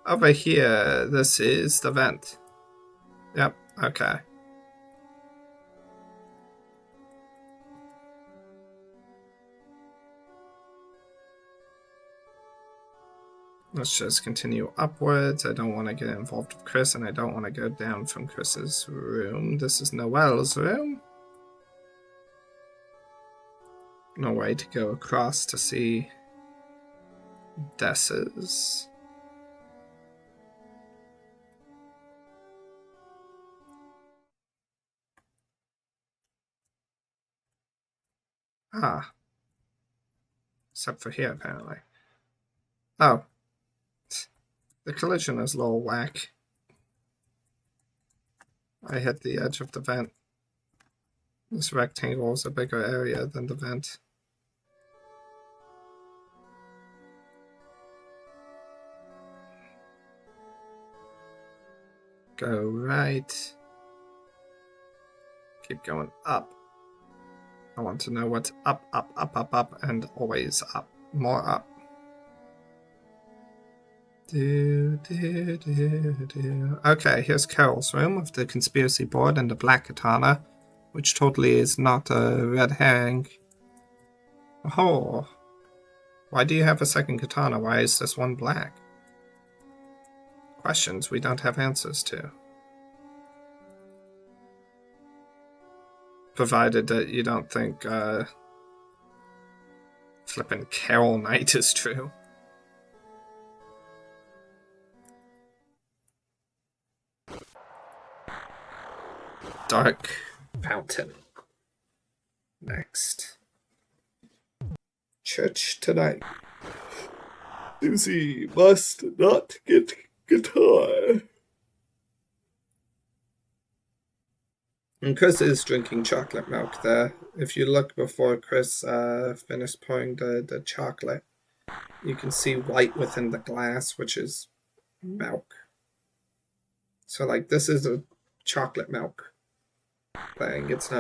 Over here, this is the vent. Yep, okay. Let's just continue upwards. I don't want to get involved with Chris, and I don't want to go down from Chris's room. This is Noelle's room. No way to go across to see Dessa's. Ah. Except for here, apparently. Oh. The collision is a little whack. I hit the edge of the vent. This rectangle is a bigger area than the vent. Go right. Keep going up. I want to know what's up, up, up, up, up, and always up. More up. Okay, here's Carol's room with the conspiracy board and the black katana, which totally is not a red herring. Oh. Why do you have a second katana? Why is this one black? Questions we don't have answers to. Provided that you don't think flippin' Carol Knight is true. Dark Fountain. Next. Church tonight. Susie must not get guitar. And Chris is drinking chocolate milk there. If you look before Chris finished pouring the chocolate, you can see white within the glass, which is milk. So, like, this is a chocolate milk thing. It's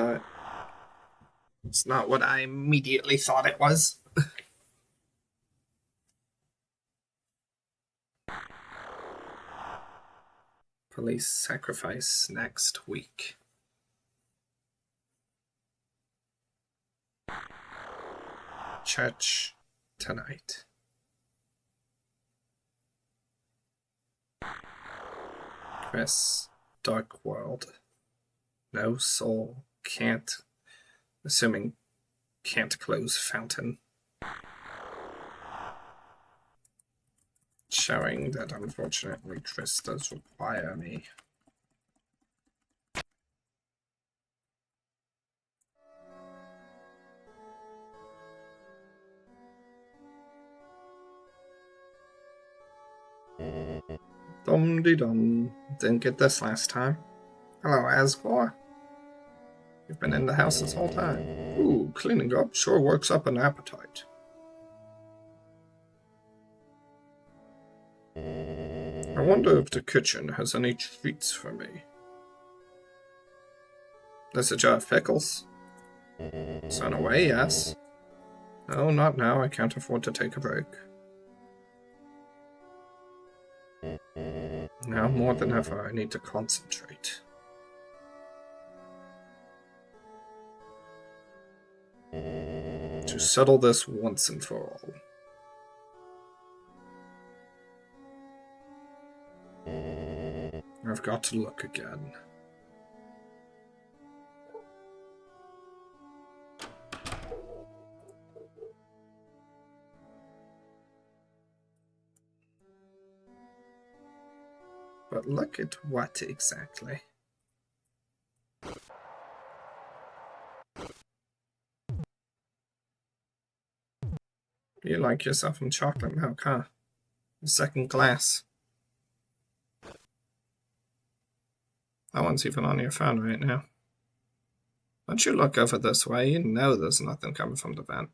not what I immediately thought it was. Police sacrifice next week. Church tonight. Chris, dark world. No soul, can't close fountain. Showing that unfortunately Chris does require me. Dum-de-dum. Didn't get this last time. Hello, Asgore. You've been in the house this whole time. Ooh, cleaning up sure works up an appetite. I wonder if the kitchen has any treats for me. There's a jar of pickles. So in a way, yes. No, not now. I can't afford to take a break. Now more than ever, I need to concentrate. To settle this once and for all. I've got to look again. But look at what exactly? You like yourself some chocolate milk, huh? The second glass. That one's even on your phone right now. Don't you look over this way? You know there's nothing coming from the vent.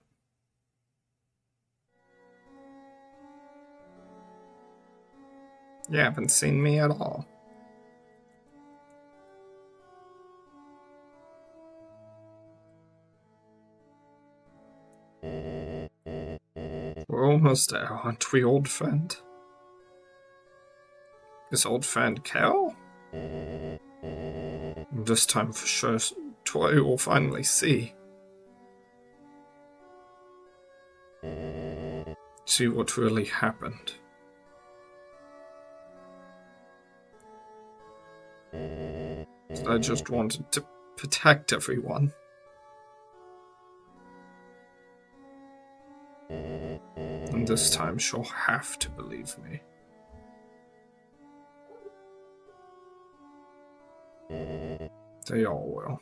You haven't seen me at all. We're almost there, aren't we, old friend? Is old friend Cal? This time for sure, Tori will finally see. See what really happened. I just wanted to protect everyone. And this time she'll have to believe me. They all will.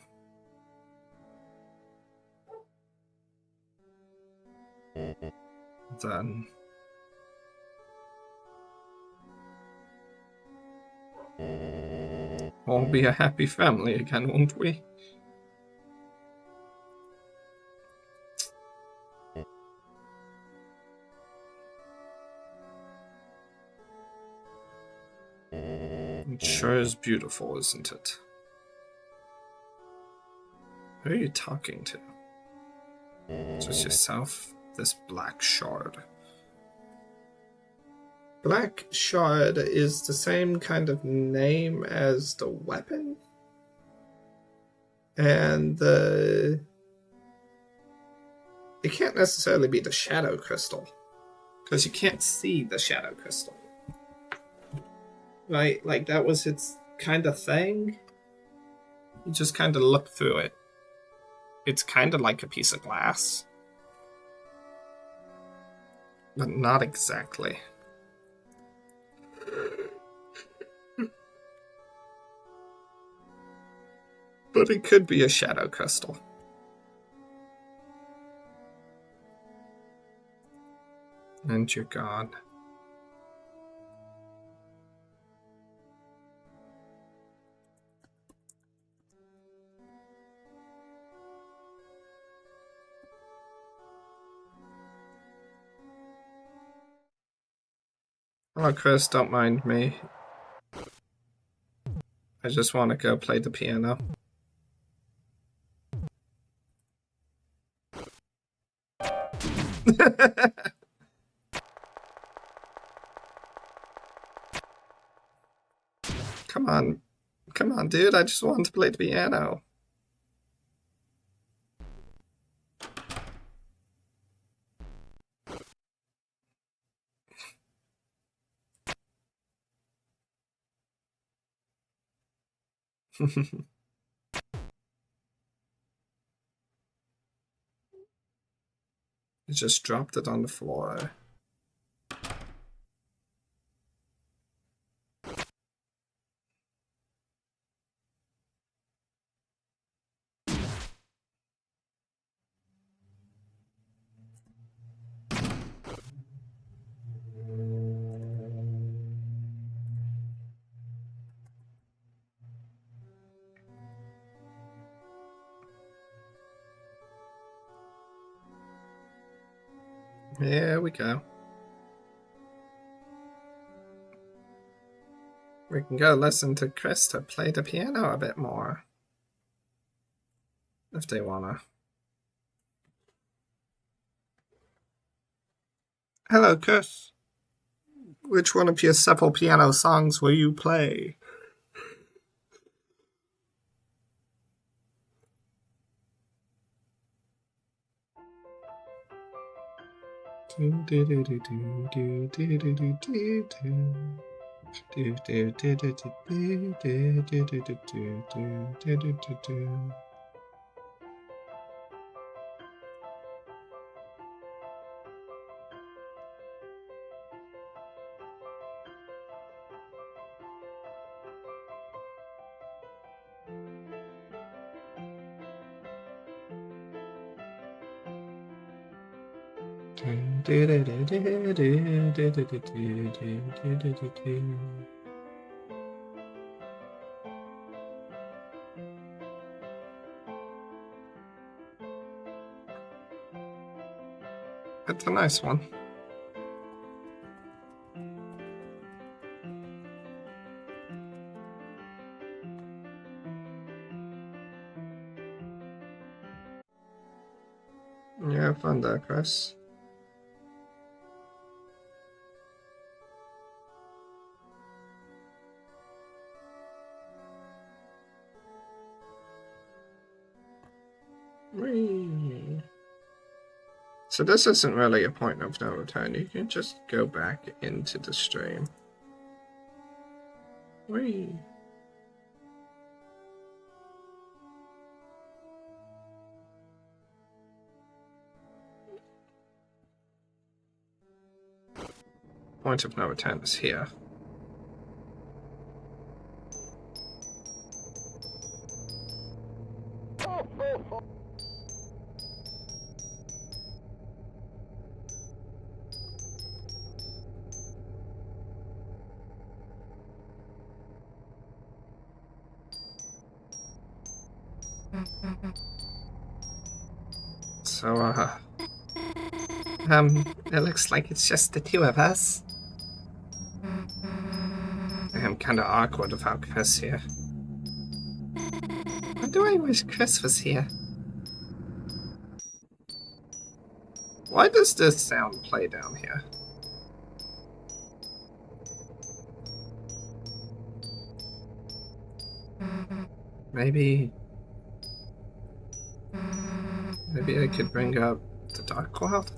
Then we'll be a happy family again, won't we? It sure is beautiful, isn't it? Who are you talking to? Just yourself? This black shard. Black shard is the same kind of name as the weapon? And it can't necessarily be the shadow crystal. Because you can't see the shadow crystal. Right? Like, that was its kind of thing. You just kind of look through it. It's kind of like a piece of glass. But not exactly. But it could be a shadow crystal. And you're gone. Oh, Chris, don't mind me. I just want to go play the piano. Come on. Come on, dude. I just want to play the piano. I just dropped it on the floor. Here we go. We can go listen to Krista play the piano a bit more. If they wanna. Hello, Chris. Which one of your several piano songs will you play? It's a nice one. Yeah, fun there, Chris. Whee. So this isn't really a point of no return. You can just go back into the stream. Whee. point of no return is here. So, it looks like it's just the two of us. I'm kinda awkward without Chris here. Why do I wish Chris was here? Why does this sound play down here? Maybe I could bring up the Dark World?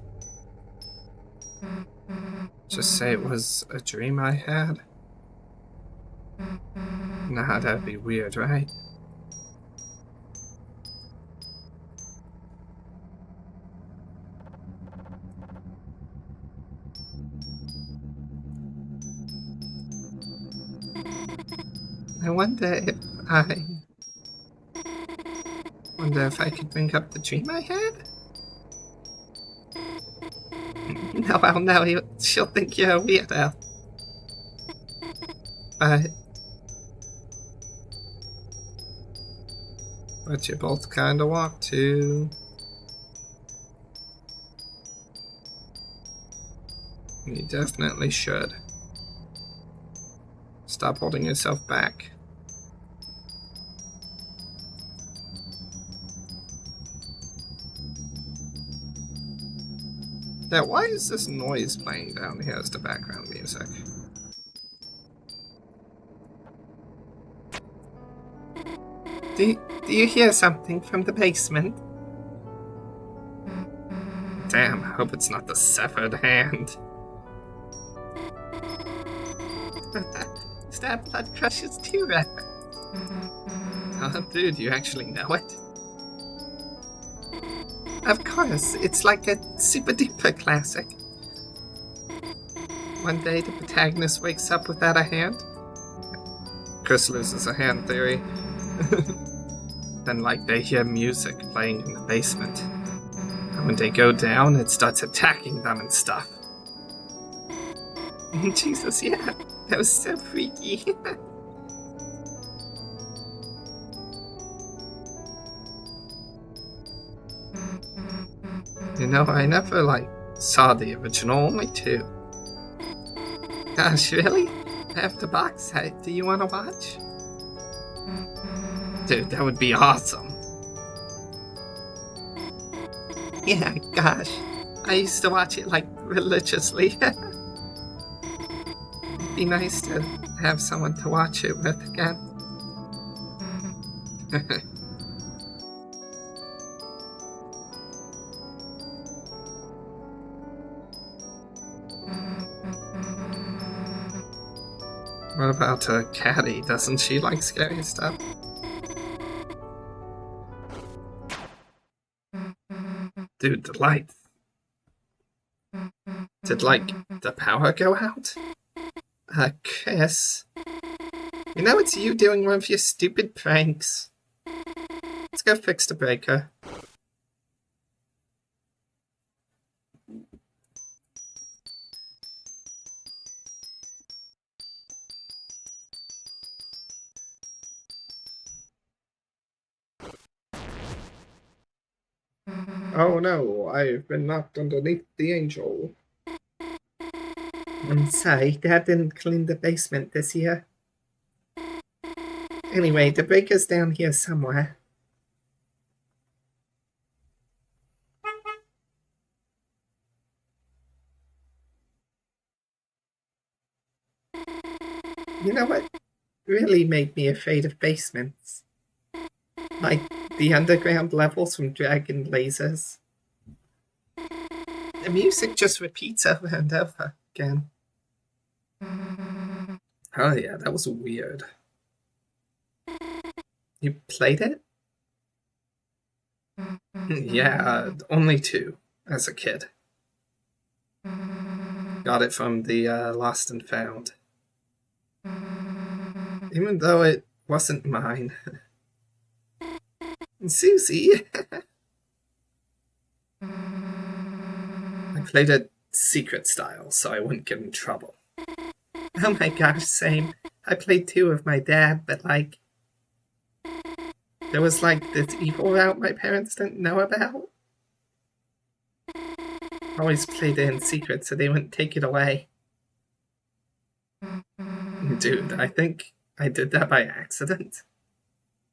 Just say it was a dream I had? Nah, that'd be weird, right? I wonder if I could bring up the dream I had? No, well, no, she'll think you're a weirdo. But you both kinda want to. You definitely should. Stop holding yourself back. Now, why is this noise playing down here as the background music? Do you hear something from the basement? Damn, hope it's not the severed hand. Is that Blood Crush's T-Rex? Oh, dude, you actually know it? Of course, it's like a super duper classic. One day the protagonist wakes up without a hand. Chris loses a hand theory. Then, like, they hear music playing in the basement. And when they go down, it starts attacking them and stuff. Jesus, yeah, that was so freaky. You know, I never, saw the original, only two. Gosh, really? I have the box set. Do you want to watch? Dude, that would be awesome. Yeah, gosh. I used to watch it, religiously. It'd be nice to have someone to watch it with again. What about Caddy? Doesn't she like scary stuff? Dude, the lights. Did, the power go out? Chris. You know it's you doing one of your stupid pranks. Let's go fix the breaker. Oh no, I've been knocked underneath the angel. I'm sorry, Dad didn't clean the basement this year. Anyway, the breaker's down here somewhere. You know what really made me afraid of basements? Like the underground levels from Dragon Lasers. The music just repeats over and over again. Oh yeah, that was weird. You played it? Yeah, only two, as a kid. Got it from the Lost and Found. Even though it wasn't mine. Susie! I played it secret style so I wouldn't get in trouble. Oh my gosh, same. I played 2 with my dad, but like... there was like this evil route my parents didn't know about. I always played it in secret so they wouldn't take it away. Dude, I think I did that by accident.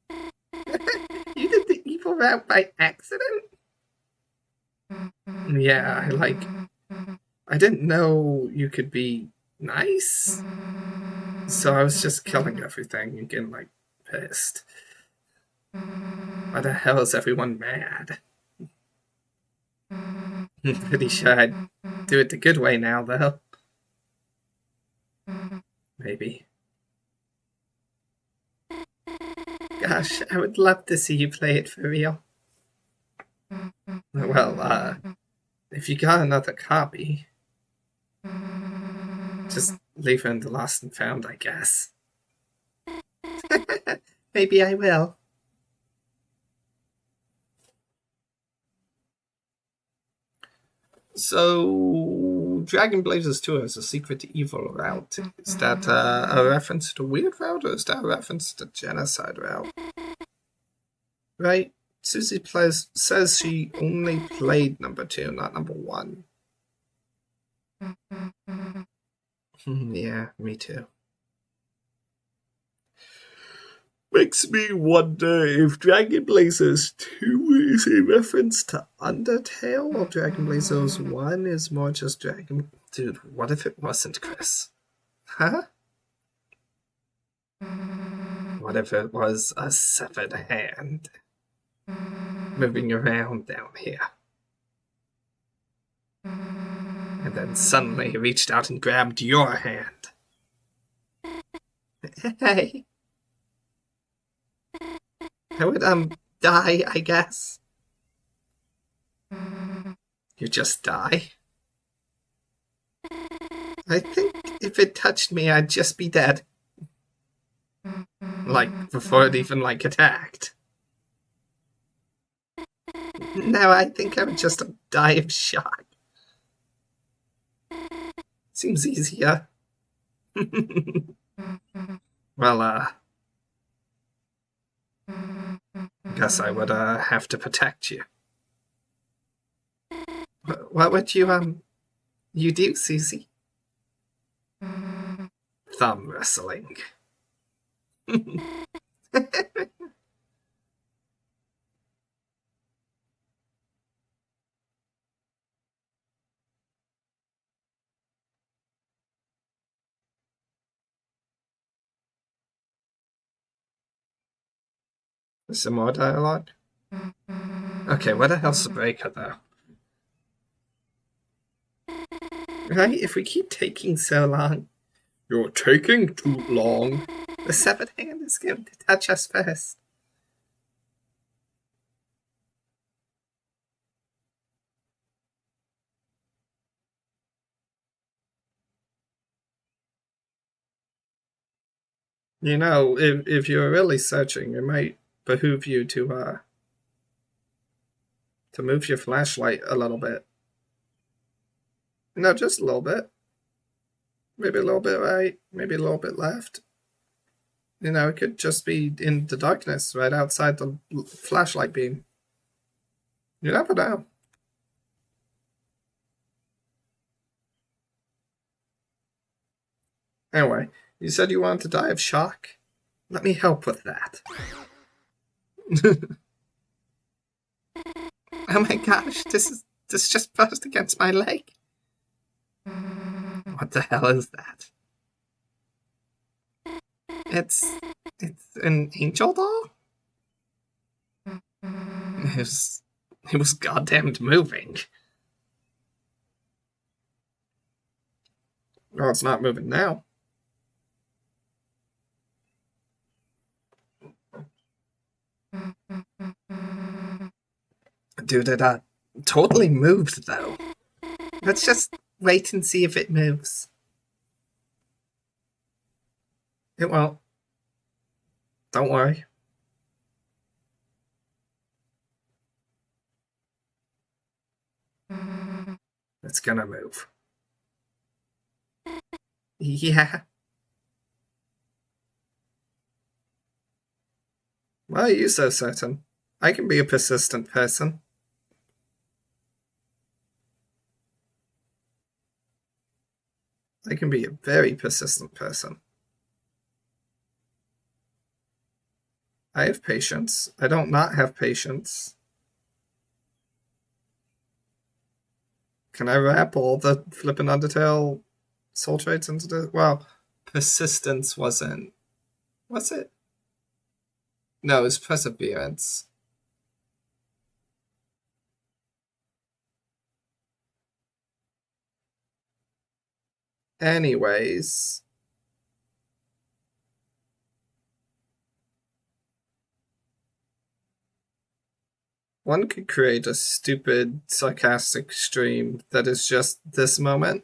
You did the evil route by accident? Yeah, I didn't know you could be nice. So I was just killing everything and getting, like, pissed. Why the hell is everyone mad? I'm pretty sure I'd do it the good way now, though. Maybe. Gosh, I would love to see you play it for real. Well, if you got another copy, just leave it in the Lost and Found, I guess. Maybe I will. So, Dragon Blazers 2 has a secret evil route. Is that a reference to Weird Route, or is that a reference to Genocide Route? Right? Susie says she only played number 2, not number 1. Yeah, me too. Makes me wonder if Dragon Blazers 2 is a reference to Undertale, or Dragon Blazers 1 is more just Dragon... Dude, what if it wasn't, Chris? Huh? What if it was a severed hand moving around down here? And then suddenly he reached out and grabbed your hand. Hey. I would, die, I guess. You just die? I think if it touched me, I'd just be dead. Like, before it even, like, attacked. No, I think I would just die of shock. Seems easier. Well, guess I would, have to protect you. What would you do, Susie? Thumb wrestling. Some more dialogue? Okay, where the hell's the breaker, though? Right, if we keep taking so long... You're taking too long. The severed hand is going to touch us first. You know, if you're really searching, it might behoove you to move your flashlight a little bit. No, just a little bit. Maybe a little bit right, maybe a little bit left. You know, it could just be in the darkness right outside the flashlight beam. You never know. Anyway, you said you wanted to die of shock? Let me help with that. Oh my gosh, this just pressed against my leg. What the hell is that? It's an angel doll? It was goddamned moving. Oh, it's not moving now. Dude, it totally moved, though. Let's just wait and see if it moves. It won't. Don't worry. It's gonna move. Yeah. Why are you so certain? I can be a persistent person. I can be a very persistent person. I have patience. I don't not have patience. Can I wrap all the flippin' Undertale soul traits into the... Well, persistence wasn't... Was it? No, it was perseverance. Anyways... One could create a stupid, sarcastic stream that is just this moment.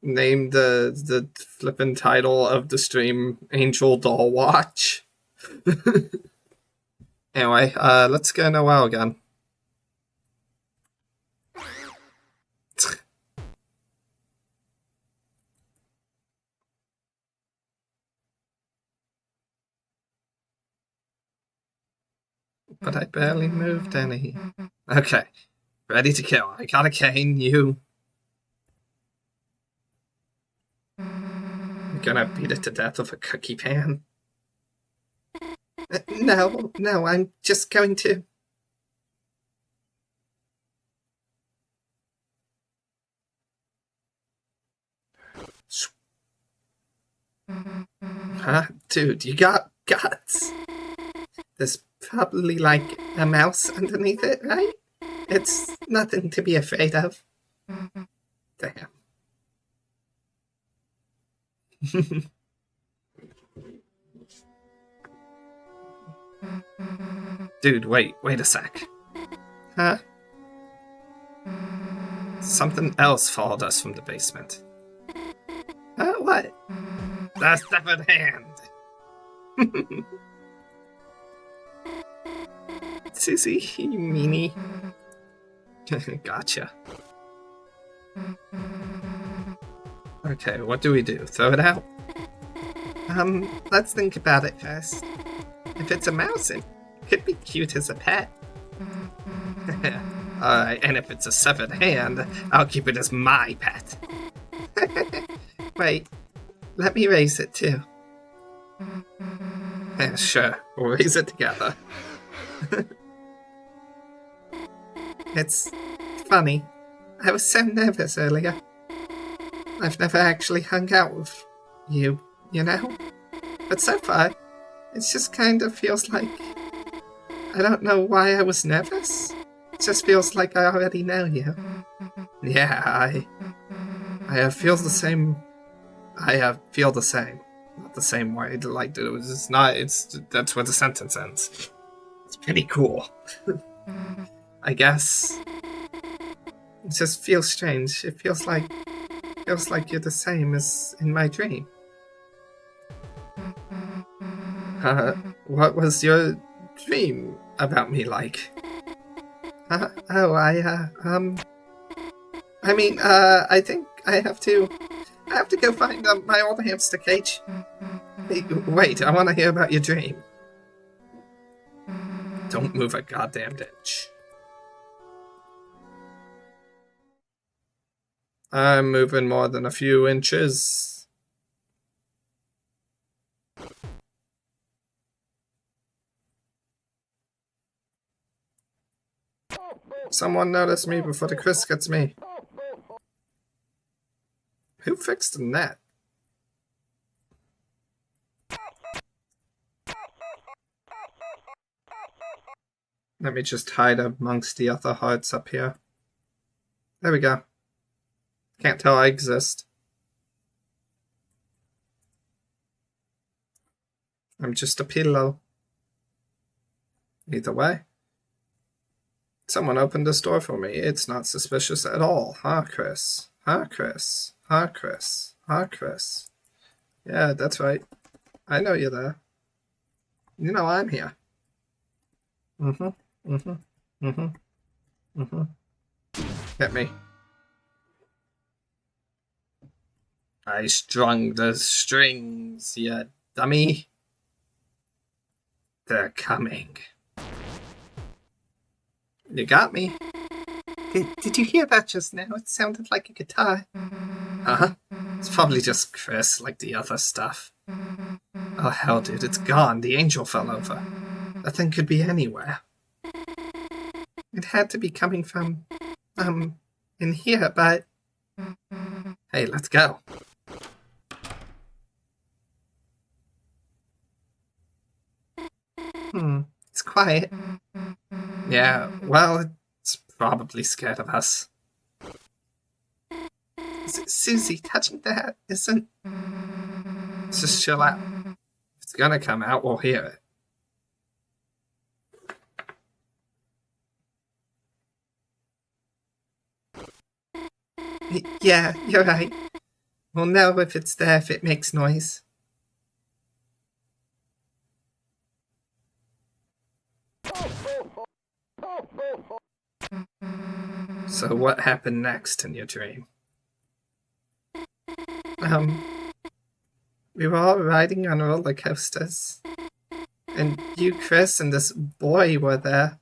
Name the flippin' title of the stream Angel Doll Watch. Anyway, let's go Noelle again. But I barely moved any. Okay, ready to kill. I got a cane, you. You're gonna beat it to death with a cookie pan? No, I'm just going to... Huh? Dude, you got guts. There's probably like a mouse underneath it, right? It's nothing to be afraid of. Damn. Dude, wait a sec. Huh? Something else followed us from the basement. What? The severed hand! Susie, you meanie. Gotcha. Okay, what do we do? Throw it out? Let's think about it first. If it's a mouse, it could be cute as a pet. Alright, and if it's a severed hand, I'll keep it as my pet. Wait, let me raise it too. Yeah, sure, we'll raise it together. It's funny. I was so nervous earlier. I've never actually hung out with you, you know? But so far, it just kind of feels like... I don't know why I was nervous. It just feels like I already know you. Yeah, I feel the same... I feel the same. Not the same way, like, it was just not... That's where the sentence ends. It's pretty cool. I guess... It just feels strange. It feels like you're the same as in my dream. What was your dream about me like? I think I have to go find my old hamster cage. Hey, wait, I want to hear about your dream. Don't move a goddamn inch. I'm moving more than a few inches. Someone notice me before the Chris gets me. Who fixed the net? Let me just hide amongst the other hearts up here. There we go. Can't tell I exist. I'm just a pillow. Either way. Someone opened this door for me. It's not suspicious at all, huh, Chris? Huh, Chris? Huh, Chris? Huh, Chris? Yeah, that's right. I know you're there. You know I'm here. Mm-hmm. Mm-hmm. Mm-hmm. Mm-hmm. Hit me. I strung the strings, you dummy. They're coming. You got me. Did you hear that just now? It sounded like a guitar. Uh-huh. It's probably just Chris, like the other stuff. Oh, hell, dude, it's gone. The angel fell over. That thing could be anywhere. It had to be coming from, in here, but... Hey, let's go. It's quiet. Yeah, well, it's probably scared of us. Susie, touching that isn't... Just chill out. If it's gonna come out, we'll hear it. Yeah, you're right. We'll know if it's there if it makes noise. So what happened next in your dream? We were all riding on roller coasters. And you, Chris, and this boy were there.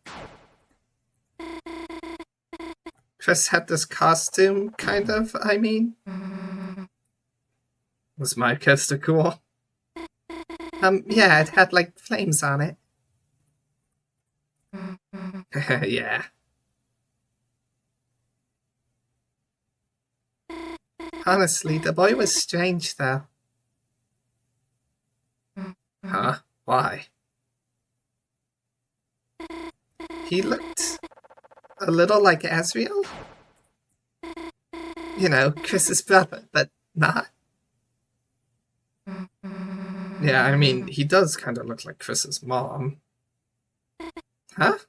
Chris had this costume, kind of, I mean. Was my coaster cool? Yeah, it had, like, flames on it. Yeah. Honestly, the boy was strange, though. Huh? Why? He looked a little like Azriel. You know, Chris's brother, but not. Yeah, I mean, he does kind of look like Chris's mom. Huh?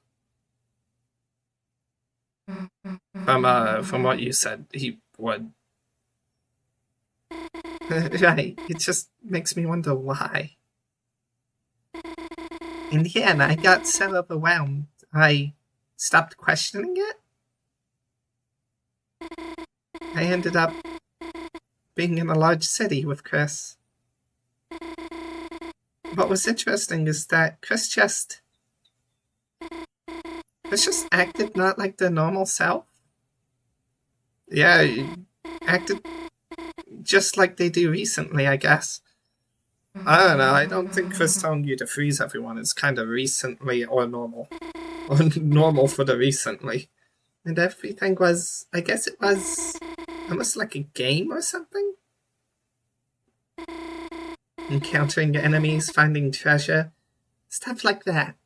From what you said, he would. Right, it just makes me wonder why. In the end, I got so overwhelmed, I stopped questioning it. I ended up being in a large city with Chris. What was interesting is that Chris just acted not like the normal self. Yeah, he acted just like they do recently, I guess. I don't know, I don't think Chris telling you to freeze everyone is kind of recently or normal. Or normal for the recently. And everything was, I guess it was almost like a game or something? Encountering enemies, finding treasure, stuff like that.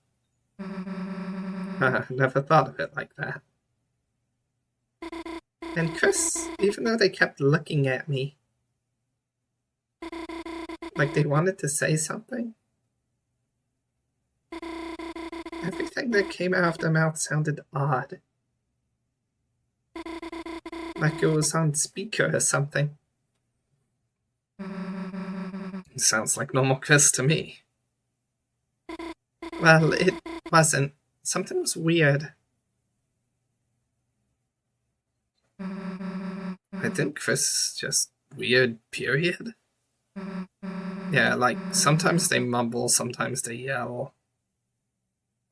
Never thought of it like that. And Chris, even though they kept looking at me, like they wanted to say something, everything that came out of their mouth sounded odd. Like it was on speaker or something. It sounds like normal Chris to me. Well, it wasn't. Something was weird. I think Chris is just weird, period. Yeah, like, sometimes they mumble, sometimes they yell.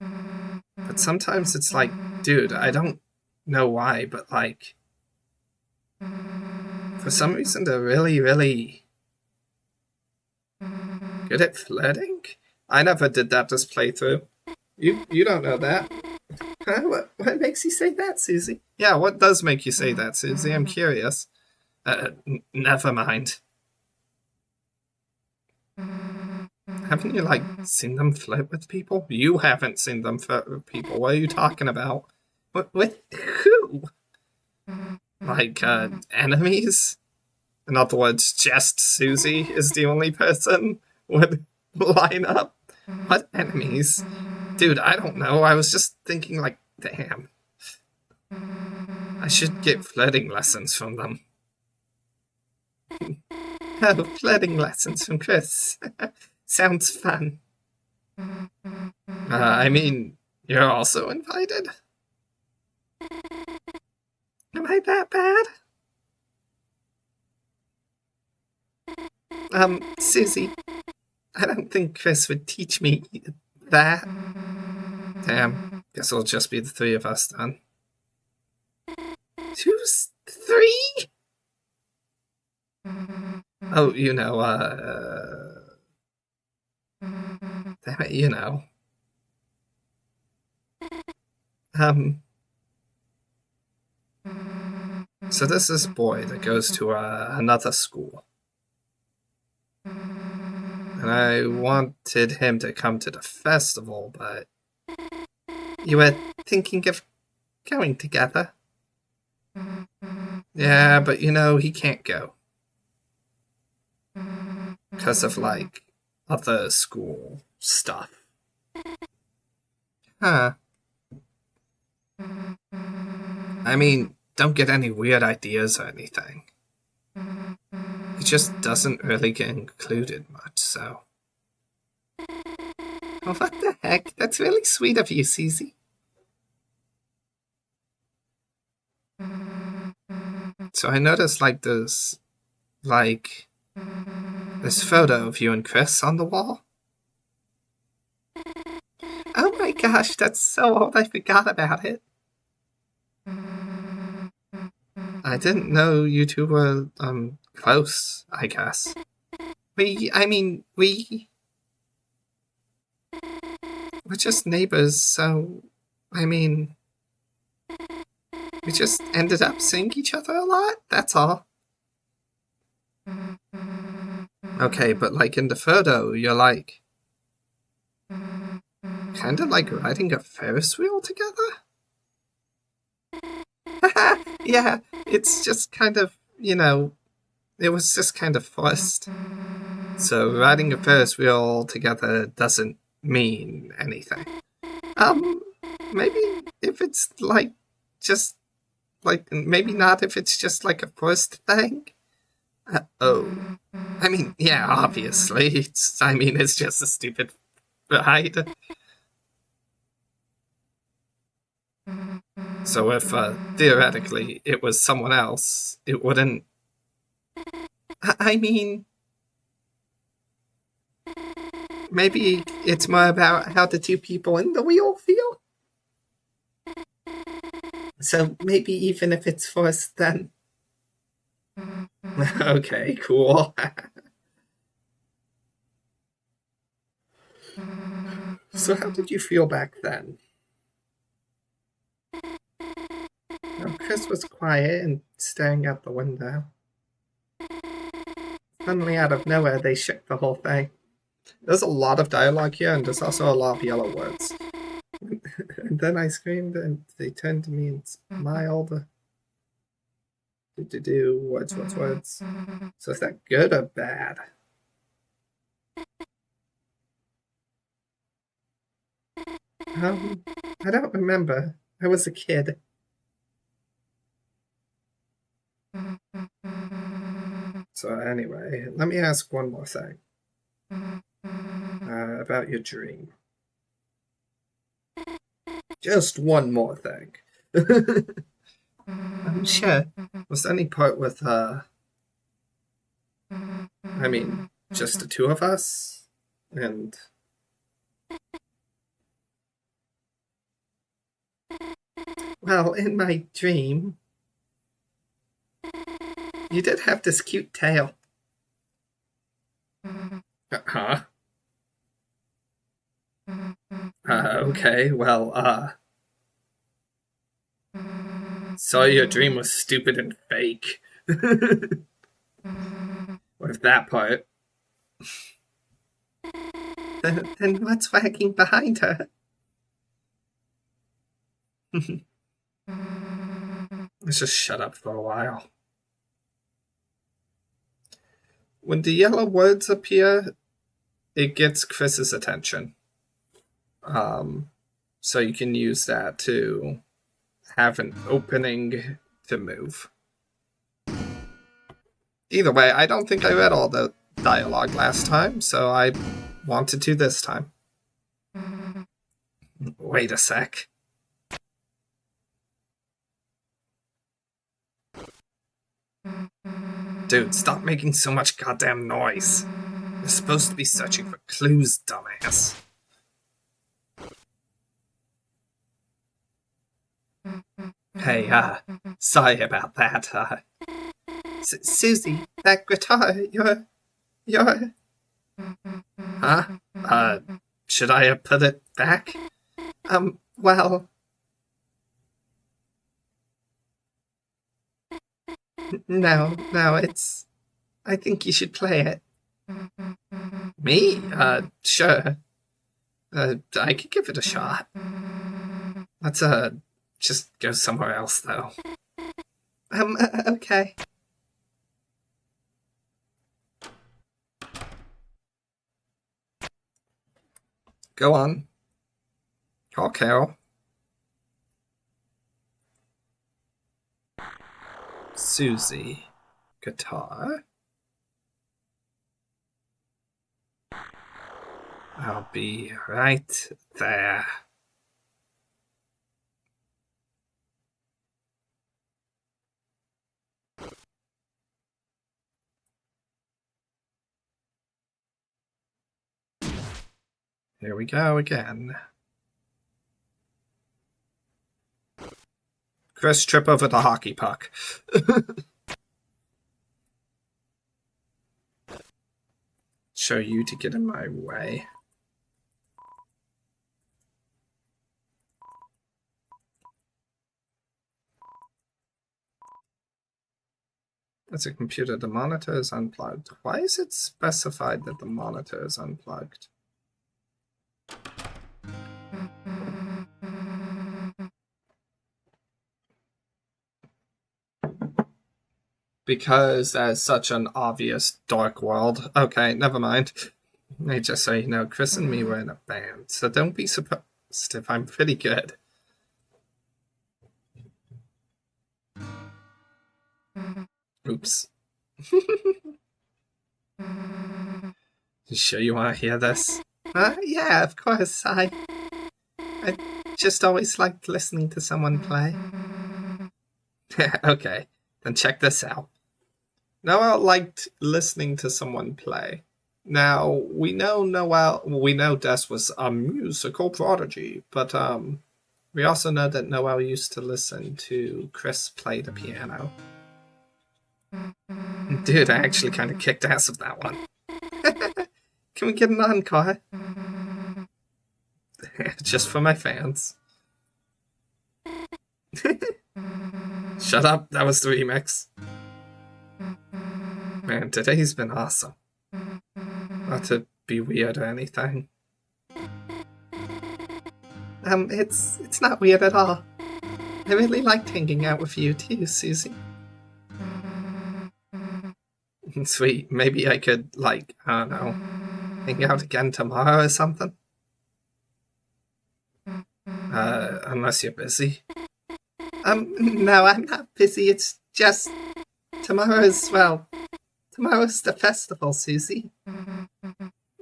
But sometimes it's like, dude, I don't know why, but like, for some reason they're really, really good at flirting? I never did that this playthrough. You don't know that. Huh? What makes you say that, Susie? Yeah, what does make you say that, Susie? I'm curious. Never mind. Haven't you, like, seen them flirt with people? You haven't seen them flirt with people. What are you talking about? With who? Like, enemies? In other words, just Susie is the only person would line up? What enemies? Dude, I don't know. I was just thinking, like, damn. I should get flirting lessons from them. Oh, flirting lessons from Chris. Sounds fun. I mean, you're also invited? Am I that bad? Susie, I don't think Chris would teach me that. Damn, guess it'll just be the three of us then. Who's three? Oh, you know, damn it, you know. So this is a boy that goes to another school. And I wanted him to come to the festival, but you were thinking of going together. Yeah, but you know, he can't go. Because of, like, other school stuff. Huh. I mean, don't get any weird ideas or anything. He just doesn't really get included much, so. Oh, what the heck? That's really sweet of you, Susie. So I noticed, like, there's this photo of you and Chris on the wall. Oh my gosh, that's so old, I forgot about it. I didn't know you two were, close, I guess. We're just neighbors, so, I mean, we just ended up seeing each other a lot, that's all. Okay, but like in the photo, you're like, kind of like riding a Ferris wheel together? Yeah, it's just kind of, you know, it was just kind of forced. So riding a Ferris wheel together doesn't mean anything. Maybe if it's like, just, like, maybe not if it's just like a forced thing. Oh. I mean, yeah, obviously. It's just a stupid ride. So if, theoretically, it was someone else, it wouldn't... I mean... Maybe it's more about how the two people in the wheel feel? So maybe even if it's forced, then... Okay, cool. So how did you feel back then? Well, Chris was quiet and staring out the window. Suddenly, out of nowhere, they shook the whole thing. There's a lot of dialogue here, and there's also a lot of yellow words. And then I screamed, and they turned to me and smiled. Words. So is that good or bad? I don't remember. I was a kid. So anyway, let me ask one more thing. About your dream. Just one more thing. I'm sure. Was there any part with, just the two of us? And... Well, in my dream, you did have this cute tail. Huh? Okay, well, so your dream was stupid and fake. With that part. Then what's wagging behind her? Let's just shut up for a while. When the yellow words appear, it gets Chris's attention. So you can use that to have an opening to move. Either way, I don't think I read all the dialogue last time, so I wanted to this time. Wait a sec. Dude, stop making so much goddamn noise. You're supposed to be searching for clues, dumbass. Hey, sorry about that. Susie, that guitar, you're... Huh? Should I have put it back? Well... No, it's... I think you should play it. Me? Sure. I could give it a shot. Let's, just go somewhere else, though. Okay. Go on. Call Carol. Susie. Guitar. I'll be right there. Here we go again. Chris, trip over the hockey puck. Show you to get in my way. That's a computer. The monitor is unplugged. Why is it specified that the monitor is unplugged? Because there's such an obvious dark world. Okay, never mind. I just so you know, Chris and me were in a band, so don't be surprised if I'm pretty good. Oops. You sure you want to hear this? Yeah, of course. I just always liked listening to someone play. Okay, then check this out. Noelle liked listening to someone play. Now, we know Des was a musical prodigy, but we also know that Noelle used to listen to Chris play the piano. Dude, I actually kind of kicked ass of that one. Can we get an encore? Just for my fans. Shut up, that was the remix. Man, today's been awesome. Not to be weird or anything. It's not weird at all. I really liked hanging out with you too, Susie. Sweet, maybe I could, like, I don't know, hang out again tomorrow or something? Unless you're busy. No, I'm not busy, it's just... Tomorrow's the festival, Susie.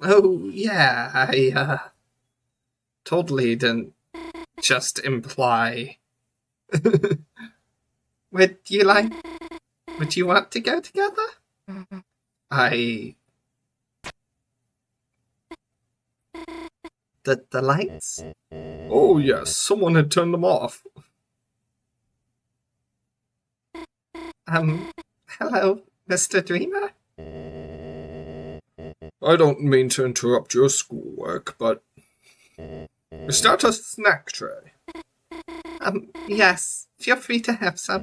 Oh, yeah, I, totally didn't just imply... Would you want to go together? The lights? Oh yes, someone had turned them off. Hello, Mr. Dreamer? I don't mean to interrupt your schoolwork, but... Is that a snack tray? Yes, feel free to have some.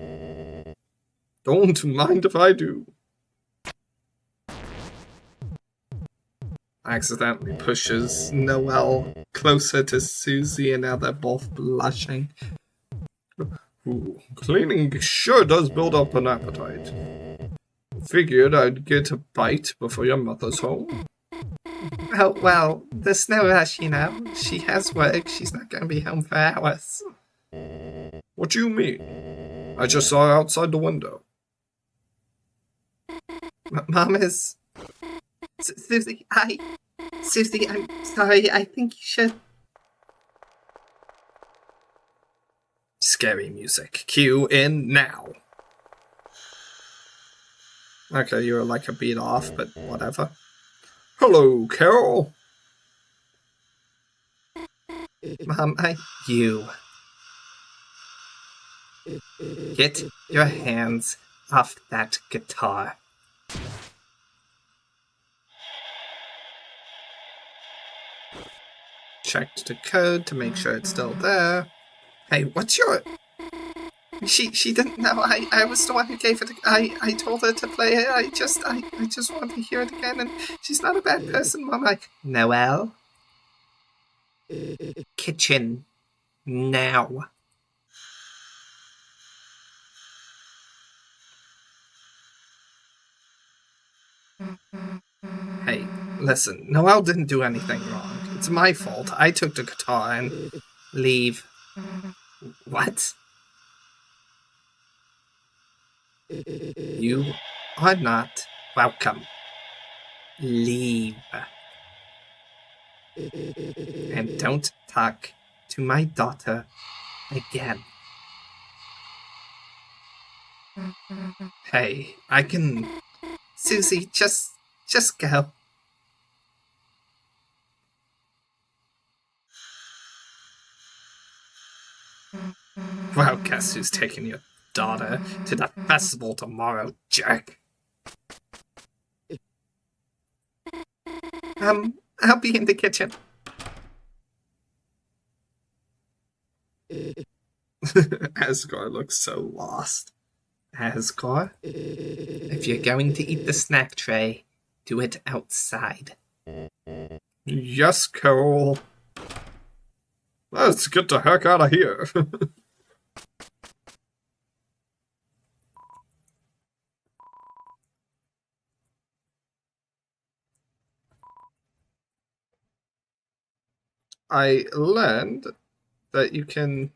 Don't mind if I do. Accidentally pushes Noelle closer to Susie, and now they're both blushing. Ooh, cleaning sure does build up an appetite. Figured I'd get a bite before your mother's home. Oh, well, there's no rush, you know. She has work, she's not going to be home for hours. What do you mean? I just saw her outside the window. Mom is... Susie, Susie, I'm sorry. I think you should... Scary music. Cue in now. Okay, you were like a beat off, but whatever. Hello, Carol. Mom, You. Get your hands off that guitar. Checked the code to make sure it's still there. Hey, what's your... She didn't know. I was the one who gave it. I told her to play it. I just want to hear it again. And she's not a bad person, Mom. Noelle? Kitchen. Now. Hey, listen. Noelle didn't do anything wrong. It's my fault. I took the guitar and... Leave. What? You are not welcome. Leave. And don't talk to my daughter again. Hey, I can... Susie, just go. Well, guess who's taking your daughter to that festival tomorrow, jerk? I'll be in the kitchen. Asgore looks so lost. Asgore? If you're going to eat the snack tray, do it outside. Yes, Carol. Let's get the heck out of here. I learned that you can...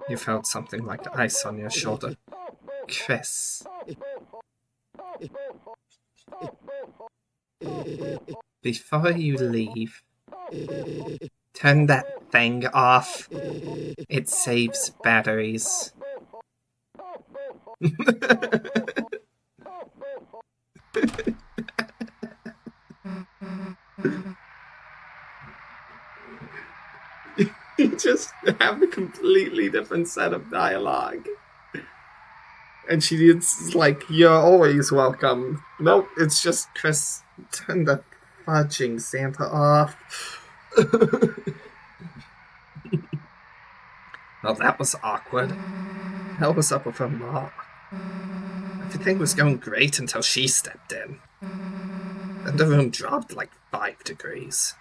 You felt something like ice on your shoulder. Chris. Before you leave, turn that thing off. It saves batteries. You just have a completely different set of dialogue. And it's like, you're always welcome. Nope, it's just, Chris, turn the fudging Santa off. Well, that was awkward. Hell was up with her mom. Everything was going great until she stepped in. And the room dropped like 5 degrees.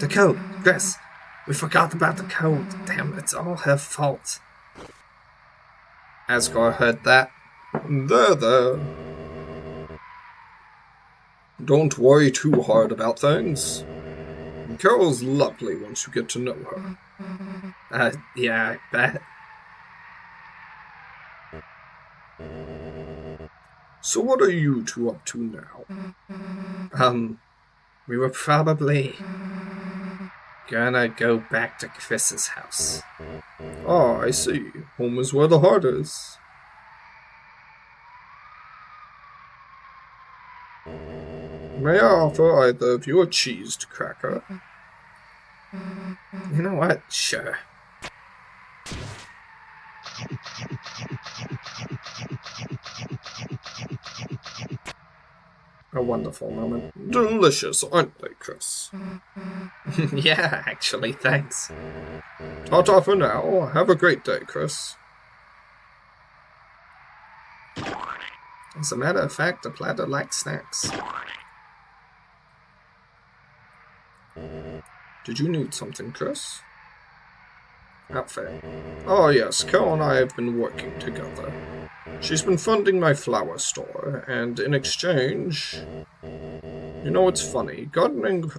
The code, Chris. We forgot about the code. Damn, it's all her fault. Asgore heard that. There. Don't worry too hard about things. Carol's lovely once you get to know her. Yeah, I bet. So what are you two up to now? We were probably gonna go back to Chris's house. Oh, I see. Home is where the heart is. May I offer either of you a cheesed cracker? You know what? Sure. A wonderful moment. Delicious, aren't they, Chris? Yeah, actually, thanks. Ta-ta for now. Have a great day, Chris. As a matter of fact, the platter likes snacks. Did you need something, Chris? Outfit. Oh yes, Carol and I have been working together. She's been funding my flower store, and in exchange... You know, it's funny. Gardening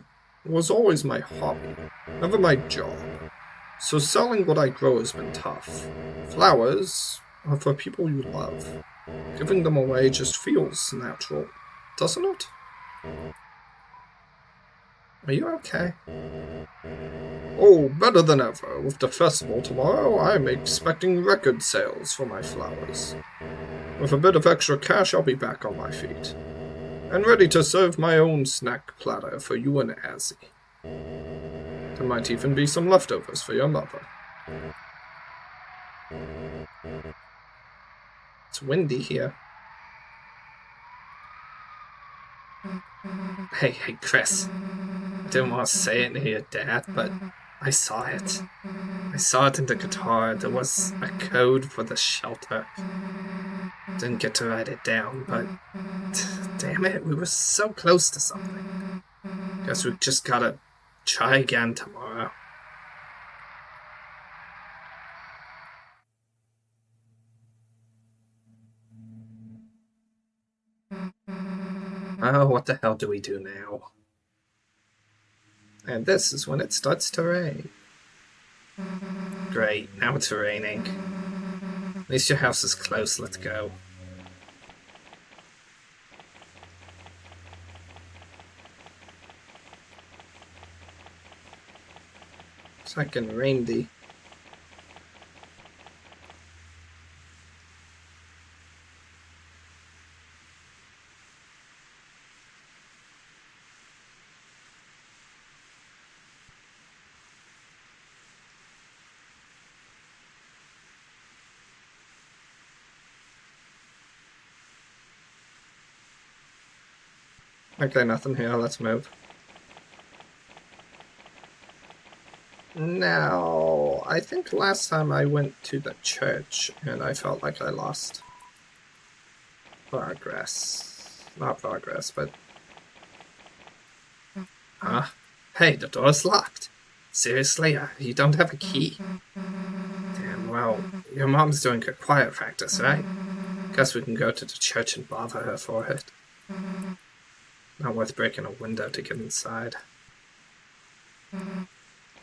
was always my hobby, never my job. So selling what I grow has been tough. Flowers are for people you love. Giving them away just feels natural, doesn't it? Are you okay? Oh, better than ever. With the festival tomorrow, I'm expecting record sales for my flowers. With a bit of extra cash, I'll be back on my feet. And ready to serve my own snack platter for you and Azzy. There might even be some leftovers for your mother. It's windy here. Hey, Chris. I didn't want to say it near your dad, but I saw it. I saw it in the guitar. There was a code for the shelter. Didn't get to write it down, but damn it, we were so close to something. Guess we just gotta try again tomorrow. Oh, what the hell do we do now? And this is when it starts to rain. Great, now it's raining. At least your house is close, let's go. It's like getting rainy. Okay, nothing here, let's move. Now, I think last time I went to the church and I felt like I lost progress. Not progress, but... Huh? Hey, the door's locked. Seriously? You don't have a key? Damn, well, your mom's doing a choir practice, right? Guess we can go to the church and bother her for it. Not worth breaking a window to get inside.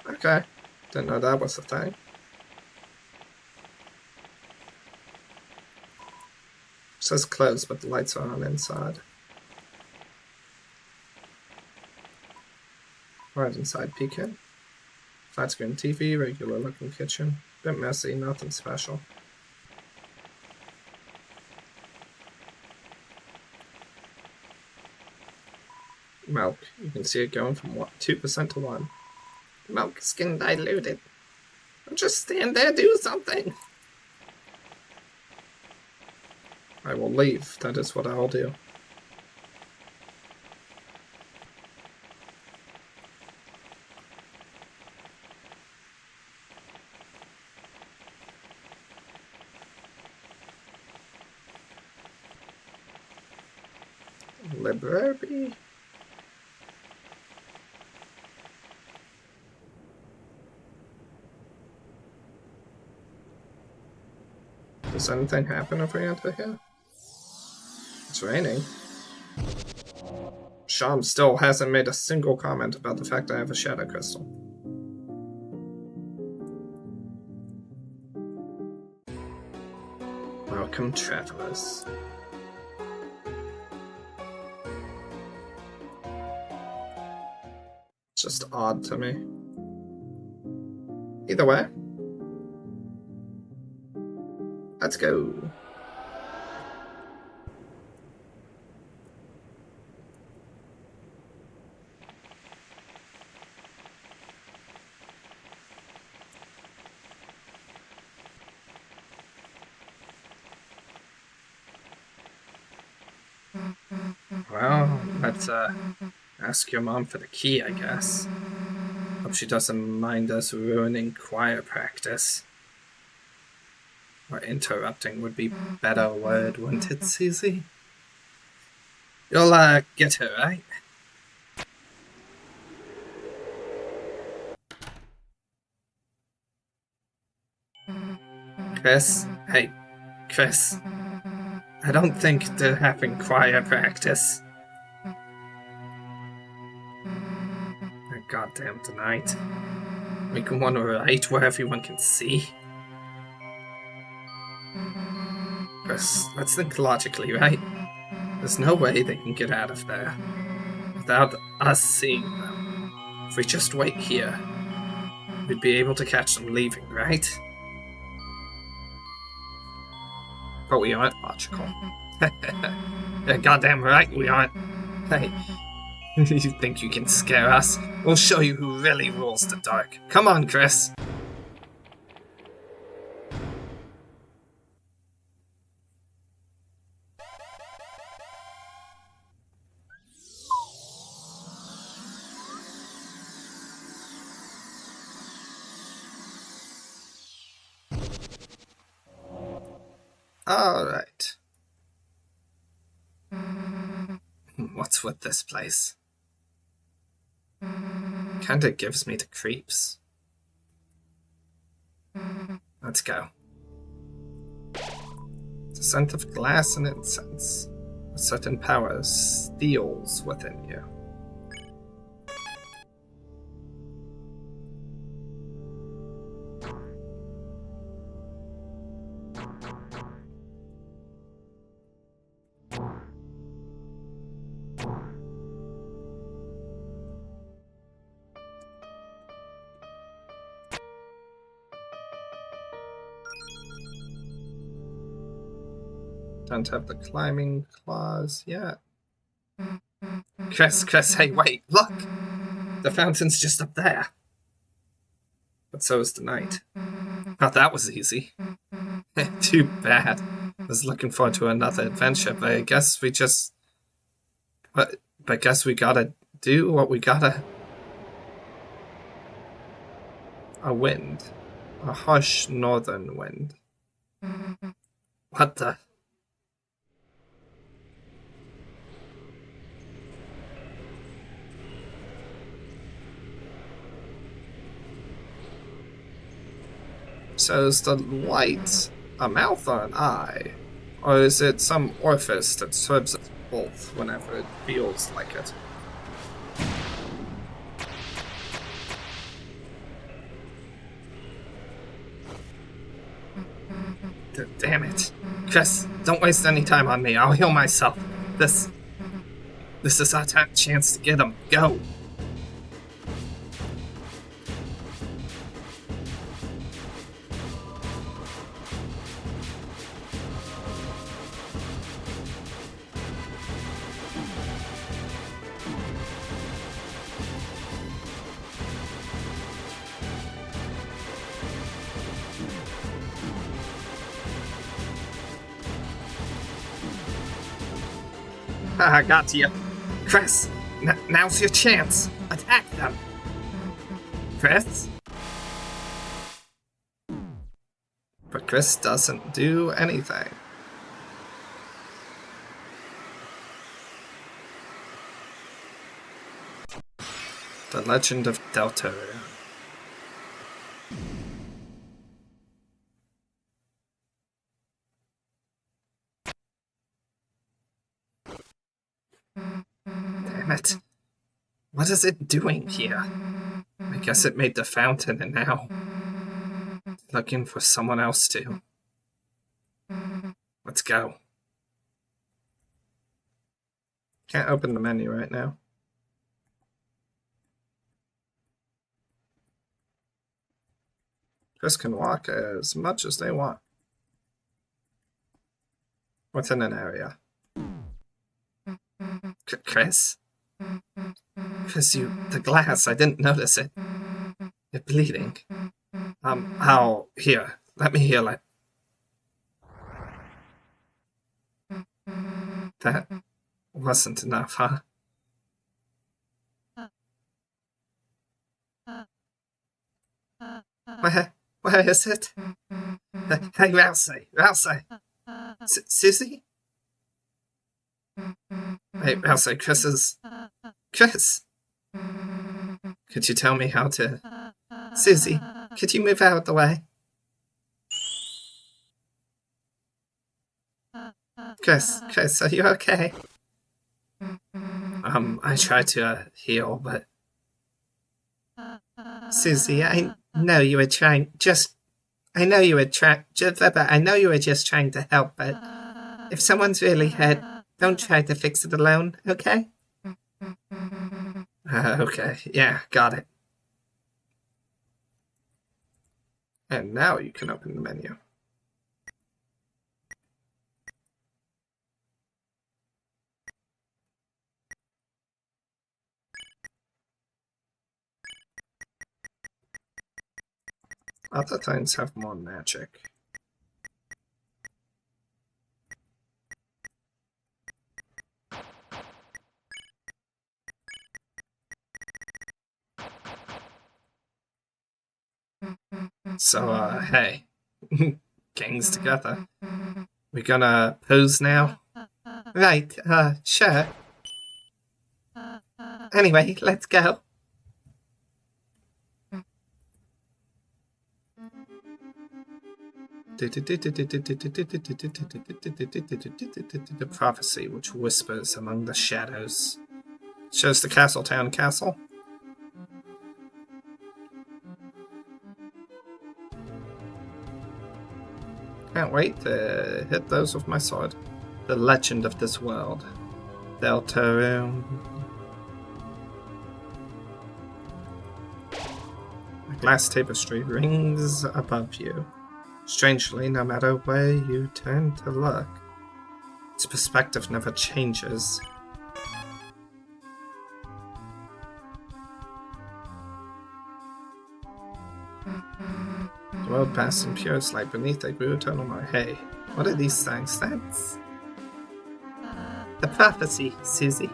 Okay. Didn't know that was a thing. It says closed, but the lights are on inside. Right inside peeking. Flat screen TV, regular looking kitchen. Bit messy, nothing special. Milk. You can see it going from 2% to 1. Milk is getting diluted. Just stand there, do something. I will leave. That is what I will do. Library? Does anything happen if we enter here? It's raining. Sham still hasn't made a single comment about the fact I have a shadow crystal. Welcome, travelers. It's just odd to me. Either way. Let's go. Well, let's ask your mom for the key, I guess. Hope she doesn't mind us ruining choir practice. Or interrupting would be better word, wouldn't it, Susie? You'll, get her, right? Chris? Hey, Chris. I don't think they're having choir practice. That goddamn tonight. Make one right where everyone can see. Chris, let's think logically, right? There's no way they can get out of there without us seeing them. If we just wait here, we'd be able to catch them leaving, right? But we aren't logical. Yeah, goddamn right we aren't. Hey, you think you can scare us? We'll show you who really rules the dark. Come on, Chris. Alright. What's with this place? Kinda gives me the creeps. Let's go. The scent of glass and incense. A certain power steals within you. Don't have the climbing claws yet. Chris, hey, wait, look! The fountain's just up there. But so is the night. Oh, that was easy. Too bad. I was looking forward to another adventure, but I guess we just... But I guess we gotta do what we gotta... A wind. A harsh northern wind. What the... So is the light a mouth or an eye? Or is it some orifice that serves us both whenever it feels like it? Damn it. Chris, don't waste any time on me. I'll heal myself. This is our chance to get him. Go! I got you. Chris, now's your chance. Attack them. Chris? But Chris doesn't do anything. The Legend of Deltarune. Damn it. What is it doing here? I guess it made the fountain and now looking for someone else to. Let's go. Can't open the menu right now. Chris can walk as much as they want within an area. Chris? Chris, the glass, I didn't notice it. You're bleeding. Here, let me heal it. That wasn't enough, huh? Where is it? Hey, Rousey. Susie? Hey, Rousey, Chris! Could you tell me how to... Susie, could you move out of the way? Chris, are you okay? I tried to heal, but... Susie, I know you were trying... I know you were just trying to help, but... If someone's really hurt, don't try to fix it alone, okay? Okay, yeah, got it. And now you can open the menu. Other things have more magic. So, hey, gangs together. We gonna pose now? Right, sure. Anyway, let's go. The prophecy which whispers among the shadows. Shows the Castletown Castle. Can't wait to hit those with my sword. The legend of this world. Deltarune. A glass tapestry rings above you. Strangely, no matter where you turn to look, its perspective never changes. The world passed in purest light beneath a grew eternal night. Hey, what are these things? That's the prophecy, Susie.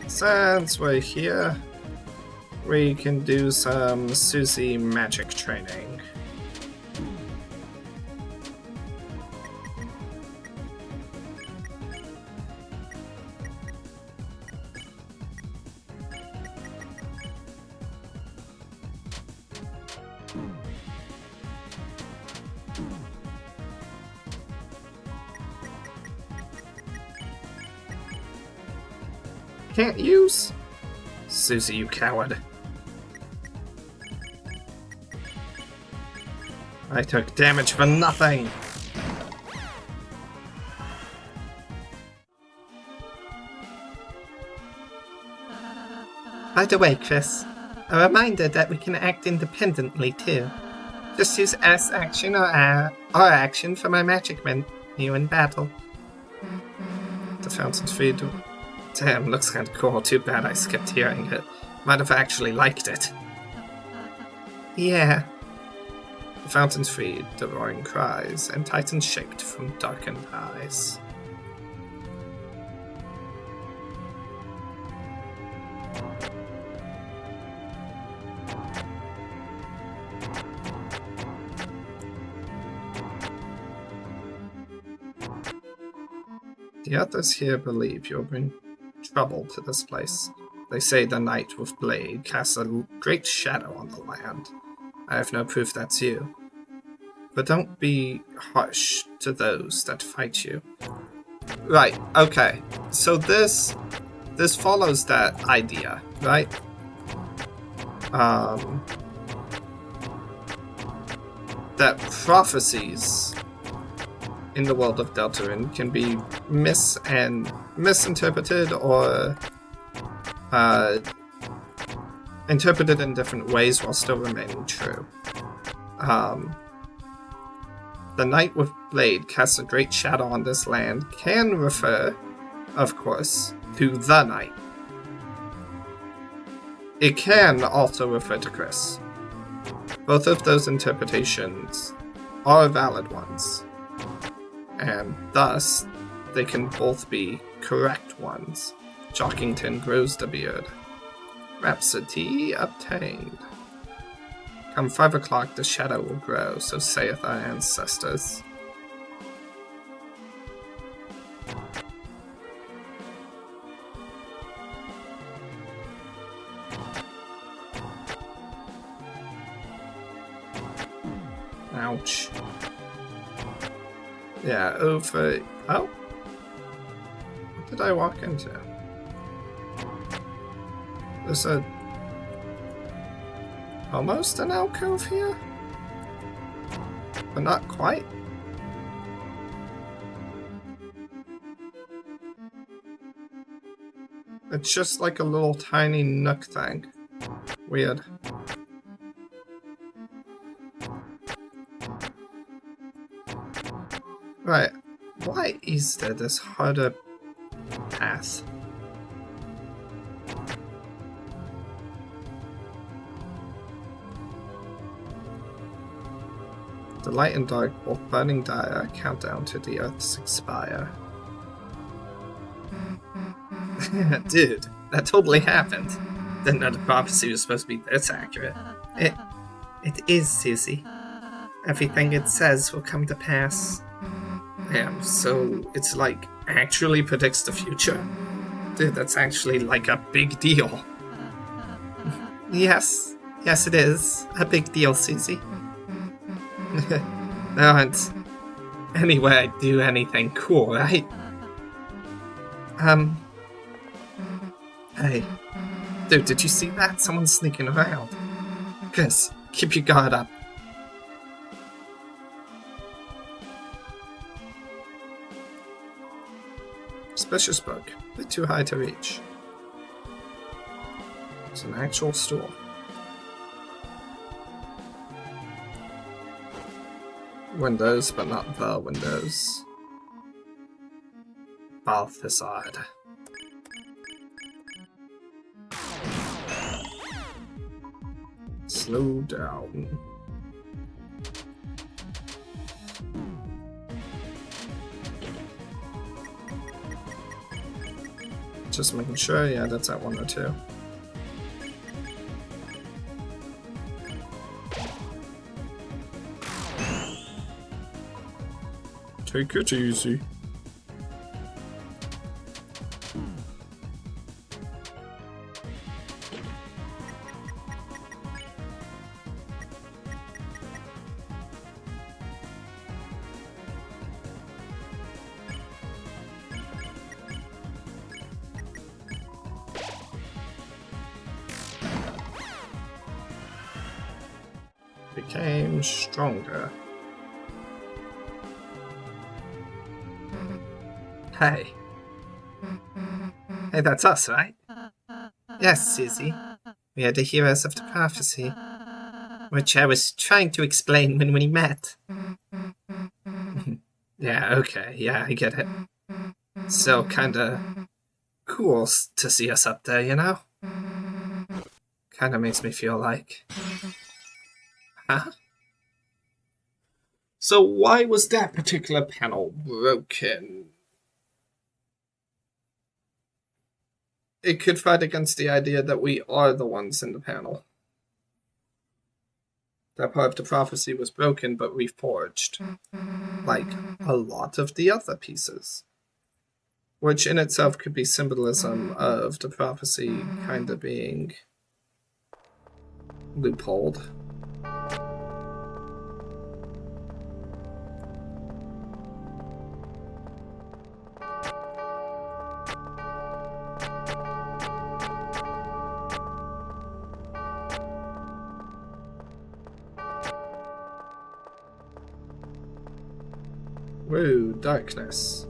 Since we're here, we can do some Susie magic training. Can't use? Susie, you coward. I took damage for nothing. By the way, Chris, a reminder that we can act independently too. Just use S action or R action for my magic menu in battle. The fountain's feed. Damn, looks kinda cool. Too bad I skipped hearing it. Might have actually liked it. Yeah. The fountains feed, the roaring cries, and titans shaped from darkened eyes. The others here believe you'll bring trouble to this place. They say the knight with blade casts a great shadow on the land. I have no proof that's you. But don't be harsh to those that fight you. Right, okay. So this follows that idea, right? That prophecies in the world of Deltarune can be misinterpreted or interpreted in different ways while still remaining true. The knight with blade casts a great shadow on this land can refer, of course, to the knight. It can also refer to Chris. Both of those interpretations are valid ones, and thus they can both be correct ones. Jockington grows the beard. Rhapsody obtained. Come 5 o'clock, the shadow will grow, so saith our ancestors. Ouch. Yeah, over... Oh? What did I walk into? There's a... almost an alcove here? But not quite. It's just like a little tiny nook thing. Weird. Right. Why is there this harder path? The light and dark, both burning dire, countdown to the Earth's expire. Dude, that totally happened. Didn't know the prophecy was supposed to be this accurate. It is, Susie. Everything it says will come to pass. Damn, so it's like actually predicts the future? Dude, that's actually like a big deal. Yes it is. A big deal, Susie. There aren't anywhere I do anything cool, right? Hey. Dude, did you see that? Someone's sneaking around. Chris, keep your guard up. Suspicious book. A bit too high to reach. It's an actual stool. Windows, but not the windows. Balthazar. Slow down. Just making sure, yeah, that's at 102. Take it easy. Became stronger. Hey. Hey, that's us, right? Yes, Susie. We are the heroes of the prophecy, which I was trying to explain when we met. Yeah, okay, yeah, I get it. So, kinda cool to see us up there, you know? Kinda makes me feel like... Huh? So why was that particular panel broken? It could fight against the idea that we are the ones in the panel. That part of the prophecy was broken but reforged. Like a lot of the other pieces. Which in itself could be symbolism of the prophecy kind of being loopholed. Woo, darkness.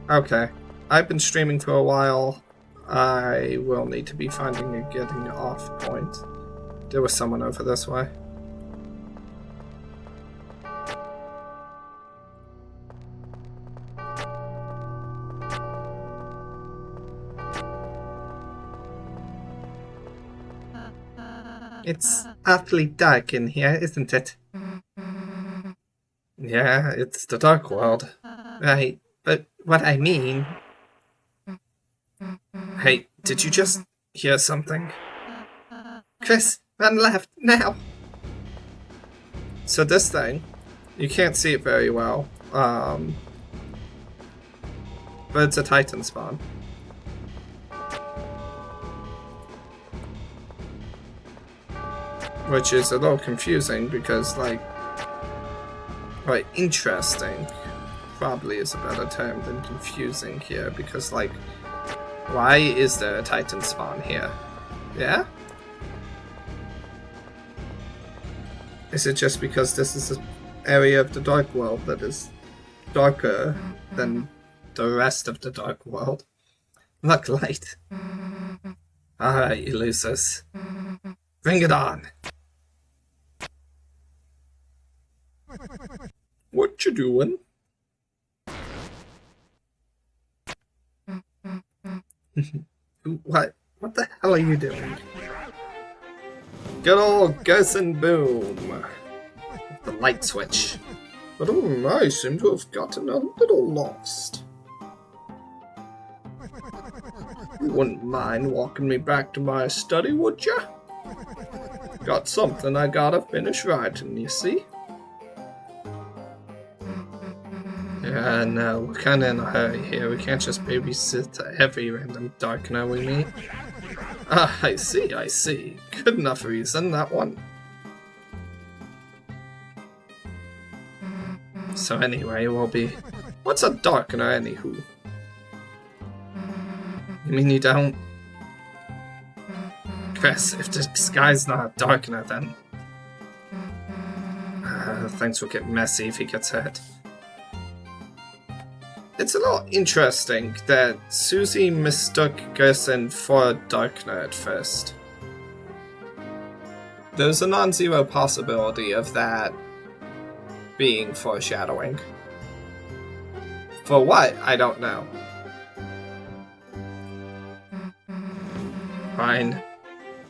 Okay. I've been streaming for a while. I will need to be finding a getting off point. There was someone over this way. It's awfully dark in here, isn't it? Yeah, it's the dark world. Right, but what I mean... Hey, did you just hear something? Chris, run left, now! So this thing, you can't see it very well, but it's a Titan spawn. Which is a little confusing because, like, interesting probably is a better term than confusing here, because, like, why is there a Titan spawn here? Yeah? Is it just because this is an area of the Dark World that is darker than the rest of the Dark World? Look, light. Alright, you losers. Bring it on. What you doing? What the hell are you doing? Good old Gus and Boom. The light switch. But I seem to have gotten a little lost. You wouldn't mind walking me back to my study, would ya? Got something I gotta finish writing, you see? Yeah, no, we're kinda in a hurry here. We can't just babysit every random darkener we meet. Ah, I see. Good enough reason, that one. So anyway, we'll be... What's a darkener, anywho? You mean you don't? Chris, if the sky's not a darkener, then... things will get messy if he gets hurt. It's a little interesting that Susie mistook Gerson for a darkener at first. There's a non-zero possibility of that being foreshadowing. For what? I don't know. Fine.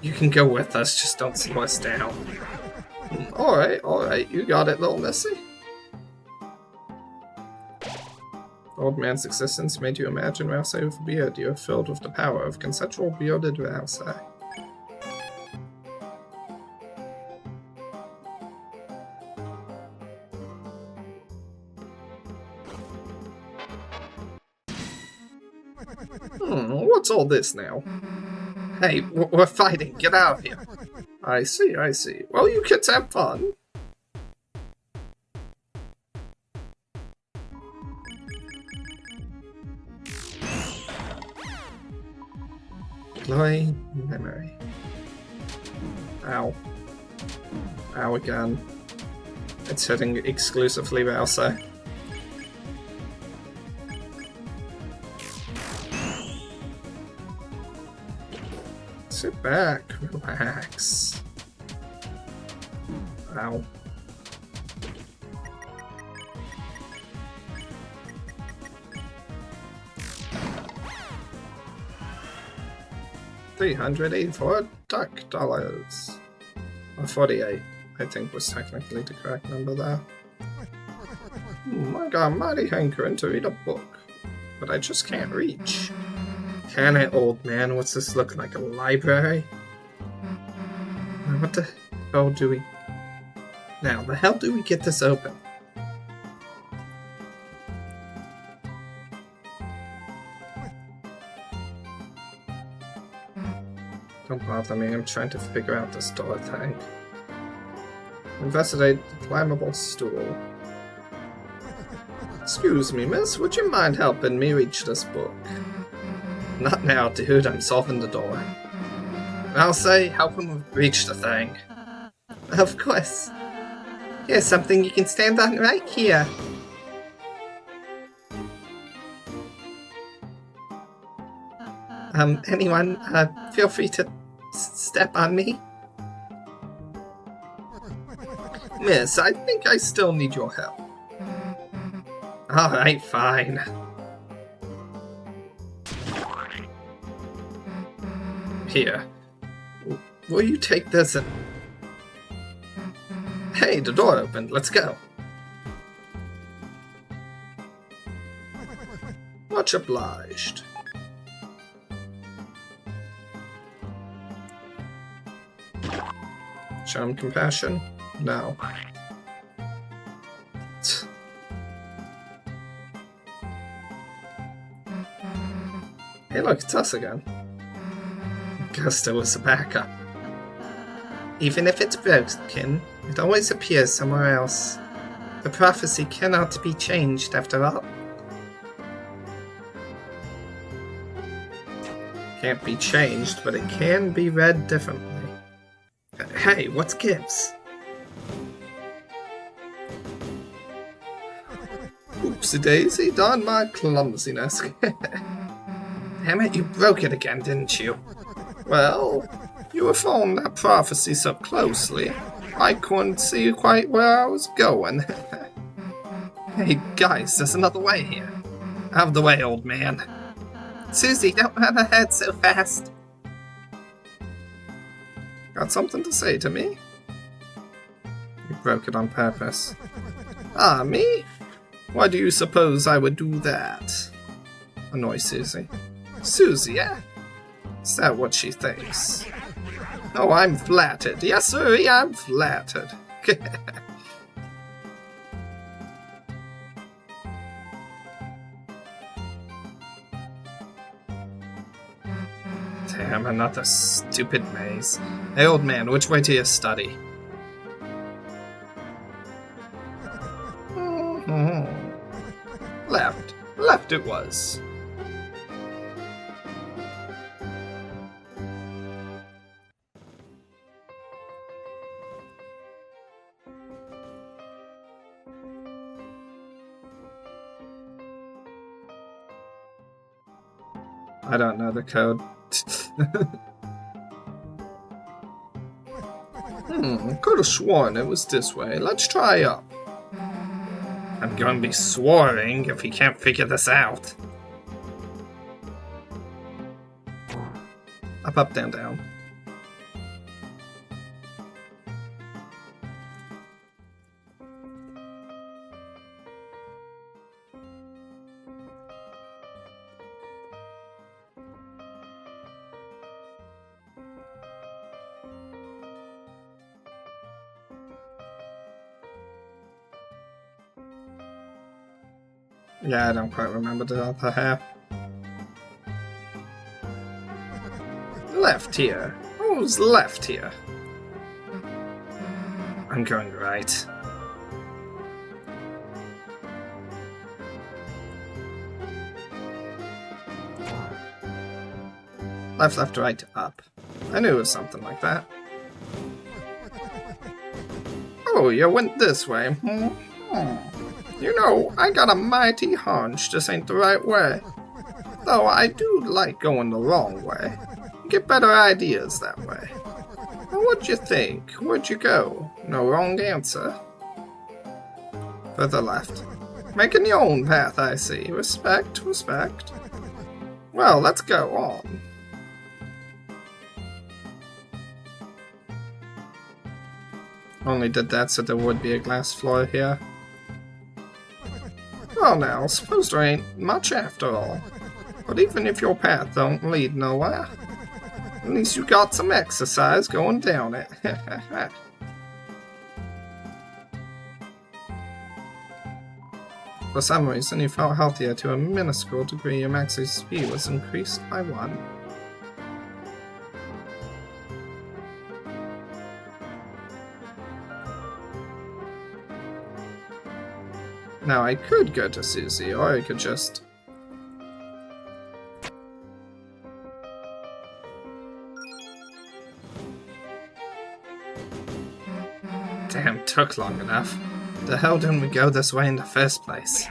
You can go with us, just don't slow us down. Alright, you got it, little missy. Old man's existence made you imagine Rouse with a beard. You are filled with the power of consensual bearded Rouse. What's all this now? Hey, we're fighting. Get out of here. I see. Well, you kids have fun. Glory memory. Ow. Ow again. It's hitting exclusively Rouse. Sit back, relax. Ow. $384 duck dollars. Or 48, I think was technically the correct number there. I got a mighty hankering to read a book, but I just can't reach. Can it, old man? What's this look like, a library? What the hell do we... Now, the hell do we get this open? Don't bother me, I'm trying to figure out this door thing. Investigate the climbable stool. Excuse me, miss, would you mind helping me reach this book? Not now, dude, I'm solving the door. I'll say, help him reach the thing. Of course. Here's something you can stand on right here. Anyone, feel free to step on me. Miss, I think I still need your help. Alright, fine. Here. Will you take this and... Hey, the door opened. Let's go. Much obliged. Show him compassion? No. Hey look, it's us again. Gusto was a backup. Even if it's broken, it always appears somewhere else. The prophecy cannot be changed after all. Can't be changed, but it can be read differently. Hey, what's Gibbs? Oopsie daisy, darn my clumsiness. Damn it, you broke it again, didn't you? Well, you reformed that prophecy so closely, I couldn't see quite where I was going. Hey, guys, there's another way here. Out of the way, old man. Susie, don't run ahead so fast. Got something to say to me? You broke it on purpose. Ah, me? Why do you suppose I would do that? Annoy Susie. Susie, eh? Is that what she thinks? Oh, I'm flattered. Yes, sir, I'm flattered. Damn, another stupid maze. Hey, old man, which way to your study? Left. Left it was. I don't know the code. Could have sworn it was this way. Let's try up. I'm going to be swearing if he can't figure this out. Up, up, down, down. Yeah, I don't quite remember the other half. Left here. Who's left here? I'm going right. Left, left, right, up. I knew it was something like that. Oh, you went this way. You know, I got a mighty hunch this ain't the right way. Though I do like going the wrong way. Get better ideas that way. Now what'd you think? Where'd you go? No wrong answer. Further left. Making your own path, I see. Respect, respect. Well, let's go on. Only did that so there would be a glass floor here. Well now, suppose there ain't much after all. But even if your path don't lead nowhere, at least you got some exercise going down it. For some reason, you felt healthier to a minuscule degree. Your maximum speed was increased by 1. Now I could go to Susie, or I could just... Damn, took long enough. The hell didn't we go this way in the first place?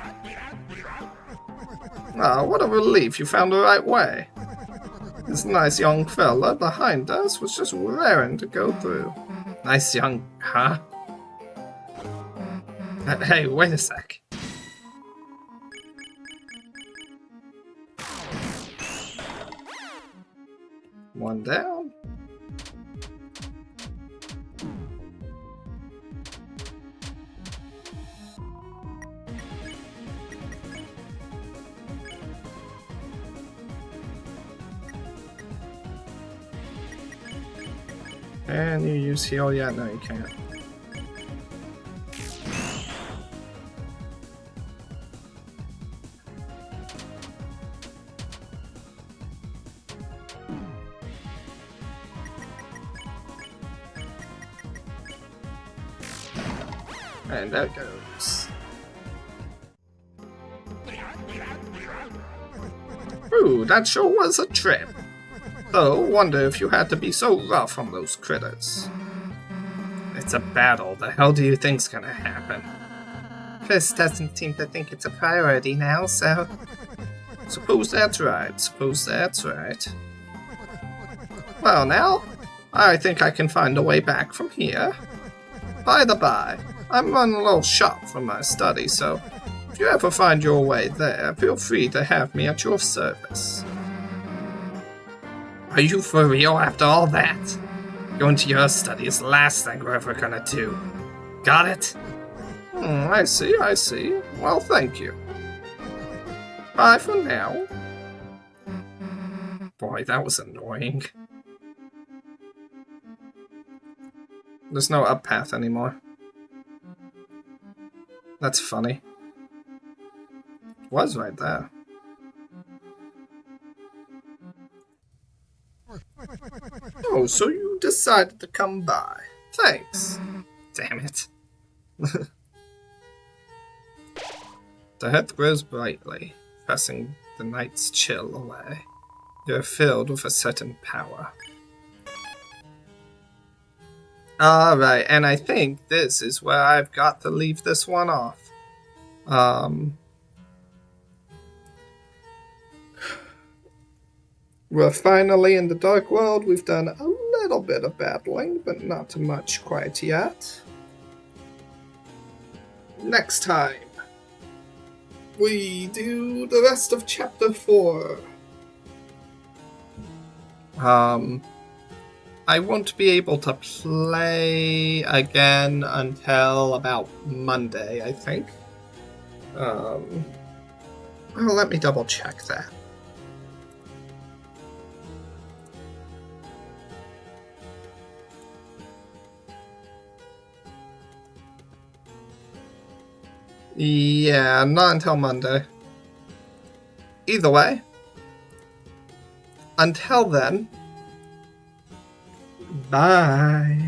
Ah, what a relief you found the right way. This nice young fella behind us was just raring to go through. Nice young... huh? Hey, wait a sec. One down. Can you use heal yet? No, you can't. And there it goes. Ooh, that sure was a trip. Though, wonder if you had to be so rough on those critters. It's a battle. The hell do you think's gonna happen? Chris doesn't seem to think it's a priority now, so... Suppose that's right. Suppose that's right. Well now, I think I can find a way back from here. By the by, I'm running a little shop from my study, so if you ever find your way there, feel free to have me at your service. Are you for real after all that? Going to your study is the last thing we're ever gonna do. Got it? I see, I see. Well, thank you. Bye for now. Boy, that was annoying. There's no up path anymore. That's funny. It was right there. Oh, so you decided to come by. Thanks. Damn it. The head grows brightly, pressing the night's chill away. You're filled with a certain power. Alright, and I think this is where I've got to leave this one off. We're finally in the Dark World. We've done a little bit of battling, but not much quite yet. Next time, we do the rest of Chapter 4. I won't be able to play again until about Monday, I think. Well, let me double check that. Yeah, not until Monday. Either way, until then, bye.